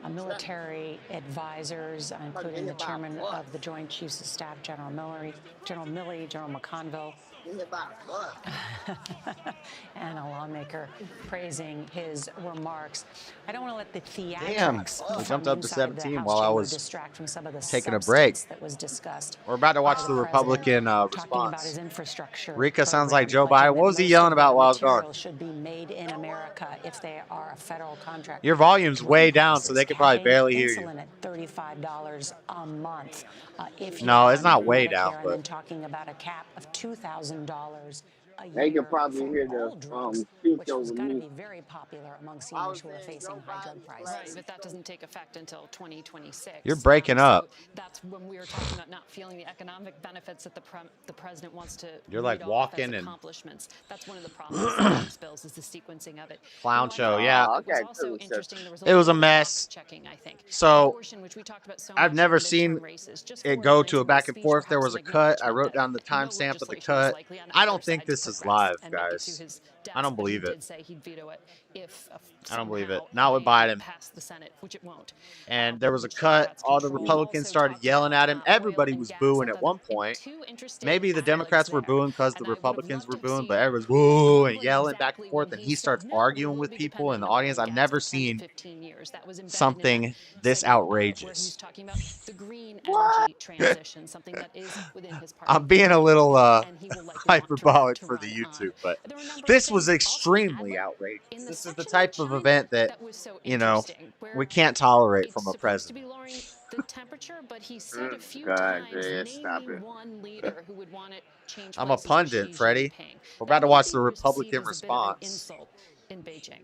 military advisors, including the chairman of the Joint Chiefs of Staff, General Milley, General McConville, and a lawmaker praising his remarks. I don't want to let the theatrics we jumped up to 17 while I was distract from some of the taking a break. That was discussed. We're about to watch the Republican about response. his infrastructure Rika sounds like Joe Biden. What was he yelling about while I was gone? Should be made in America if they are a federal contract. Your volume's way down, so they could probably barely hear you. Insulin at $35 a month. If No, it's not way Medicare, down, and but then talking about a cap of $2,000 a year. They could probably hear the speech which over was going to me. be very popular among seniors who are facing high drug prices. Right, but that doesn't take effect until 2026. You're breaking up. So that's when we were talking about not feeling the economic benefits that the president wants to. You're like read off walking as and accomplishments. That's one of the problems with these bills is the sequencing of it. Clown show, yeah. It was also interesting. There was It was a mess. checking, I think. So Abortion, which we talked about so I've much never in the seen midterm races, just it 4 go minutes to a in back the and speech, forth. There perhaps was a an cut. I acknowledgement wrote down the that no timestamp of the legislation was cut. likely on I don't either think side this to is progress live, and make it to guys. his desk, I don't but he believe it. did say he'd veto it if I don't believe it. somehow Not with they Biden. pass the Senate, which it won't. And there was a cut. All the Republicans started yelling at him. Everybody was booing at one point. Maybe the Democrats were booing because the Republicans were booing, but everyone's woo and yelling back and forth. And he starts arguing with people in the audience. I've never seen something this outrageous. Talking about the green energy transition, something that is within his party. I'm being a little hyperbolic for the YouTube, but this was extremely outrageous. This is the type of event that, you know, we can't tolerate from a president. The temperature, but he said a few times naming one leader who would want to change. I'm a pundit, Freddie. We're about to watch the Republican response. In Beijing.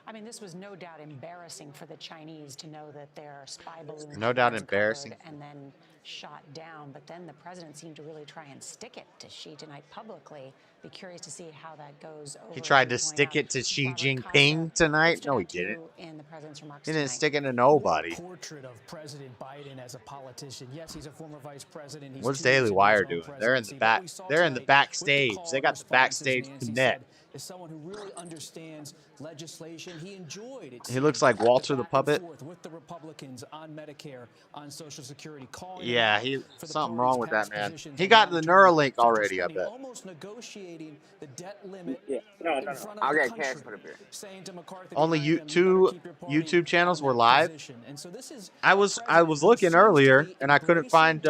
I mean, this was no doubt embarrassing for the Chinese to know that their spy balloon No doubt was embarrassing. covered and then shot down. But then the president seemed to really try and stick it to Xi tonight publicly. Be curious to see how that goes over. He tried to stick it to Xi Jinping tonight. No, he didn't. In the president's remarks He didn't tonight. stick it to nobody. Portrait of President Biden as a politician. Yes, he's a former vice president. He's What's 2 Daily years into Wire his own doing? They're in the presidency. But back. we saw They're in the tonight backstage. with the They got the call backstage responses, Nancy connect. said, is someone who really understands legislation. He enjoyed it. He looks like Walter the puppet. With the Republicans on Medicare, on Social Security, calling Yeah, them he out for the something party's wrong with that past man. positions He on got the long-term Neuralink social already, I spending, bet. almost negotiating the debt limit No, in front of I'll the get cash country, for the beer. saying to McCarthy Only behind him, "You better two keep your party YouTube channels on were that live. position." And so this is I was looking earlier and I couldn't find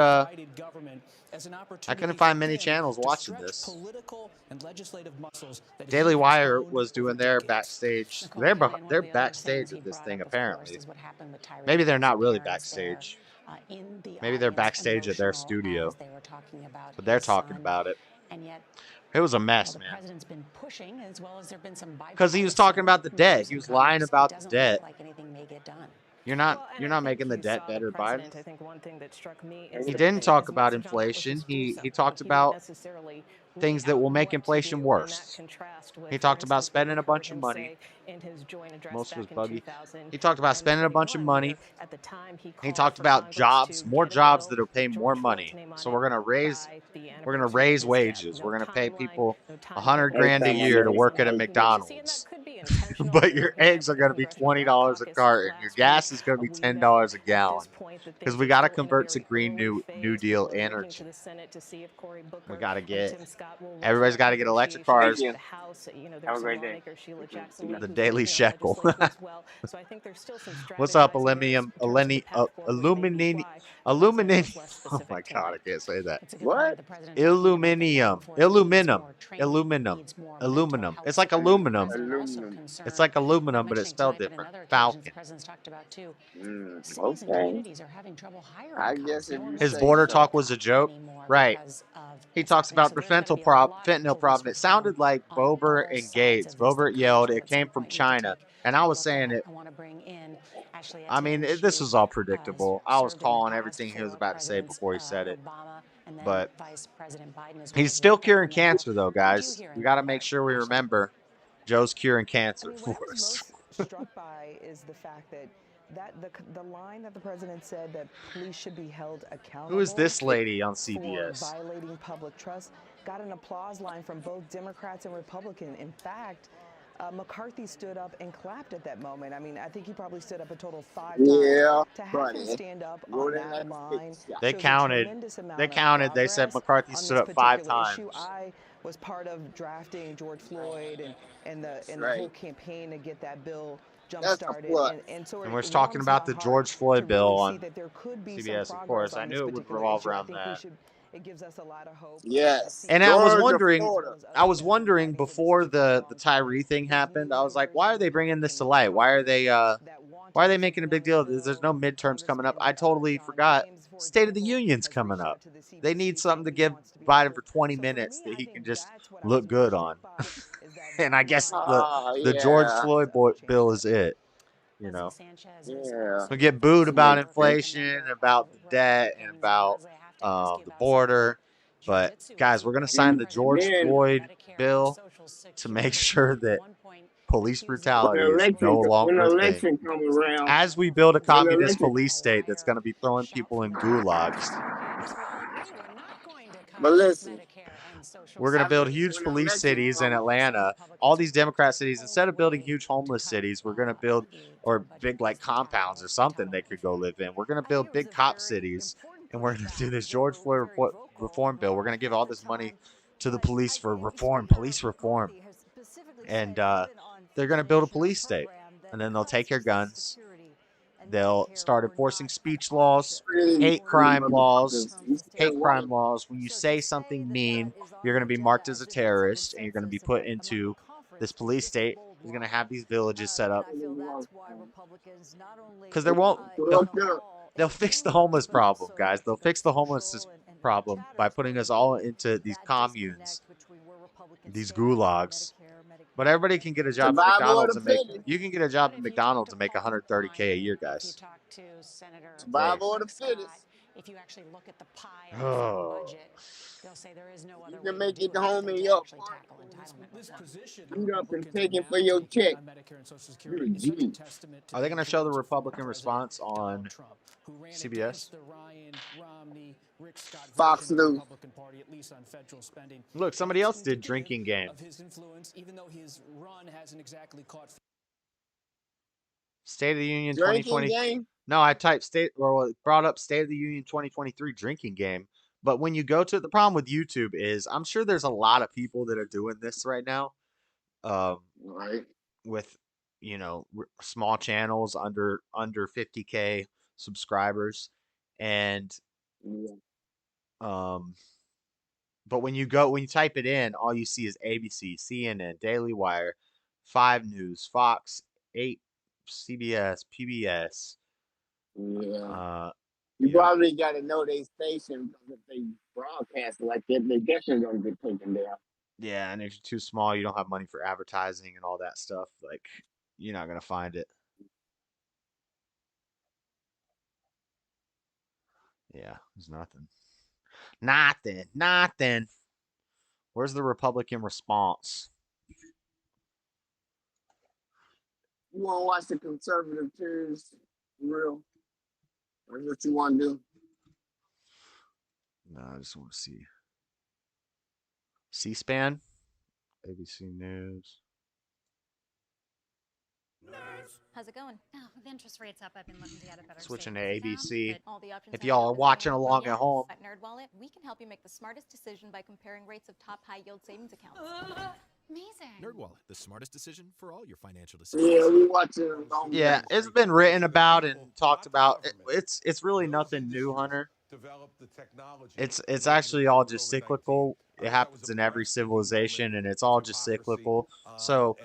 many channels watching this. Daily Wire was doing their backstage. They're backstage at this thing apparently. Maybe they're not really backstage. Maybe they're backstage at their studio. But they're talking about it. It was a mess, The man. president's been pushing, as well as there have been some Because he was talking about the debt. He was lying about the debt. Like anything may get done. You're not making the debt better, Biden. I think one thing that struck me is He that didn't talk his about message on that was inflation. his He full talked self. He didn't about necessarily things that will make inflation worse. He talked about spending a bunch of money. In his joint address Most was back in buggy. 2000, He talked about spending a bunch of money. at the time He talked about jobs, more jobs that'll pay more money. So we're gonna raise wages. We're gonna pay people $100 grand a year to work at a McDonald's. But your eggs are gonna be $20 a carton. Your gas is gonna be $10 a gallon. Because we gotta convert to green new deal energy. We gotta get everybody's gotta get electric cars. Have a great day. The Daily Shekel. What's up, Aluminum? Illuminating. Oh my God, I can't say that. What? Aluminum. It's like aluminum. It's like aluminum, but it's spelled different. Falcon. Okay. I guess if you His say border so. talk was a joke, right? He talks about the fentanyl problem. It sounded like Boebert and Gates. Boebert yelled, "It came from China," and I was saying it. I mean, this was all predictable. I was calling everything he was about to say before he said it. But he's still curing cancer, though, guys. We got to make sure we remember Joe's curing cancer for us. Struck by is the fact that the line that the president said that police should be held accountable. Who is this lady on for CBS? violating public trust got an applause line from both Democrats and Republicans. In fact, McCarthy stood up and clapped at that moment. I mean, I think he probably stood up a total of 5 times. Yeah, to have him stand up on that line. They counted. They said McCarthy stood up 5 times. I was part of drafting George Floyd and the whole campaign to get that bill jump-started. And we're talking about the George Floyd bill on CBS, of course. I knew it would revolve around that. It gives us a lot of hope. Yes. And I was wondering before the Tyree thing happened, I was like, why are they bringing this to light? Why are they making a big deal? There's no midterms coming up. I totally forgot. State of the Union's coming up. They need something to give Biden for 20 minutes that he can just look good on. And I guess the George Floyd bill is it. You know, we get booed about inflation, about the debt, and about the border. But guys, we're gonna sign the George Floyd bill to make sure that police brutality is no longer a thing. As we build a communist police state that's gonna be throwing people in gulags. But listen, we're going to build huge police cities in Atlanta. All these Democrat cities, instead of building huge homeless cities, we're going to build, or big like compounds or something they could go live in. We're going to build big cop cities, and we're going to do this George Floyd reform bill. We're going to give all this money to the police for police reform. And they're going to build a police state. And then they'll take your guns. They'll start enforcing speech laws, hate crime laws. When you say something mean, you're going to be marked as a terrorist, and you're going to be put into this police state. You're going to have these villages set up. Because they'll fix the homeless problem, guys. They'll fix the homelessness problem by putting us all into these communes, these gulags. But everybody can get a job at McDonald's you can get a job at McDonald's and make $130K a year, guys. Survival of the fittest. If you actually look at the pie of the budget, they'll say there is no other way to make to it do home it in than your to actually tackle entitlement. You up and taking for your check. Are they going to show the Republican response on CBS? Fox News. Look, somebody else did drinking game. State of the Union 2020. No, I typed brought up State of the Union 2023 drinking game. But when you go to the problem with YouTube is I'm sure there's a lot of people that are doing this right now. Right. With, small channels under 50K subscribers. And but when you type it in, all you see is ABC, CNN, Daily Wire, 5 News, Fox, 8, CBS, PBS. Yeah. You probably got to know their station, because if they broadcast like that, they definitely gonna get taken down. Yeah, and if you're too small, you don't have money for advertising and all that stuff. Like, you're not gonna find it. Yeah, there's nothing. Nothing. Where's the Republican response? You want to watch the conservative series real? Or what you want to do? No, I just want to see. C-SPAN? ABC News. How's it going? Oh, with interest rates up, I've been looking to get a better Switching to savings ABC. account, but all the options If I y'all have are is watching available. along Yes, at home. At NerdWallet, we can help you make the smartest decision by comparing rates of top high-yield savings accounts. Amazing. NerdWallet, the smartest decision for all your financial decisions. Yeah, we watching. Yeah, it's been written about and talked about. It's really nothing new, Hunter. It's actually all just cyclical. It happens in every civilization, and it's all just cyclical. So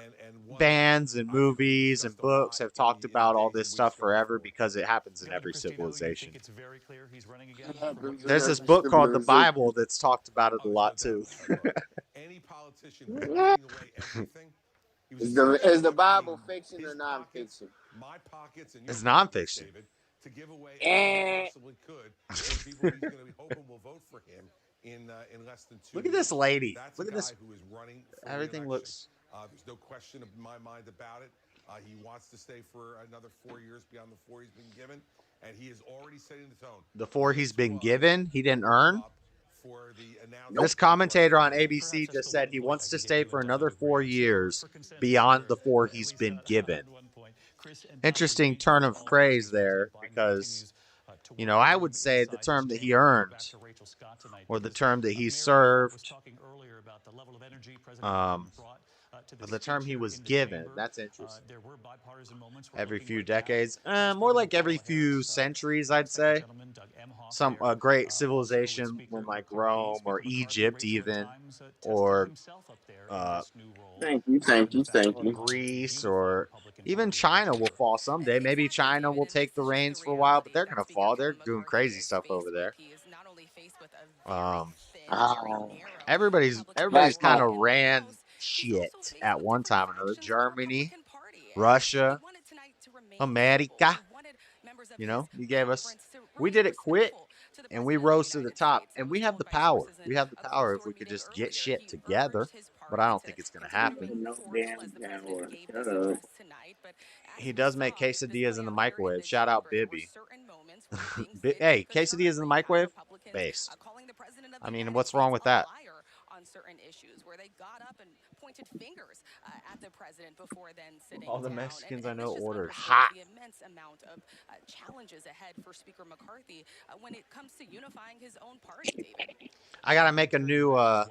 bands and movies and books have talked about all this stuff forever because it happens in every civilization. There's this book called the Bible that's talked about it a lot too. Is the Bible fiction or nonfiction? It's nonfiction. To give away as he possibly could to people he's going to be hoping will vote for him in less than 2 years. Look at this lady. That's Look a at this. guy who is running for Everything re-election. looks. There's no question in my mind about it. He wants to stay for another 4 years beyond the 4 he's been given, and he is already setting the tone. The 4 he's been given, he didn't earn. This commentator on ABC just said he wants to stay for another 4 years beyond the 4 he's been given. Interesting turn of phrase there, because, I would say the term that he earned or the term that he served, the term he was given. That's interesting. Every few decades, more like every few centuries, I'd say. Some great civilization, when like Rome or Egypt, even, or thank you. Greece, or even China will fall someday. Maybe China will take the reins for a while, but they're gonna fall. They're doing crazy stuff over there. Everybody's kind of ran shit at one time or another. Germany, Russia, America. You gave us. We did it quick, and we rose to the top, and we have the power. We have the power if we could just get shit together. But I don't think it's gonna happen. He does make quesadillas in the microwave. Shout out Bibby. Hey, quesadillas in the microwave? Based. I mean, what's wrong with that? On certain issues where they got up and pointed fingers at the president before then sitting All the down. Mexicans and I know this just ordered underscores hot. the immense amount of challenges ahead for Speaker McCarthy when it comes to unifying his own party, David. I gotta make a new. I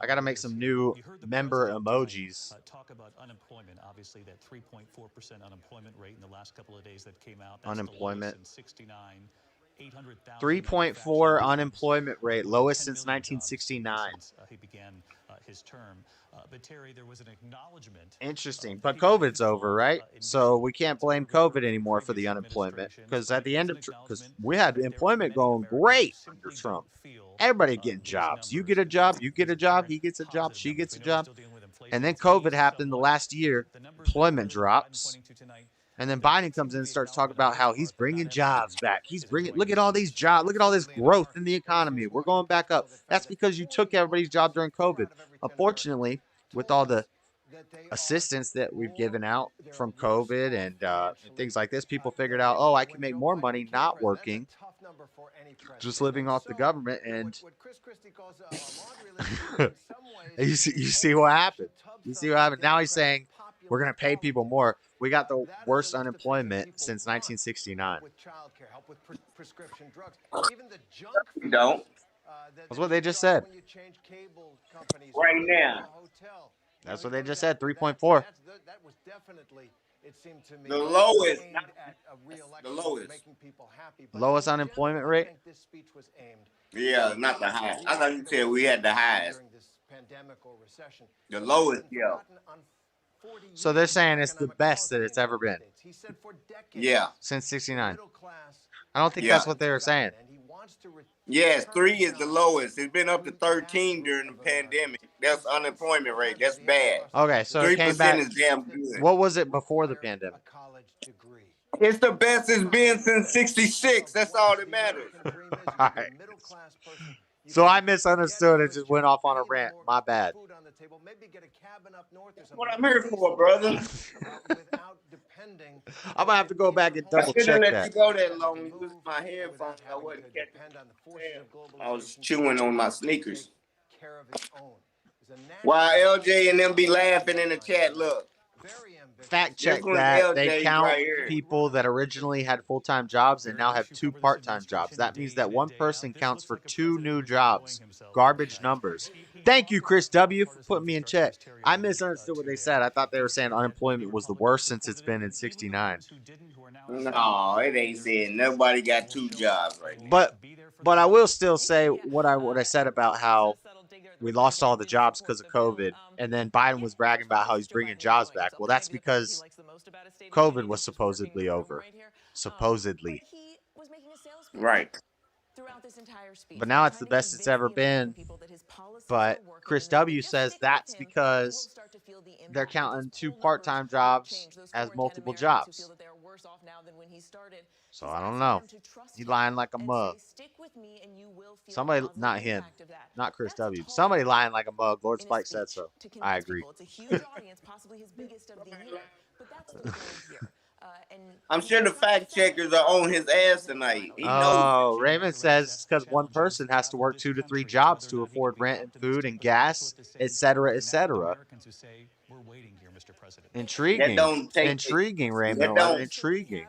gotta make some new member emojis. Talk about unemployment. Obviously, that 3.4% unemployment rate in the last couple of days that came out. That's Unemployment. 69. 3.4 unemployment rate, lowest since 1969. He began his term. But Terry, there was an acknowledgement. Interesting. But COVID's over, right? So we can't blame COVID anymore for the unemployment, because at the end of because we had employment going great under Trump. Everybody getting jobs. You get a job, he gets a job, she gets a job. And then COVID happened the last year. Employment drops. And then Biden comes in and starts talking about how he's bringing jobs back. Look at all these jobs. Look at all this growth in the economy. We're going back up. That's because you took everybody's job during COVID. Unfortunately, with all the assistance that we've given out from COVID and things like this, people figured out, oh, I can make more money not working, just living off the government. And you see what happened. You see what happened. Now he's saying we're going to pay people more. We got the worst unemployment since 1969. You don't. That's what they just said. Right now. That's what they just said. 3.4. The lowest. The lowest. Lowest unemployment rate? Yeah, not the highest. I thought you said we had the highest. The lowest, yeah. So they're saying it's the best that it's ever been. Yeah. Since 69. I don't think that's what they were saying. Yes, 3 is the lowest. It's been up to 13 during the pandemic. That's unemployment rate. That's bad. Okay, so it came 3% back. is damn good. What was it before the pandemic? It's the best it's been since '66. That's all that matters. All right. So I misunderstood and just went off on a rant. My bad. That's what I'm here for, brother. I'm gonna have to go back and double I shouldn't check let that. you go that long. Use my headphones. I wasn't catching. I was chewing on my sneakers. While LJ and them be laughing in the chat, look. Fact check This one's that. They LJ count right here. people that originally had full-time jobs and now have 2 part-time jobs. That means that one person counts for 2 new jobs. Garbage numbers. Thank you, Chris W., for putting me in check. I misunderstood what they said. I thought they were saying unemployment was the worst since it's been in '69. No, it ain't saying nobody got 2 jobs right now. But I will still say what I said about how we lost all the jobs because of COVID, and then Biden was bragging about how he's bringing jobs back. Well, that's because COVID was supposedly over. Supposedly. Right. But now it's the best it's ever been. But Chris W. says that's because they're counting 2 part-time jobs as multiple jobs. So I don't know. He's lying like a mug. Somebody, not him, not Chris W. Somebody lying like a mug. Lord Spike said so. I agree. I'm sure the fact checkers are on his ass tonight. He knows. Raymond says it's because one person has to work 2 to 3 jobs to afford rent and food and gas, etc., etc. Intriguing. Intriguing, Raymond. Intriguing.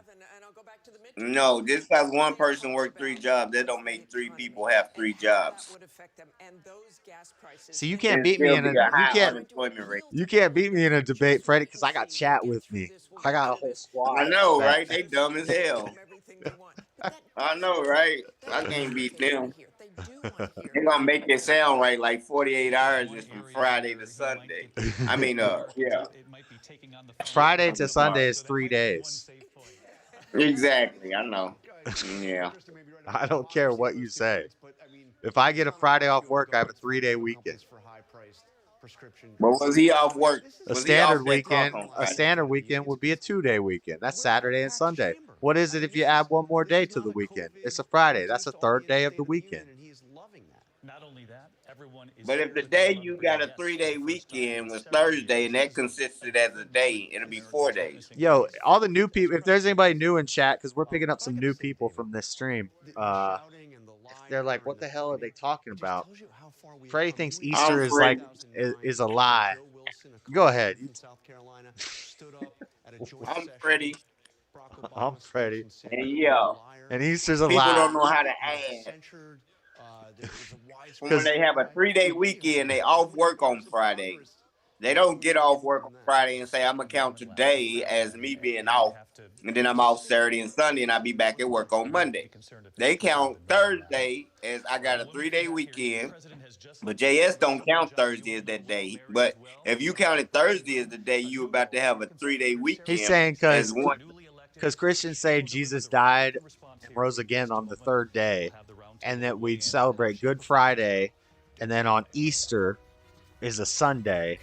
No, just because one person worked 3 jobs, that don't make 3 people have 3 jobs. See, you can't beat me in a you can't beat me in a debate, Freddie, because I got chat with me. I got a whole squad. I know, right? They dumb as hell. I know, right? I can't beat them. They're gonna make it sound right like 48 hours is from Friday to Sunday. I mean, yeah. Friday to Sunday is 3 days. Exactly, I know. Yeah. I don't care what you say. If I get a Friday off work, I have a 3-day weekend. But was he off work? A standard weekend would be a 2-day weekend. That's Saturday and Sunday. What is it if you add one more day to the weekend? It's a Friday. That's a 3rd day of the weekend. But if the day you got a 3-day weekend was Thursday and that consisted as a day, it'll be 4 days. Yo, all the new people, if there's anybody new in chat, because we're picking up some new people from this stream, they're like, what the hell are they talking about? Freddie thinks Easter is a lie. Go ahead. I'm Freddie. I'm Freddie. And yo. And Easter's a lie. People don't know how to add. When they have a 3-day weekend, they off work on Friday. They don't get off work on Friday and say, I'm going to count today as me being off. And then I'm off Saturday and Sunday and I'll be back at work on Monday. They count Thursday as I got a 3-day weekend. But JS don't count Thursday as that day. But if you counted Thursday as the day you about to have a 3-day weekend. He's saying because Christians say Jesus died and rose again on the 3rd day. And that we'd celebrate Good Friday, and then on Easter is a Sunday.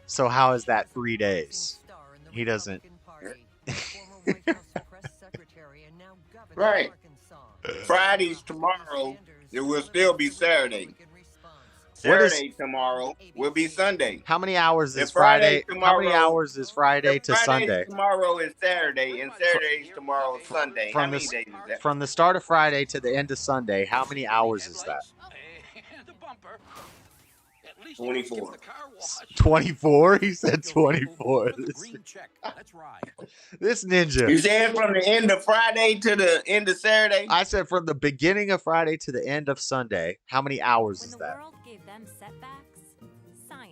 So how is that 3 days? He doesn't. Right. Friday's tomorrow. It will still be Saturday. Saturday tomorrow will be Sunday. How many hours is Friday? How many hours is Friday to Sunday? Tomorrow is Saturday, and Saturday's tomorrow is Sunday. How many days is that? From the start of Friday to the end of Sunday, how many hours is that? 24. 24? He said 24. This ninja. You said from the end of Friday to the end of Saturday? I said from the beginning of Friday to the end of Sunday. How many hours is that?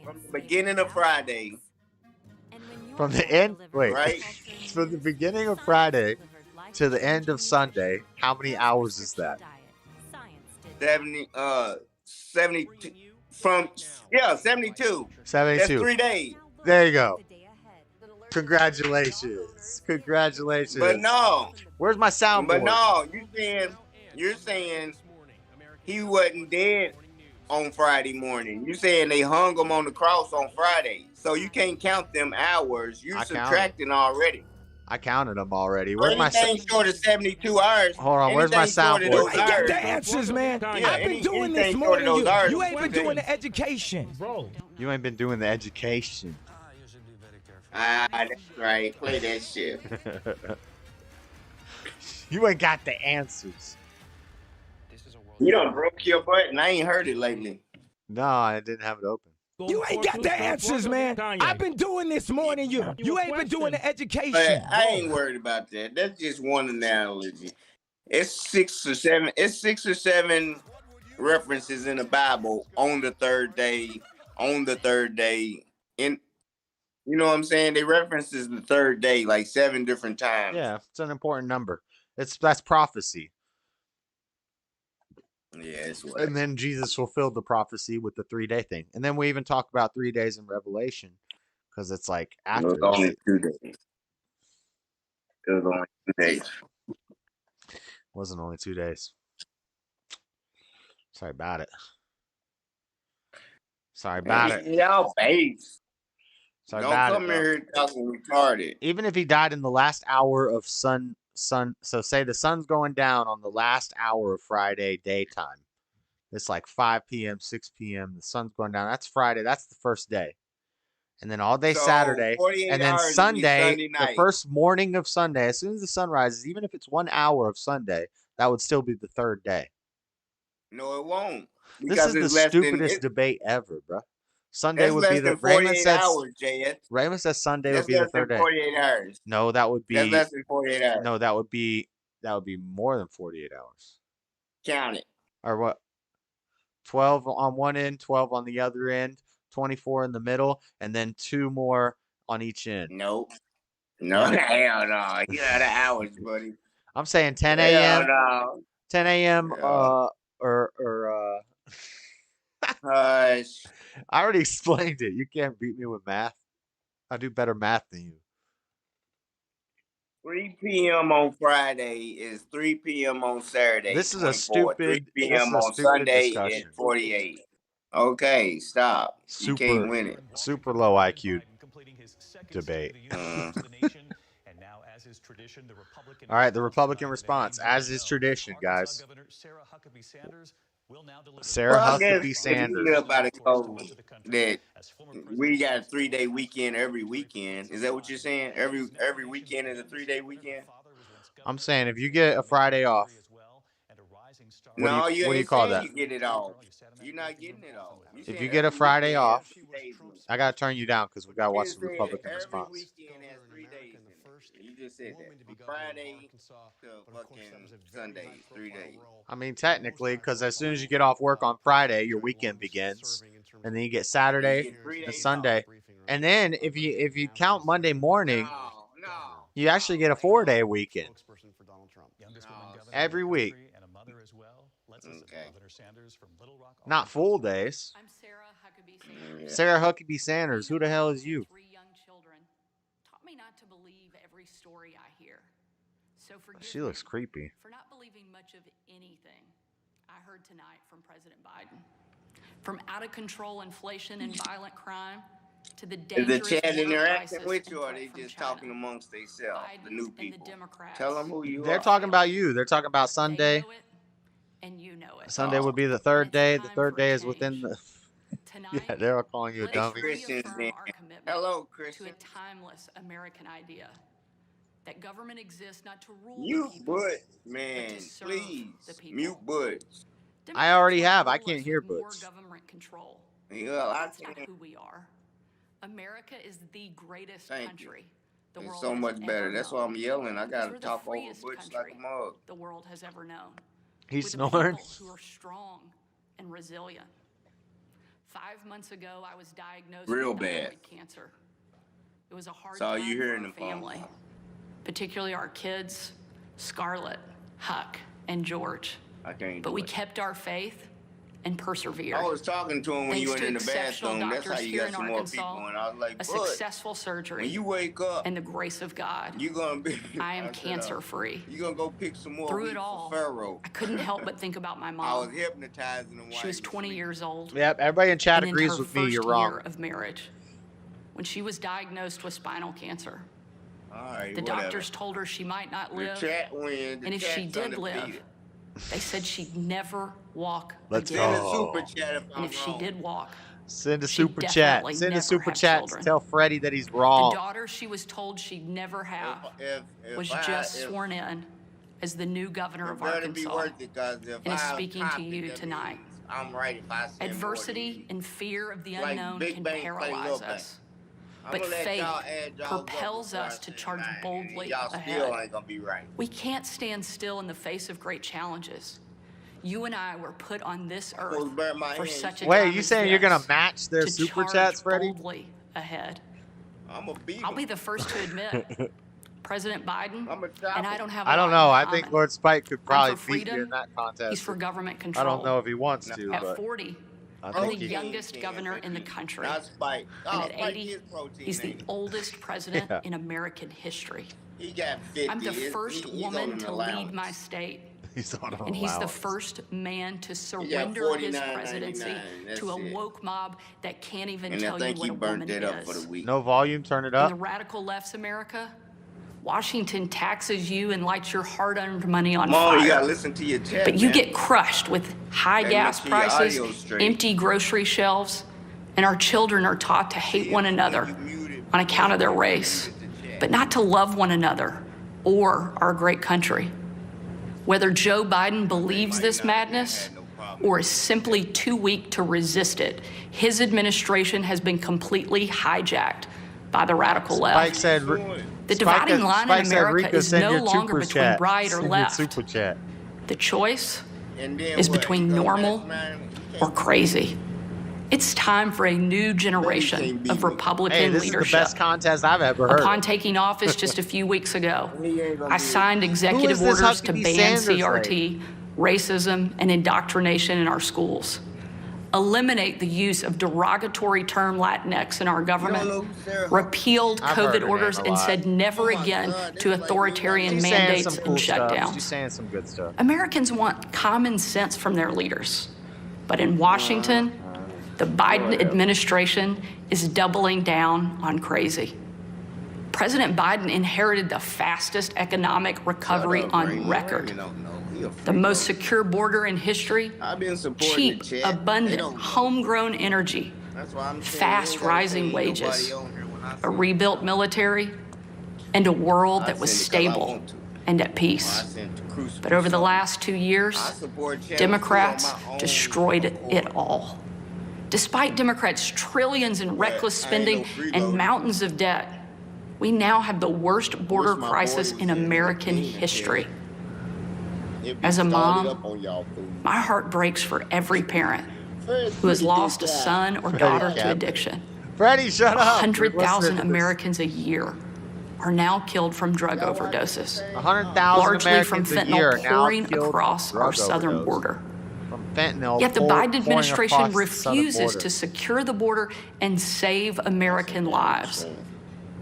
From the beginning of Friday. From the end, wait. Right? From the beginning of Friday to the end of Sunday, how many hours is that? 72. From 72. 72. That's 3 days. There you go. Congratulations. Congratulations. But no. Where's my soundboard? But no, you're saying he wasn't dead on Friday morning. You saying they hung them on the cross on Friday, so you can't count them hours. You subtracting already. I counted them already. So Where's my anything short of 72 hours? Hold on, where's my soundboard? You ain't got the answers, man. I've been doing this more than you. You ain't been doing the education. Bro. You ain't been doing the education. That's right. Play that shit. You ain't got the answers. You done broke your butt, and I ain't heard it lately. No, I didn't have it open. You ain't got the answers, man. I've been doing this more than you. You ain't been doing the education. But I ain't worried about that. That's just one analogy. It's 6 or 7. It's 6 or 7 references in the Bible on the third day. On the third day, in you know what I'm saying? They references the third day like 7 different times. Yeah, it's an important number. That's prophecy. Yeah, it's what. And then Jesus fulfilled the prophecy with the 3-day thing. And then we even talk about 3 days in Revelation because it's like after. It was only 2 days. It was only 2 days. Wasn't only 2 days. Sorry about it. Sorry about it. Y'all babes. Sorry Don't about come it, bro. here talking retarded. Even if he died in the last hour of sun, so say the sun's going down on the last hour of Friday daytime. It's like 5 p.m., 6 p.m. The sun's going down. That's Friday. That's the first day. And then all day So, Saturday. 48 And then hours would be Sunday, Sunday the night. first morning of Sunday, as soon as the sun rises, even if it's 1 hour of Sunday, that would still be the third day. No, it won't. This Because is the it's less than stupidest debate ever, bro. Sunday that's would less be the than 48 Raymond says hours, JS. Raymond says Sunday That's would be the less third than day. 48 hours. No, that would be That's less than 48 hours. No, that would be more than 48 hours. Count it. Or what? 12 on one end, 12 on the other end, 24 in the middle, and then 2 more on each end. Nope. No, hell no. You out of hours, buddy. I'm saying 10 Hell a.m. no. 10 a.m. Hush. I already explained it. You can't beat me with math. I do better math than you. 3 p.m. on Friday is 3 p.m. on Saturday. This is a 24. 3 stupid p.m. on Sunday is discussion. 48. Okay, stop. You can't win it. Super low IQ debate. All right, the Republican response, as is tradition, guys. Sarah Huckabee Sanders. You know about it, that we got a 3-day weekend every weekend. Is that what you're saying? Every weekend is a 3-day weekend? I'm saying if you get a Friday off. No, you what do you ain't call saying that? you get it off. You're not getting it off. If you get a Friday off, I gotta turn you down because we gotta watch the Republican response. Every weekend has 3 days in it. You just said that. From Friday to fucking Sunday, 3 days. I mean, technically, because as soon as you get off work on Friday, your weekend begins, and then you get Saturday and Sunday, and then if you count Monday morning, you actually get a 4-day weekend every week. Okay. Not full days. I'm Sarah Huckabee Sanders. Sarah Huckabee Sanders. Who the hell is you? 3 young children taught me not to believe every story I hear. So forgive She looks me creepy. for not believing much of anything I heard tonight from President Biden. From out of control inflation and violent crime to the Is the dangerous chat border interacting crisis with you, and or are threat they from just China. talking amongst themselves, the new Biden and people? the Democrats. Tell them who you They're are. talking about you. They're talking about Sunday. Know it, and you know it. Sunday would be the third day. The third day is within the. Yeah, they're all calling you a Let's dummy. Christians, reaffirm then. our commitment Hello, to Christian. a timeless American idea that government exists not to rule the Mute people, Butch, but man. to serve Please. the people. Mute Butch. I already have. I Rule can't us hear with more Butch. government control. Yeah, I That's not can't. who we are. America is the greatest Thank you. country the It's world so has much better. ever That's known. why I'm yelling. I Because gotta we're the talk over freest Butch country like a mug. the world has ever known. He's with snoring. people who are strong and resilient. 5 months ago, I was diagnosed Real with bad. thyroid cancer. It was a hard That's all time you for hear our in the phone. family, particularly our kids, Scarlett, Huck, and George. I can't But do we it. kept our faith and persevered. I was talking to him when you Thanks went to in the exceptional bathroom. That's how doctors you here got in some more Arkansas, people. And I was like, a "Bud, successful surgery, when you wake up, and the grace of God, you're gonna be. I am cancer-free. You're gonna go pick some more Through wheat it all, for Pharaoh. I couldn't help but think about my I mom. was hypnotizing him. She was 20 years old. Yep, everybody in chat and agrees in her with me. You're first wrong. year of marriage, when she was diagnosed with spinal cancer. All right, The whatever. doctors told her she might not The live, chat wins. The and if she chat's did live, undefeated. they said she'd never walk Let's again. Send a super chat if And I'm if she wrong. did walk, Send a she'd super chat. definitely Send a never super have chat children. to tell Freddie that he's The wrong. daughter she was told she'd never have was if just sworn in as the new governor of better be Arkansas worth it, 'cause if and is I speaking to copy, you that tonight. means I'm right if I send more Adversity and fear of the Like unknown Big can Bang play paralyze Lil Bang. us. I'm But gonna let faith y'all add y'all's up propels before I us to send charge mine, and boldly y'all ahead. still ain't gonna be right. We can't stand still in the face of great challenges. You and I were put on this earth for such a Wait, time you as saying you're this, gonna match their to super charge chats, Freddie? boldly ahead. I'm a beat. I'll be the first to admit, President Biden, and I don't have. I don't know. I think Lord Spike could probably for beat you in freedom. that contest. He's for government I control. don't know if he wants to, At but 40, I I'm the think he youngest governor in the country. Not Spike. And Oh, at Spike 80, is protein, he's the ain't he? oldest president Yeah. in American history. He got 50. I'm the He's- first he's on woman an to allowance. lead my state. he's on an And he's the allowance. first man to got surrender his $49.99, presidency to a that's it. woke mob that can't even And I tell you think what he a burnt woman that up for is. the week. No volume, turn it In the up. radical left's America, Washington taxes you and lights your hard-earned money on Mom, fire. you gotta listen to your chat, But you man. get crushed with high Gotta gas make sure your prices, audio's straight. empty grocery shelves, and our children are taught to hate one another on account of their race, but not to love one another or our great country. Whether Joe Biden believes this madness or is simply too weak to resist it, his administration has been completely hijacked by the radical Spike left. said. The dividing line Spike in said, America Rika, is send no your longer super between chat. right or Send your left. super chat. The choice And then is what? between You go normal back, man? or crazy. It's time for a new generation of Republican Hey, this leadership. is the best contest I've ever heard. Upon taking office just a few weeks ago, He ain't gonna I be- signed Who executive is this orders to Huckabee ban Sanders CRT, racism, and indoctrination in our schools. Eliminate the use of derogatory term Latinx in our government. Repealed I've heard her COVID name orders a and lot. said never again to authoritarian She's saying mandates some cool and stuff. shutdowns. She's saying some good stuff. Americans want common sense from their leaders. But in Washington, the Biden administration is doubling down on crazy. President Biden inherited the fastest economic recovery on record, the most secure border in history, I've been supporting cheap, the chat. They abundant, don't know. homegrown energy, That's why I'm saying fast you ain't gotta rising pay nobody wages, on here when I a rebuilt military, and a world I that was send it 'cause I stable want to. and at peace. I sent the crucifix But over the on. last 2 years, I support Channel Democrats 3 on my own destroyed accord. it all. Despite Democrats' trillions in reckless spending and mountains of debt, we now have the worst border my crisis boy in was American in the history. It be As a started mom, up on y'all food. my heart breaks for every parent who has lost a son or daughter to addiction. Freddie, shut up. 100,000 Americans a year are now killed from drug overdoses, 100,000 largely from Americans a year fentanyl now pouring killed across drug our southern overdose. border. From fentanyl Yet the pouring Biden administration across the southern refuses border. to secure the border and save American lives.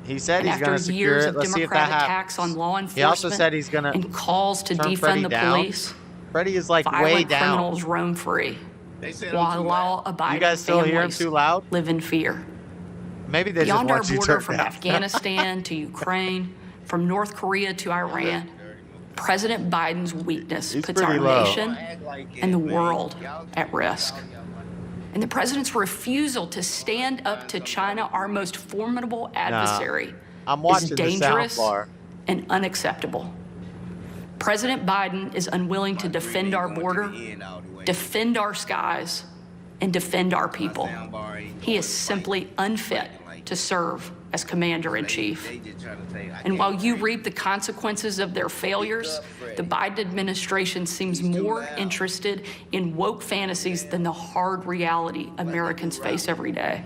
He said And he's after going to secure years it. of Let's see if that Democratic happens. attacks on law He enforcement also said he's going to and calls to turn defund Freddie the down. police, Freddie is like way violent down. criminals roam free, They said while I'm too loud. law-abiding You guys still hear him families too loud? live in fear. Maybe they Beyond just our want you border, turned from down. Afghanistan to Ukraine, from North Korea to Iran, President Biden's weakness puts our pretty low. nation and the world at risk. And the president's refusal to stand up to China, our most formidable adversary, I'm is watching the dangerous soundbar. and unacceptable. President Biden is unwilling to defend our border, defend our skies, and defend our people. He is simply unfit to serve as commander-in-chief. And while you reap the consequences of their failures, the Biden administration seems more interested in woke fantasies than the hard reality Americans face every day.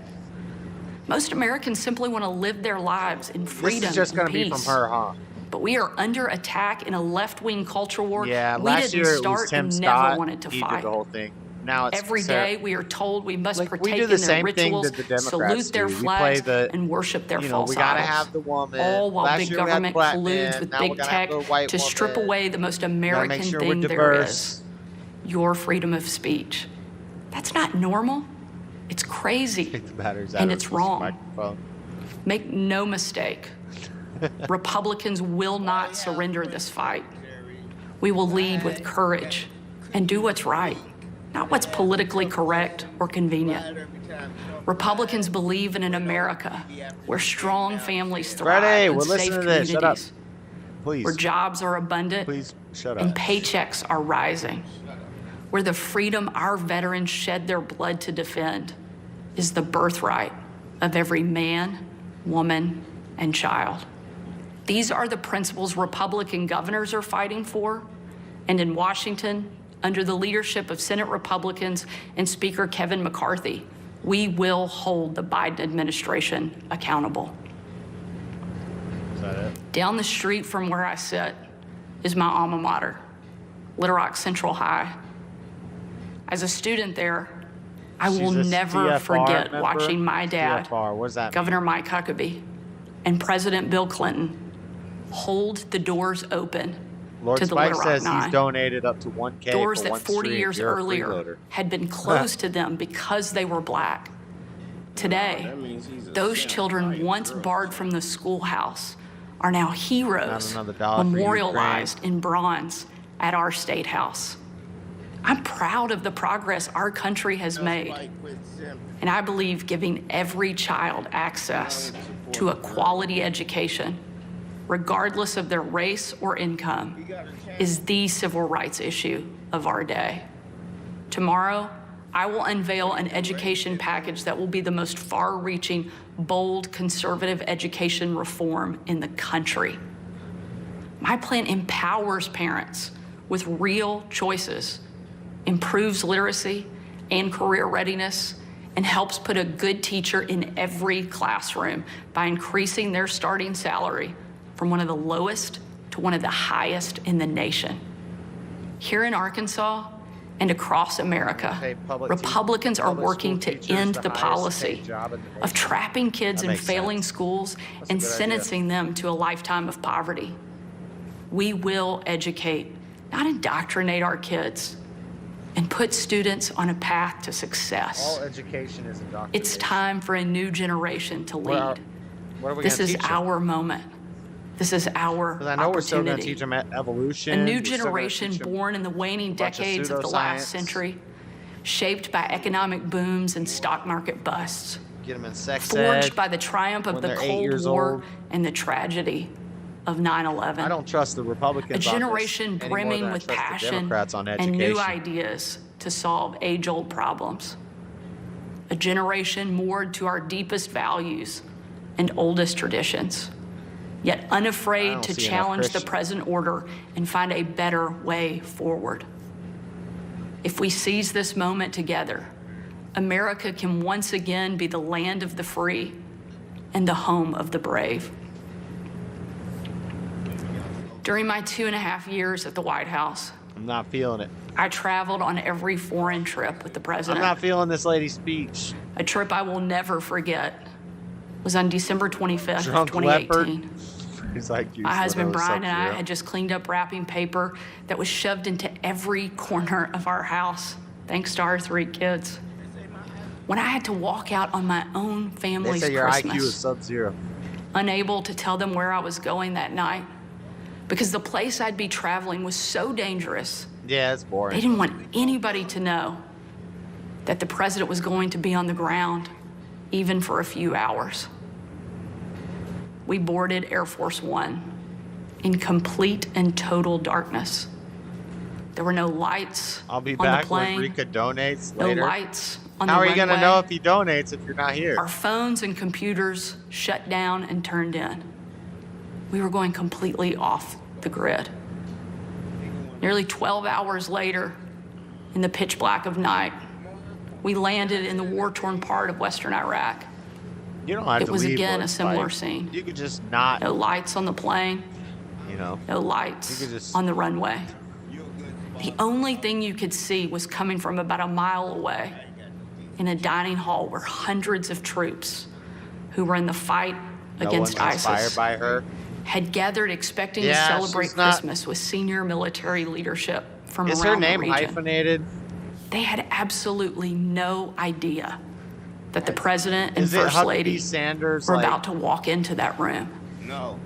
Most Americans simply want to live their lives in freedom This is just and going to be peace. from her, huh? But we are under attack in a left-wing culture war Yeah, we last didn't year it start was Tim and Scott. never wanted to He fight. did the whole thing. now it's Every day we are told we must we partake do in the their same thing rituals, that the Democrats salute their do. We flags, play the, and worship their you know, false we gotta idols. have the woman. All while Last big year we had government the black colludes man. with Now we're big gonna have tech the white to strip woman. away the most Gotta American make sure thing we're there diverse. is, your freedom of speech. That's not normal. It's crazy. Take the batteries out And of it's this wrong. microphone. Make no mistake. Republicans will not surrender this fight. We will lead with courage and do what's right, not what's politically correct or convenient. Republicans believe in an America where strong families thrive Freddie, and we're safe listening to this. Shut up. communities, Please. where jobs are abundant Please shut up. and paychecks are rising, where the freedom our veterans shed their blood to defend is the birthright of every man, woman, and child. These are the principles Republican governors are fighting for, and in Washington, under the leadership of Senate Republicans and Speaker Kevin McCarthy, we will hold the Biden administration accountable. Is that it? Down the street from where I sit is my alma mater, Little Rock Central High. As a student there, I will She's a never CFR forget member? watching my dad, CFR, what does that Governor Mike Huckabee, and President Bill Clinton hold the doors open Lord to the Spike Little Rock says Nine. he's donated up to 1K Doors for that one 40 street. years You're a earlier freeloader. had been closed to them because they were black. Today, those children once barred from the schoolhouse are now heroes, Not another dollar for memorialized in bronze at our State House. I'm proud of the progress our country has made, and I believe giving every child access to a quality education, regardless of their race or income, is the civil rights issue of our day. Tomorrow, I will unveil an education package that will be the most far-reaching, bold, conservative education reform in the country. My plan empowers parents with real choices, improves literacy and career readiness, and helps put a good teacher in every classroom by increasing their starting salary from one of the lowest to one of the highest in the nation. Here in Arkansas and across America, Republicans are working to end the policy of trapping kids in failing schools and sentencing them to a lifetime of poverty. We will educate, not indoctrinate our kids, and put students on a path to success. All education is indoctrination. It's time for a new generation to lead. What are we This gonna is teach them? our moment. This is our Because I know we're still going to opportunity. teach them evolution. A new We're still gonna generation teach them born in the waning bunch of decades of the last pseudoscience. century, shaped by economic booms and stock market busts, Get them in sex forged ed by the triumph of when the they're 8 Cold years War old. and the tragedy of 9/11. I don't trust the Republicans. A on this generation any more brimming than I with trust the passion Democrats on and new education. ideas to solve age-old problems. A generation moored to our deepest values and oldest traditions, yet I unafraid don't to see enough challenge the Christians. present order and find a better way forward. If we seize this moment together, America can once again be the land of the free and the home of the brave. During my 2.5 years at the White House, I'm not feeling it. I traveled on every foreign trip with the I'm president. not feeling this lady's speech. A trip I will never forget was on December 25th, of Drunk leopard. 2018. He's like, My husband Brian and I had just cleaned up wrapping paper that was shoved into every corner of our house, thanks to our 3 kids. When I had to walk out on my own They family's say your Christmas, IQ is sub-zero. unable to tell them where I was going that night, because the place I'd be traveling was so dangerous, Yeah, it's boring. they didn't want anybody to know that the president was going to be on the ground, even for a few hours. We boarded Air Force One in complete and total darkness. There were no lights I'll be on back the when plane, Rika donates no later. lights on How the are you runway. gonna know if he donates if you're not here? Our phones and computers shut down and turned in. We were going completely off the grid. Nearly 12 hours later, in the pitch black of night, we landed in the war-torn part of Western Iraq. You don't have It to was leave, again Lord a similar Spike. scene. You could just not, No lights on the plane, you know. no You lights could just on the runway. The only thing you could see was coming from about a mile away in a dining hall where hundreds of troops who were in the fight against ISIS inspired by her. had gathered expecting to celebrate Christmas with senior military leadership from around the region. Is her name hyphenated? They had absolutely no idea that the president and first lady were about to walk into that room. No.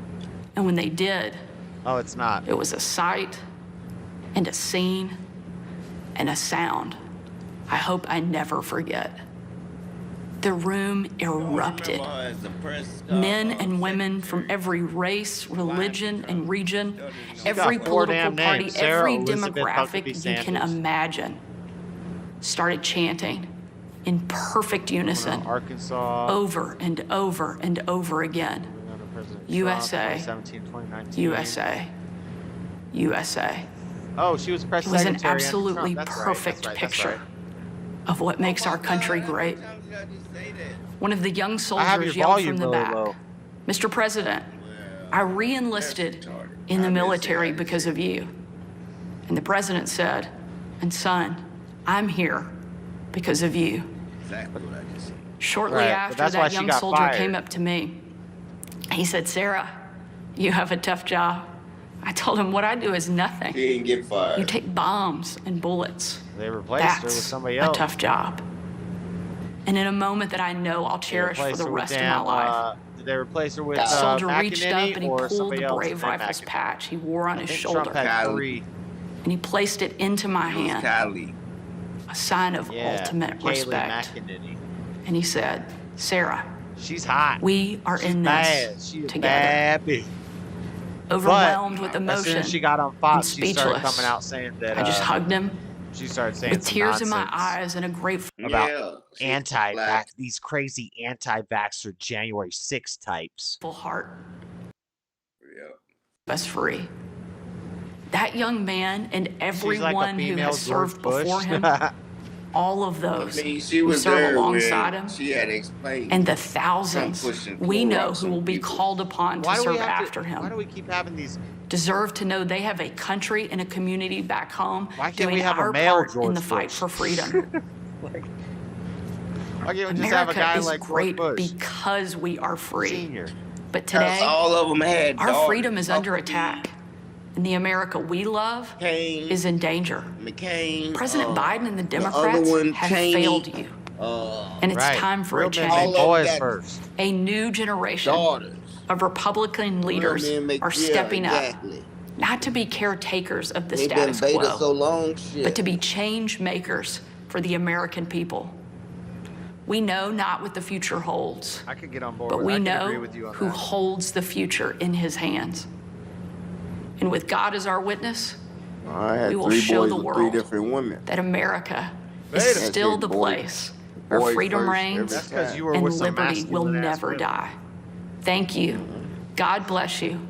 And when they did, oh, it's not. It was a sight and a scene and a sound I hope I never forget. The room erupted. Men and women from every race, religion, and region, every political party, every demographic you can imagine, started chanting in perfect unison, Arkansas, over and over and over again. USA, USA, USA. Oh, she was press It was an secretary under absolutely Trump. That's right, perfect that's right, picture of what makes our country great. One of the young soldiers yelled from the back, "Mr. President, I re-enlisted in the military because of you." And the president said, "And son, I'm here because of you." Shortly after, that young soldier came up to me. He said, "Sarah, you have a tough job." I told him, "What I do is nothing. She didn't get fired. You take bombs and bullets. They replaced her with somebody else. A tough job." And in a moment that I know I'll cherish for the rest of my life, did they replace her with that soldier reached up and he or pulled somebody the else? Brave Rifles patch he wore on his Trump shoulder, had 3. and he placed it into my hand, a sign of ultimate respect. And he said, "Sarah, she's hot. We are in this together." Overwhelmed with emotion, as soon as she got on Fox, and she started speechless, coming out saying that. I just hugged him. She started saying with tears in my eyes and a grateful about anti-vax, these crazy anti-vaxxer January 6 types. Full heart. Best free. That young man and everyone who has served before him, all of those who serve alongside him, she had explained, and the thousands we know who will be called upon to serve after him. Why do we keep having these? Deserve to know they have a country and a community back home doing our male part in the fight for freedom. Why can't we just America have a guy is like great Bush? Because we are free. But today, all of them had our freedom is under attack. And the America we love is in danger. President Biden and the Democrats have failed you. And it's time for a change. A new generation of Republican leaders are stepping up, not to be caretakers of the status quo, but to be change makers for the American people. We know not what the future holds, I could get on board, but we I could know agree with you on who that. holds the future in his hands. And with God as our witness, I had we will 3 show boys the with world 3 different women. that America is still the place where freedom reigns and liberty will never die. Thank you. God bless you.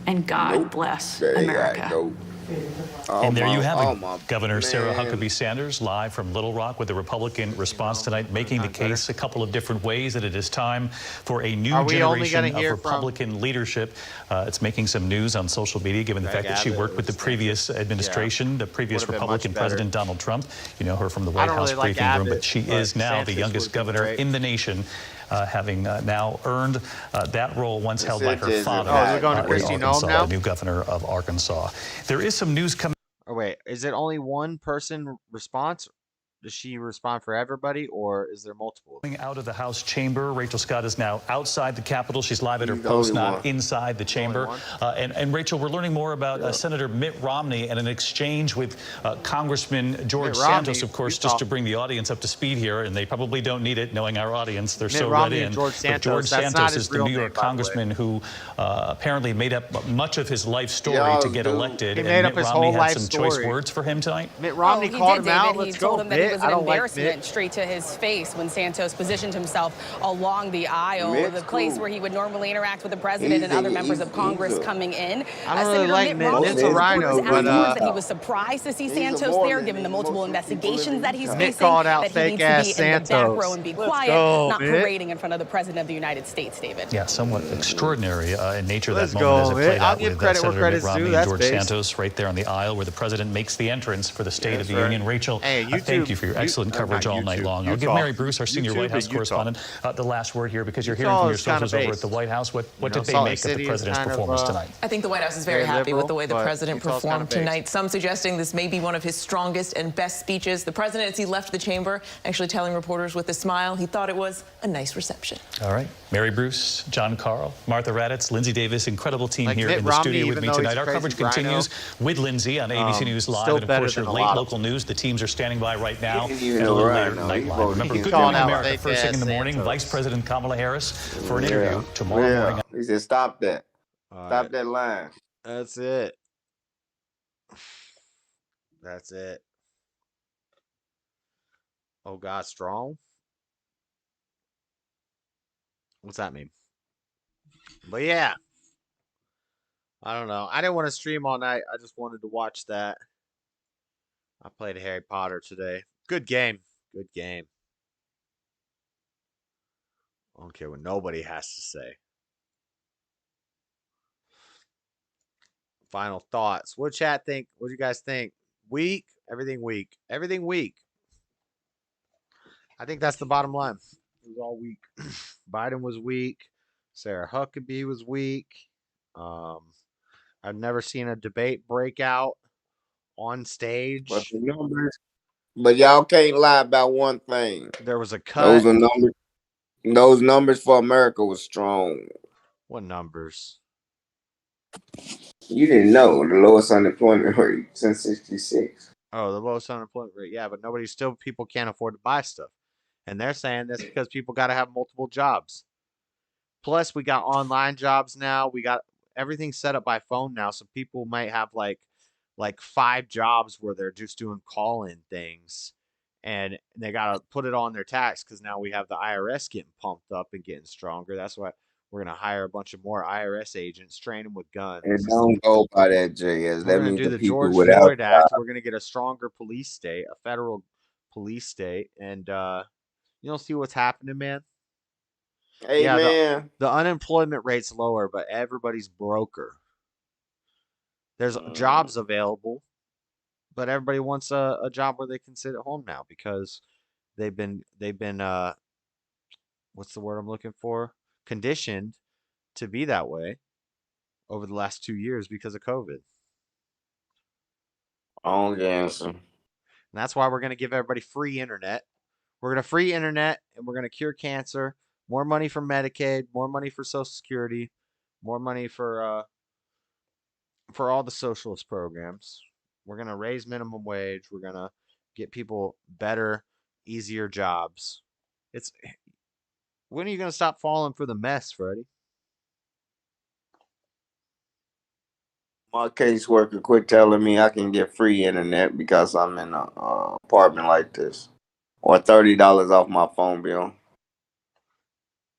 And God bless America. And there you have it. Governor Sarah Huckabee Sanders live from Little Rock with the Republican response tonight, making the case a couple of different ways that it is time for a new generation of Republican leadership. It's making some news on social media, given the fact that she worked with the previous administration, the previous Republican President Donald Trump. You know her from the White House briefing room, but she is now the youngest governor in the nation, having now earned that role once held by her father, the new governor of Arkansas. There is some news coming. Oh wait, is it only one person response? Does she respond for everybody, or is there multiple? Coming out of the House chamber, Rachel Scott is now outside the Capitol. She's live at her post, not inside the chamber. And Rachel, we're learning more about Senator Mitt Romney and an exchange with Congressman George Santos, of course, just to bring the audience up to speed here. And they probably don't need it, knowing our audience. They're so read in. George Santos, George Santos is the New York congressman who apparently made up much of his life story to get elected. He made up his whole life story. Mitt Romney had some choice words for him tonight. Mitt Romney called him out. Let's go, Mitt. was an embarrassment straight to his face when Santos positioned himself along the aisle, the place where he would normally interact with the president and other members of Congress coming in. I don't really like Mitt. Mitt's a rhino, but that he was surprised to see Santos there, given the multiple investigations that he's facing, called out that he needs to be in the back row and be quiet, not parading in front of the president of the United States, David. Yeah, somewhat extraordinary in nature that moment as it played out with Senator Mitt Romney and George Santos right there on the aisle where the president makes the entrance for the State of the Union. Rachel, thank you for your excellent coverage all night long. I'll give Mary Bruce, our senior White House correspondent, the last word here because you're hearing from your sources over at the White House. What did they make of the president's performance tonight? I think the White House is very happy with the way the president performed tonight. Some suggesting this may be one of his strongest and best speeches. The president, as he left the chamber, actually telling reporters with a smile he thought it was a nice reception. All right. Mary Bruce, John Carl, Martha Raddatz, Lindsay Davis, incredible team here in the studio with me tonight. Our coverage continues with Lindsay on ABC News Live. And, of course, your late local news. The teams are standing by right now. And a little later, Nightline. Remember, Good Morning America, first thing in the morning. Vice President Kamala Harris for an interview tomorrow morning. He said, stop that. Stop that line. That's it. That's it. Oh, God, strong? What's that mean? But yeah. I don't know. I didn't want to stream all night. I just wanted to watch that. I played Harry Potter today. Good game. Good game. I don't care what nobody has to say. Final thoughts. What chat think? What do you guys think? Weak? Everything weak. Everything weak. I think that's the bottom line. It was all weak. Biden was weak. Sarah Huckabee was weak. I've never seen a debate break out on stage. But the numbers. But y'all can't lie about one thing. There was a cut. Those are numbers. Those numbers for America was strong. What numbers? You didn't know the lowest unemployment rate since '66. Oh, the lowest unemployment rate. Yeah, but people can't afford to buy stuff. And they're saying that's because people got to have multiple jobs. Plus, we got online jobs now. We got everything set up by phone now. So people might have like 5 jobs where they're just doing call-in things. And they got to put it on their tax because now we have the IRS getting pumped up and getting stronger. That's why we're going to hire a bunch of more IRS agents, train them with guns. And don't go by that, JS. We're going to do the George Floyd Act. We're going to get a stronger police state, a federal police state. And you don't see what's happening, man? Hey, yeah, man. The unemployment rate's lower, but everybody's broker. There's jobs available. But everybody wants a job where they can sit at home now because they've been what's the word I'm looking for? Conditioned to be that way over the last 2 years because of COVID. Wrong answer. And that's why we're going to give everybody free internet. We're going to free internet and we're going to cure cancer. More money for Medicaid, more money for Social Security, more money for all the socialist programs. We're going to raise minimum wage. We're going to get people better, easier jobs. When are you going to stop falling for the mess, Freddie? My caseworker quit telling me I can get free internet because I'm in an apartment like this. Or $30 off my phone bill.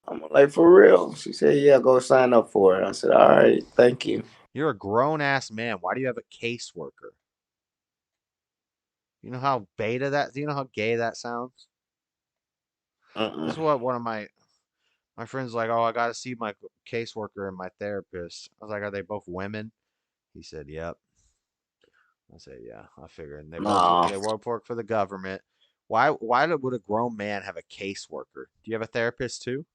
I'm like, for real? She said, yeah, go sign up for it. I said, all right, thank you. You're a grown-ass man. Why do you have a caseworker? You know how beta that? Do you know how gay that sounds? This is what one of my friends like. Oh, I got to see my caseworker and my therapist. I was like, are they both women? He said, yep. I said, yeah, I figured. And they both work for the government. Why would a grown man have a caseworker? Do you have a therapist too?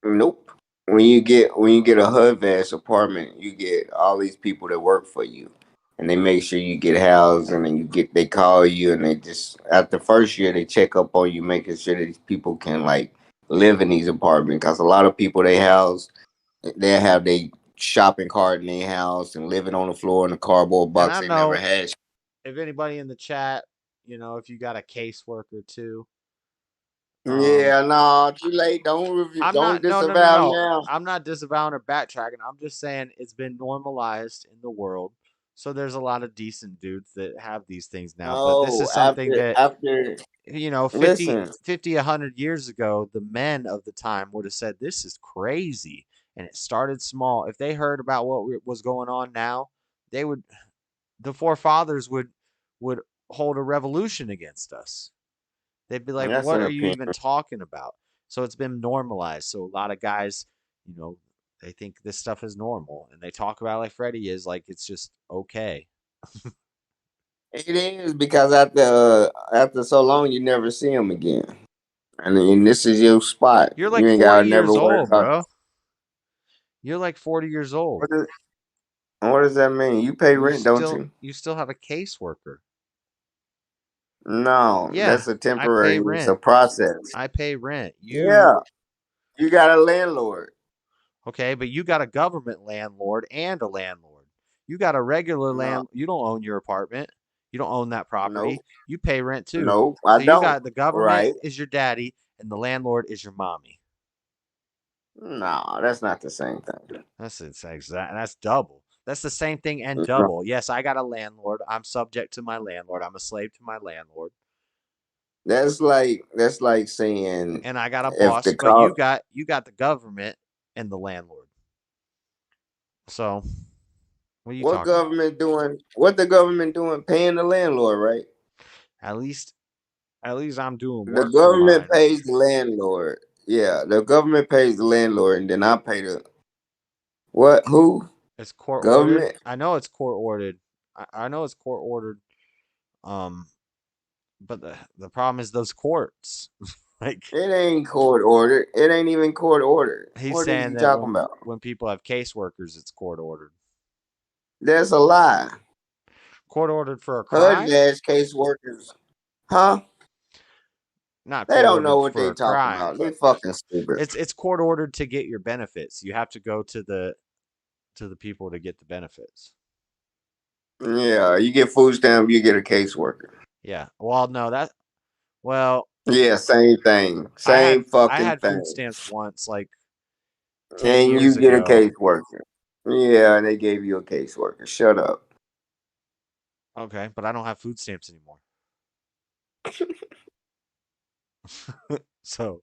Nope. When you get a HUD-VAS apartment, you get all these people that work for you. And they make sure you get housed, and then they call you, and they just after the first year they check up on you, making sure that these people can like live in these apartments. Because a lot of people they have their shopping cart in their house and living on the floor in a cardboard box they never had. If anybody in the chat, if you got a caseworker too. Yeah, no, too late. Don't disavow now. I'm not disavowing or backtracking. I'm just saying it's been normalized in the world. So there's a lot of decent dudes that have these things now, but this No, is something that, after 50, listen, 50, 100 years ago, the men of the time would have said, this is crazy. And it started small. If they heard about what was going on now, they would, the forefathers would hold a revolution against us. They'd be like, that's what an are you opinion. even talking about? So it's been normalized. So a lot of guys, they think this stuff is normal and they talk about it like Freddie is, like it's just okay. It is because after so long, you never see them again. And this is your spot. You're You like ain't 40 gotta never years worry old, about bro. You're like 40 years old. what does that mean? You pay rent, don't you? You still have a caseworker. No, Yeah, that's a I pay temporary. It's a rent. process. I pay rent. Yeah, you got a landlord. Okay, but you got a government landlord and a landlord. You got a regular No, You don't own your apartment. You don't own that property. nope, You pay rent too. nope. I So you don't. got the government Right? is your daddy and the landlord is your mommy. No, that's not the same thing. That's double. That's the same thing and double. Yes, I got a landlord. I'm subject to my landlord. I'm a slave to my landlord. That's like saying And I got a if boss, the but car. you got the government and the landlord. So, what are you What talking about? government doing? What the government doing? Paying the landlord, right? At least I'm doing The work for government mine. pays the landlord. Yeah, the government pays the landlord, and then I pay the what? Who? It's court ordered. Government? I know it's court ordered. I know it's court ordered. Um, but the problem is those courts. Like It ain't court ordered. It ain't even court ordered. he's What are saying you that talking about? when people have caseworkers, it's court ordered. That's a lie. Court ordered for a HUD crime? ass caseworkers, huh? Not They court don't know ordered what for they a talking crime, about. They but fucking stupid. it's court ordered to get your benefits. You have to go to the people to get the benefits. Yeah, you get food stamp, you get a caseworker. Yeah. Well, no, well, Yeah, same thing. Same I fucking had food thing. stamps once, like 10 And you years get a ago. caseworker. Yeah, they gave you a caseworker. Shut up. Okay, but I don't have food stamps anymore. So,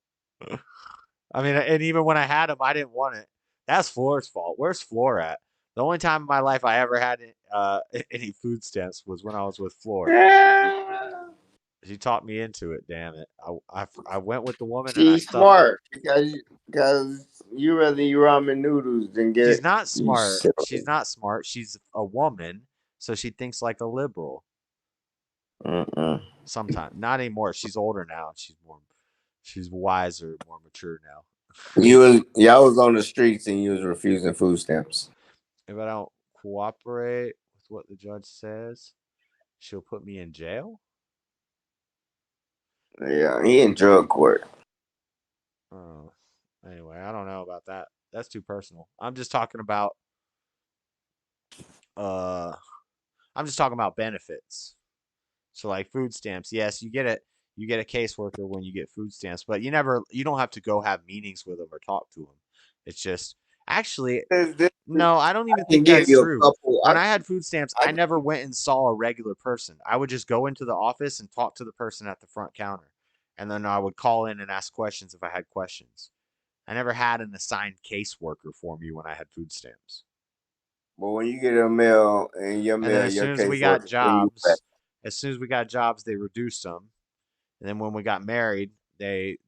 I mean, and even when I had them, I didn't want it. That's Floor's fault. Where's Floor at? The only time in my life I ever had any food stamps was when I was with Floor. She talked me into it. Damn it! I went with the woman and I She's stuffed her. smart because you rather eat ramen noodles than get She's it. not You smart. silly. She's not smart. She's a woman, so she thinks like a liberal. Mm-mm. Sometimes, not anymore. She's older now. She's wiser, more mature now. Y'all was on the streets and you was refusing food stamps. If I don't cooperate with what the judge says, she'll put me in jail. Yeah, he in drug court. Oh, anyway, I don't know about that. That's too personal. Uh, I'm just talking about benefits. So like food stamps, yes, you get it. You get a caseworker when you get food stamps, but you don't have to go have meetings with them or talk to them. It's just actually no, I don't I even can think give that's you a true. couple. When I had food stamps, I I never went and saw a regular person. I would just go into the office and talk to the person at the front counter. And then I would call in and ask questions if I had questions. I never had an assigned caseworker for me when I had food stamps. But when you get a mail and your And then mail, as your soon as we got caseworker send you back. they reduced them. And then when we got married, they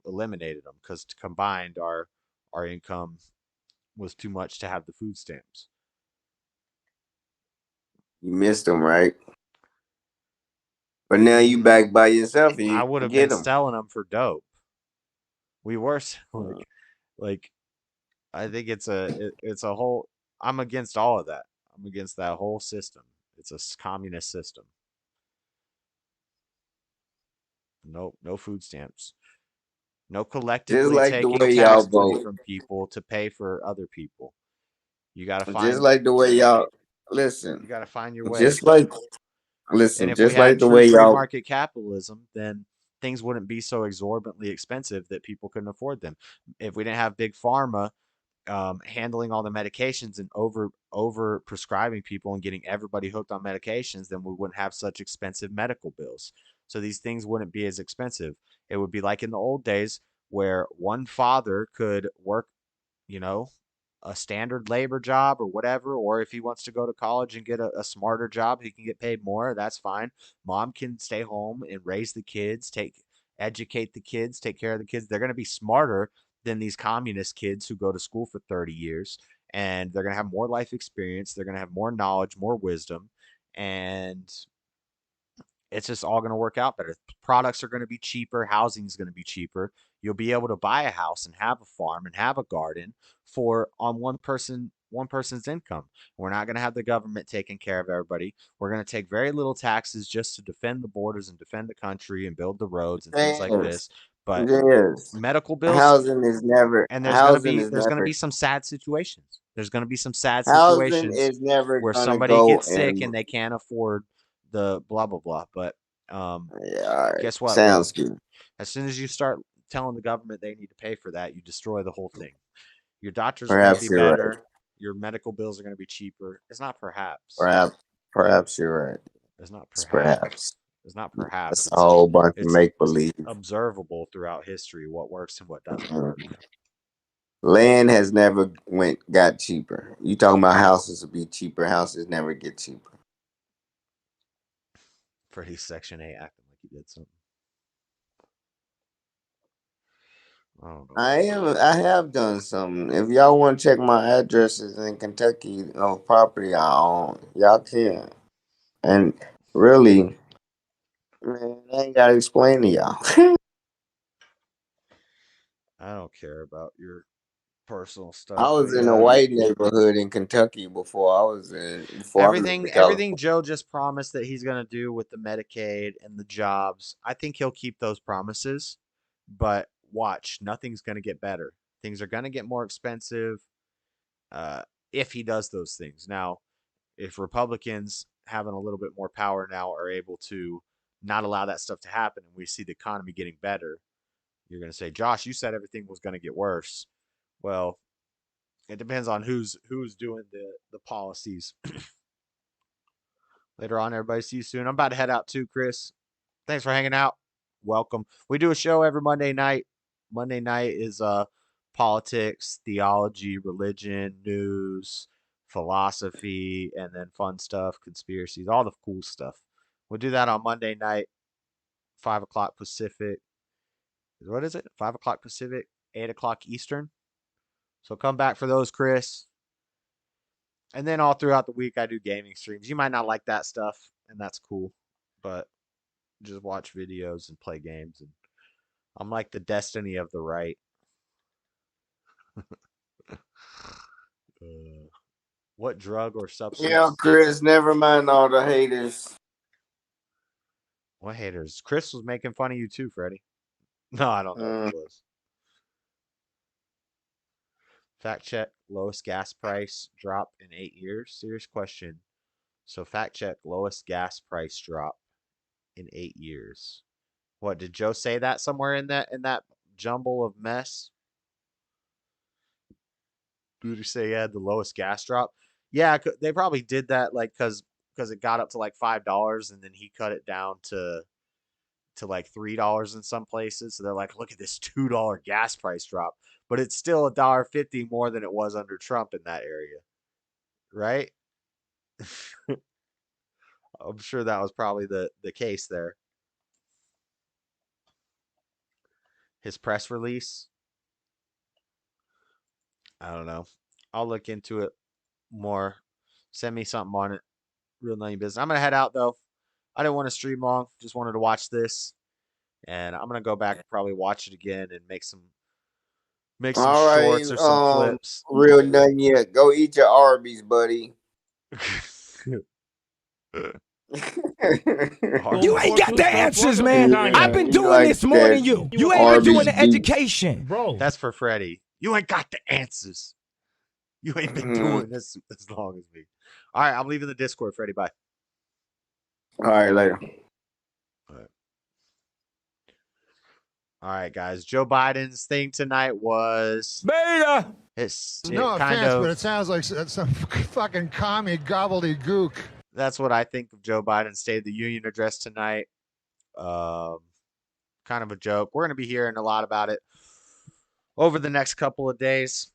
eliminated them because combined our income was too much to have the food stamps. You missed them, right? But now you back by yourself and I you would can have been get them. selling them for dope. We were like I think it's a whole. I'm against all of that. I'm against that whole system. It's a communist system. No food stamps. No Just collectively like the taking way y'all tax money vote. from people to pay for other people. You got to Just find like the way y'all you listen. got to find your way. Just like And listen. if we Just had like the true way free y'all. market capitalism, then things wouldn't be so exorbitantly expensive that people couldn't afford them. If we didn't have big pharma handling all the medications and over prescribing people and getting everybody hooked on medications, then we wouldn't have such expensive medical bills. So these things wouldn't be as expensive. It would be like in the old days where one father could work, you know, a standard labor job or whatever, or if he wants to go to college and get a smarter job, he can get paid more. That's fine. Mom can stay home and raise the kids, educate the kids, take care of the kids. They're going to be smarter than these communist kids who go to school for 30 years, and they're going to have more life experience. They're going to have more knowledge, more wisdom, and it's just all going to work out better. Products are going to be cheaper. Housing is going to be cheaper. You'll be able to buy a house and have a farm and have a garden on one person's income. We're not going to have the government taking care of everybody. We're going to take very little taxes just to defend the borders and defend the country and build the roads and things like this. But medical bills, Housing is never. and there's going to be some sad situations. There's going to be some sad Housing situations is never where gonna somebody go gets sick and. and they can't afford the blah blah blah. But Yeah, all right. guess what? Sounds good. As soon as you start telling the government they need to pay for that, you destroy the whole thing. Your doctors are going to be Perhaps you're better. right. Your medical bills are going to be cheaper. It's not perhaps. Perhaps you're right. It's not It's perhaps. It's not perhaps. It's a whole bunch of It's make believe. observable throughout history what works and what doesn't. Land has never got cheaper. You talking about houses will be cheaper? Houses never get cheaper. Freddie's Section 8 acting like he did something. I don't know. I have done something. If y'all want to check my addresses in Kentucky of property I own, y'all can. And really, man, I ain't gotta explain to y'all. I don't care about your personal stuff. I was in a white neighborhood in Kentucky before I was in. Everything Joe just promised that he's gonna do with the Medicaid and the jobs, I think he'll keep those promises. But watch, nothing's gonna get better. Things are gonna get more expensive if he does those things. Now, if Republicans having a little bit more power now are able to not allow that stuff to happen, and we see the economy getting better, you're gonna say, Josh, you said everything was gonna get worse. Well, it depends on who's doing the policies. Later on, everybody. See you soon. I'm about to head out too, Chris. Thanks for hanging out. Welcome. We do a show every Monday night. Monday night is politics, theology, religion, news, philosophy, and then fun stuff, conspiracies, all the cool stuff. We'll do that on Monday night, 5 o'clock Pacific. What is it? 5 o'clock Pacific, 8 o'clock Eastern. So come back for those, Chris. And then all throughout the week, I do gaming streams. You might not like that stuff, and that's cool. But just watch videos and play games. And I'm like the Destiny of the right. What drug or substance? Yeah, Chris, never mind all the haters. What haters? Chris was making fun of you too, Freddie. No, I don't know what it was. Fact check, lowest gas price drop in 8 years? Serious question. So fact check, lowest gas price drop in 8 years. What, did Joe say that somewhere in that jumble of mess? Did he say he had the lowest gas drop? Yeah, they probably did that like because it got up to like $5 and then he cut it down to like $3 in some places. So they're like, look at this $2 gas price drop, but it's still $1.50 more than it was under Trump in that area, right? I'm sure that was probably the case there. His press release. I don't know. I'll look into it more. Send me something on it. Real Nutty Business. I'm gonna head out though. I didn't want to stream long. Just wanted to watch this, and I'm gonna go back and probably watch it again and make some All shorts right, or some clips. Real Nutty, yet. Go eat your Arby's, buddy. You ain't got the answers, man. I've been doing this more than you. You ain't been doing the education. Bro. That's for Freddie. You ain't got the answers. You ain't been doing this as long as me. All right, I'm leaving the Discord, Freddie. Bye. All right, later. All right, guys. Joe Biden's thing tonight was beta. No offense, but it sounds like some fucking commie gobbledygook. That's what I think of Joe Biden's State of the Union address tonight. Kind of a joke. We're going to be hearing a lot about it over the next couple of days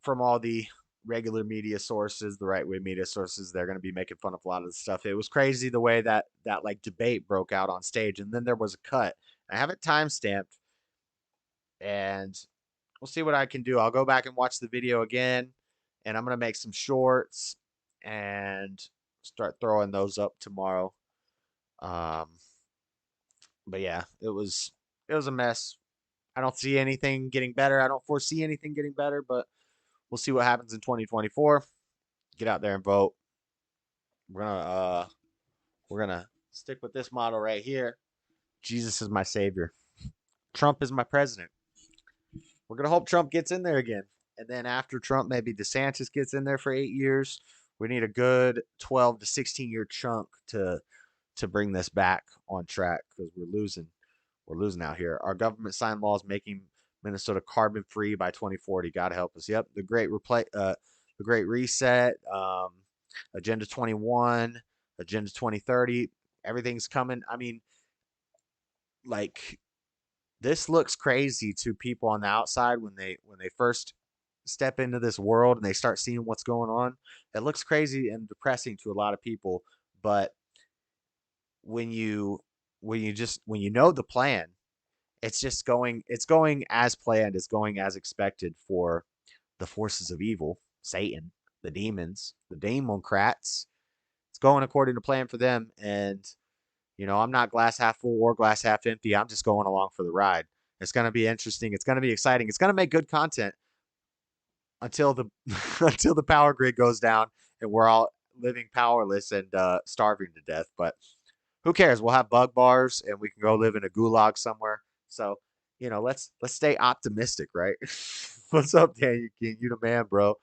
from all the regular media sources, the right-wing media sources. They're going to be making fun of a lot of the stuff. It was crazy the way that like debate broke out on stage, and then there was a cut. I have it time-stamped, and we'll see what I can do. I'll go back and watch the video again, and I'm going to make some shorts and start throwing those up tomorrow. But yeah, it was a mess. I don't see anything getting better. I don't foresee anything getting better, but we'll see what happens in 2024. Get out there and vote. We're gonna stick with this motto right here. Jesus is my savior. Trump is my president. We're gonna hope Trump gets in there again. And then after Trump, maybe DeSantis gets in there for 8 years. We need a good 12 to 16-year chunk to bring this back on track, because we're losing out here. Our government signed laws making Minnesota carbon free by 2040. God help us. Yep, the Great Reset, Agenda 21, Agenda 2030. Everything's coming. I mean, like, this looks crazy to people on the outside when they first step into this world and they start seeing what's going on. It looks crazy and depressing to a lot of people, but when you know the plan, it's going as planned, it's going as expected for the forces of evil, Satan, the demons, the Democrats. It's going according to plan for them, and I'm not glass half full or glass half empty. I'm just going along for the ride. It's going to be interesting. It's going to be exciting. It's going to make good content until the until the power grid goes down and we're all living powerless and starving to death. But who cares? We'll have bug bars and we can go live in a gulag somewhere. So, let's stay optimistic, right? What's up, Daniel King? You the man, bro.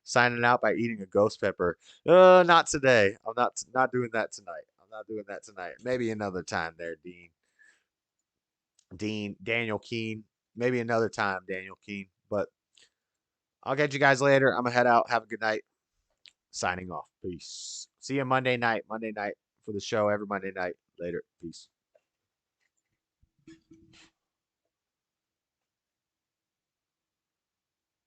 Signing out by eating a ghost pepper. Not today. I'm not doing that tonight. I'm not doing that tonight. Maybe another time there, Daniel Keen. Maybe another time, Daniel Keen. But I'll catch you guys later. I'm gonna head out. Have a good night. Signing off. Peace. See you Monday night. For the show every Monday night. Later. Peace.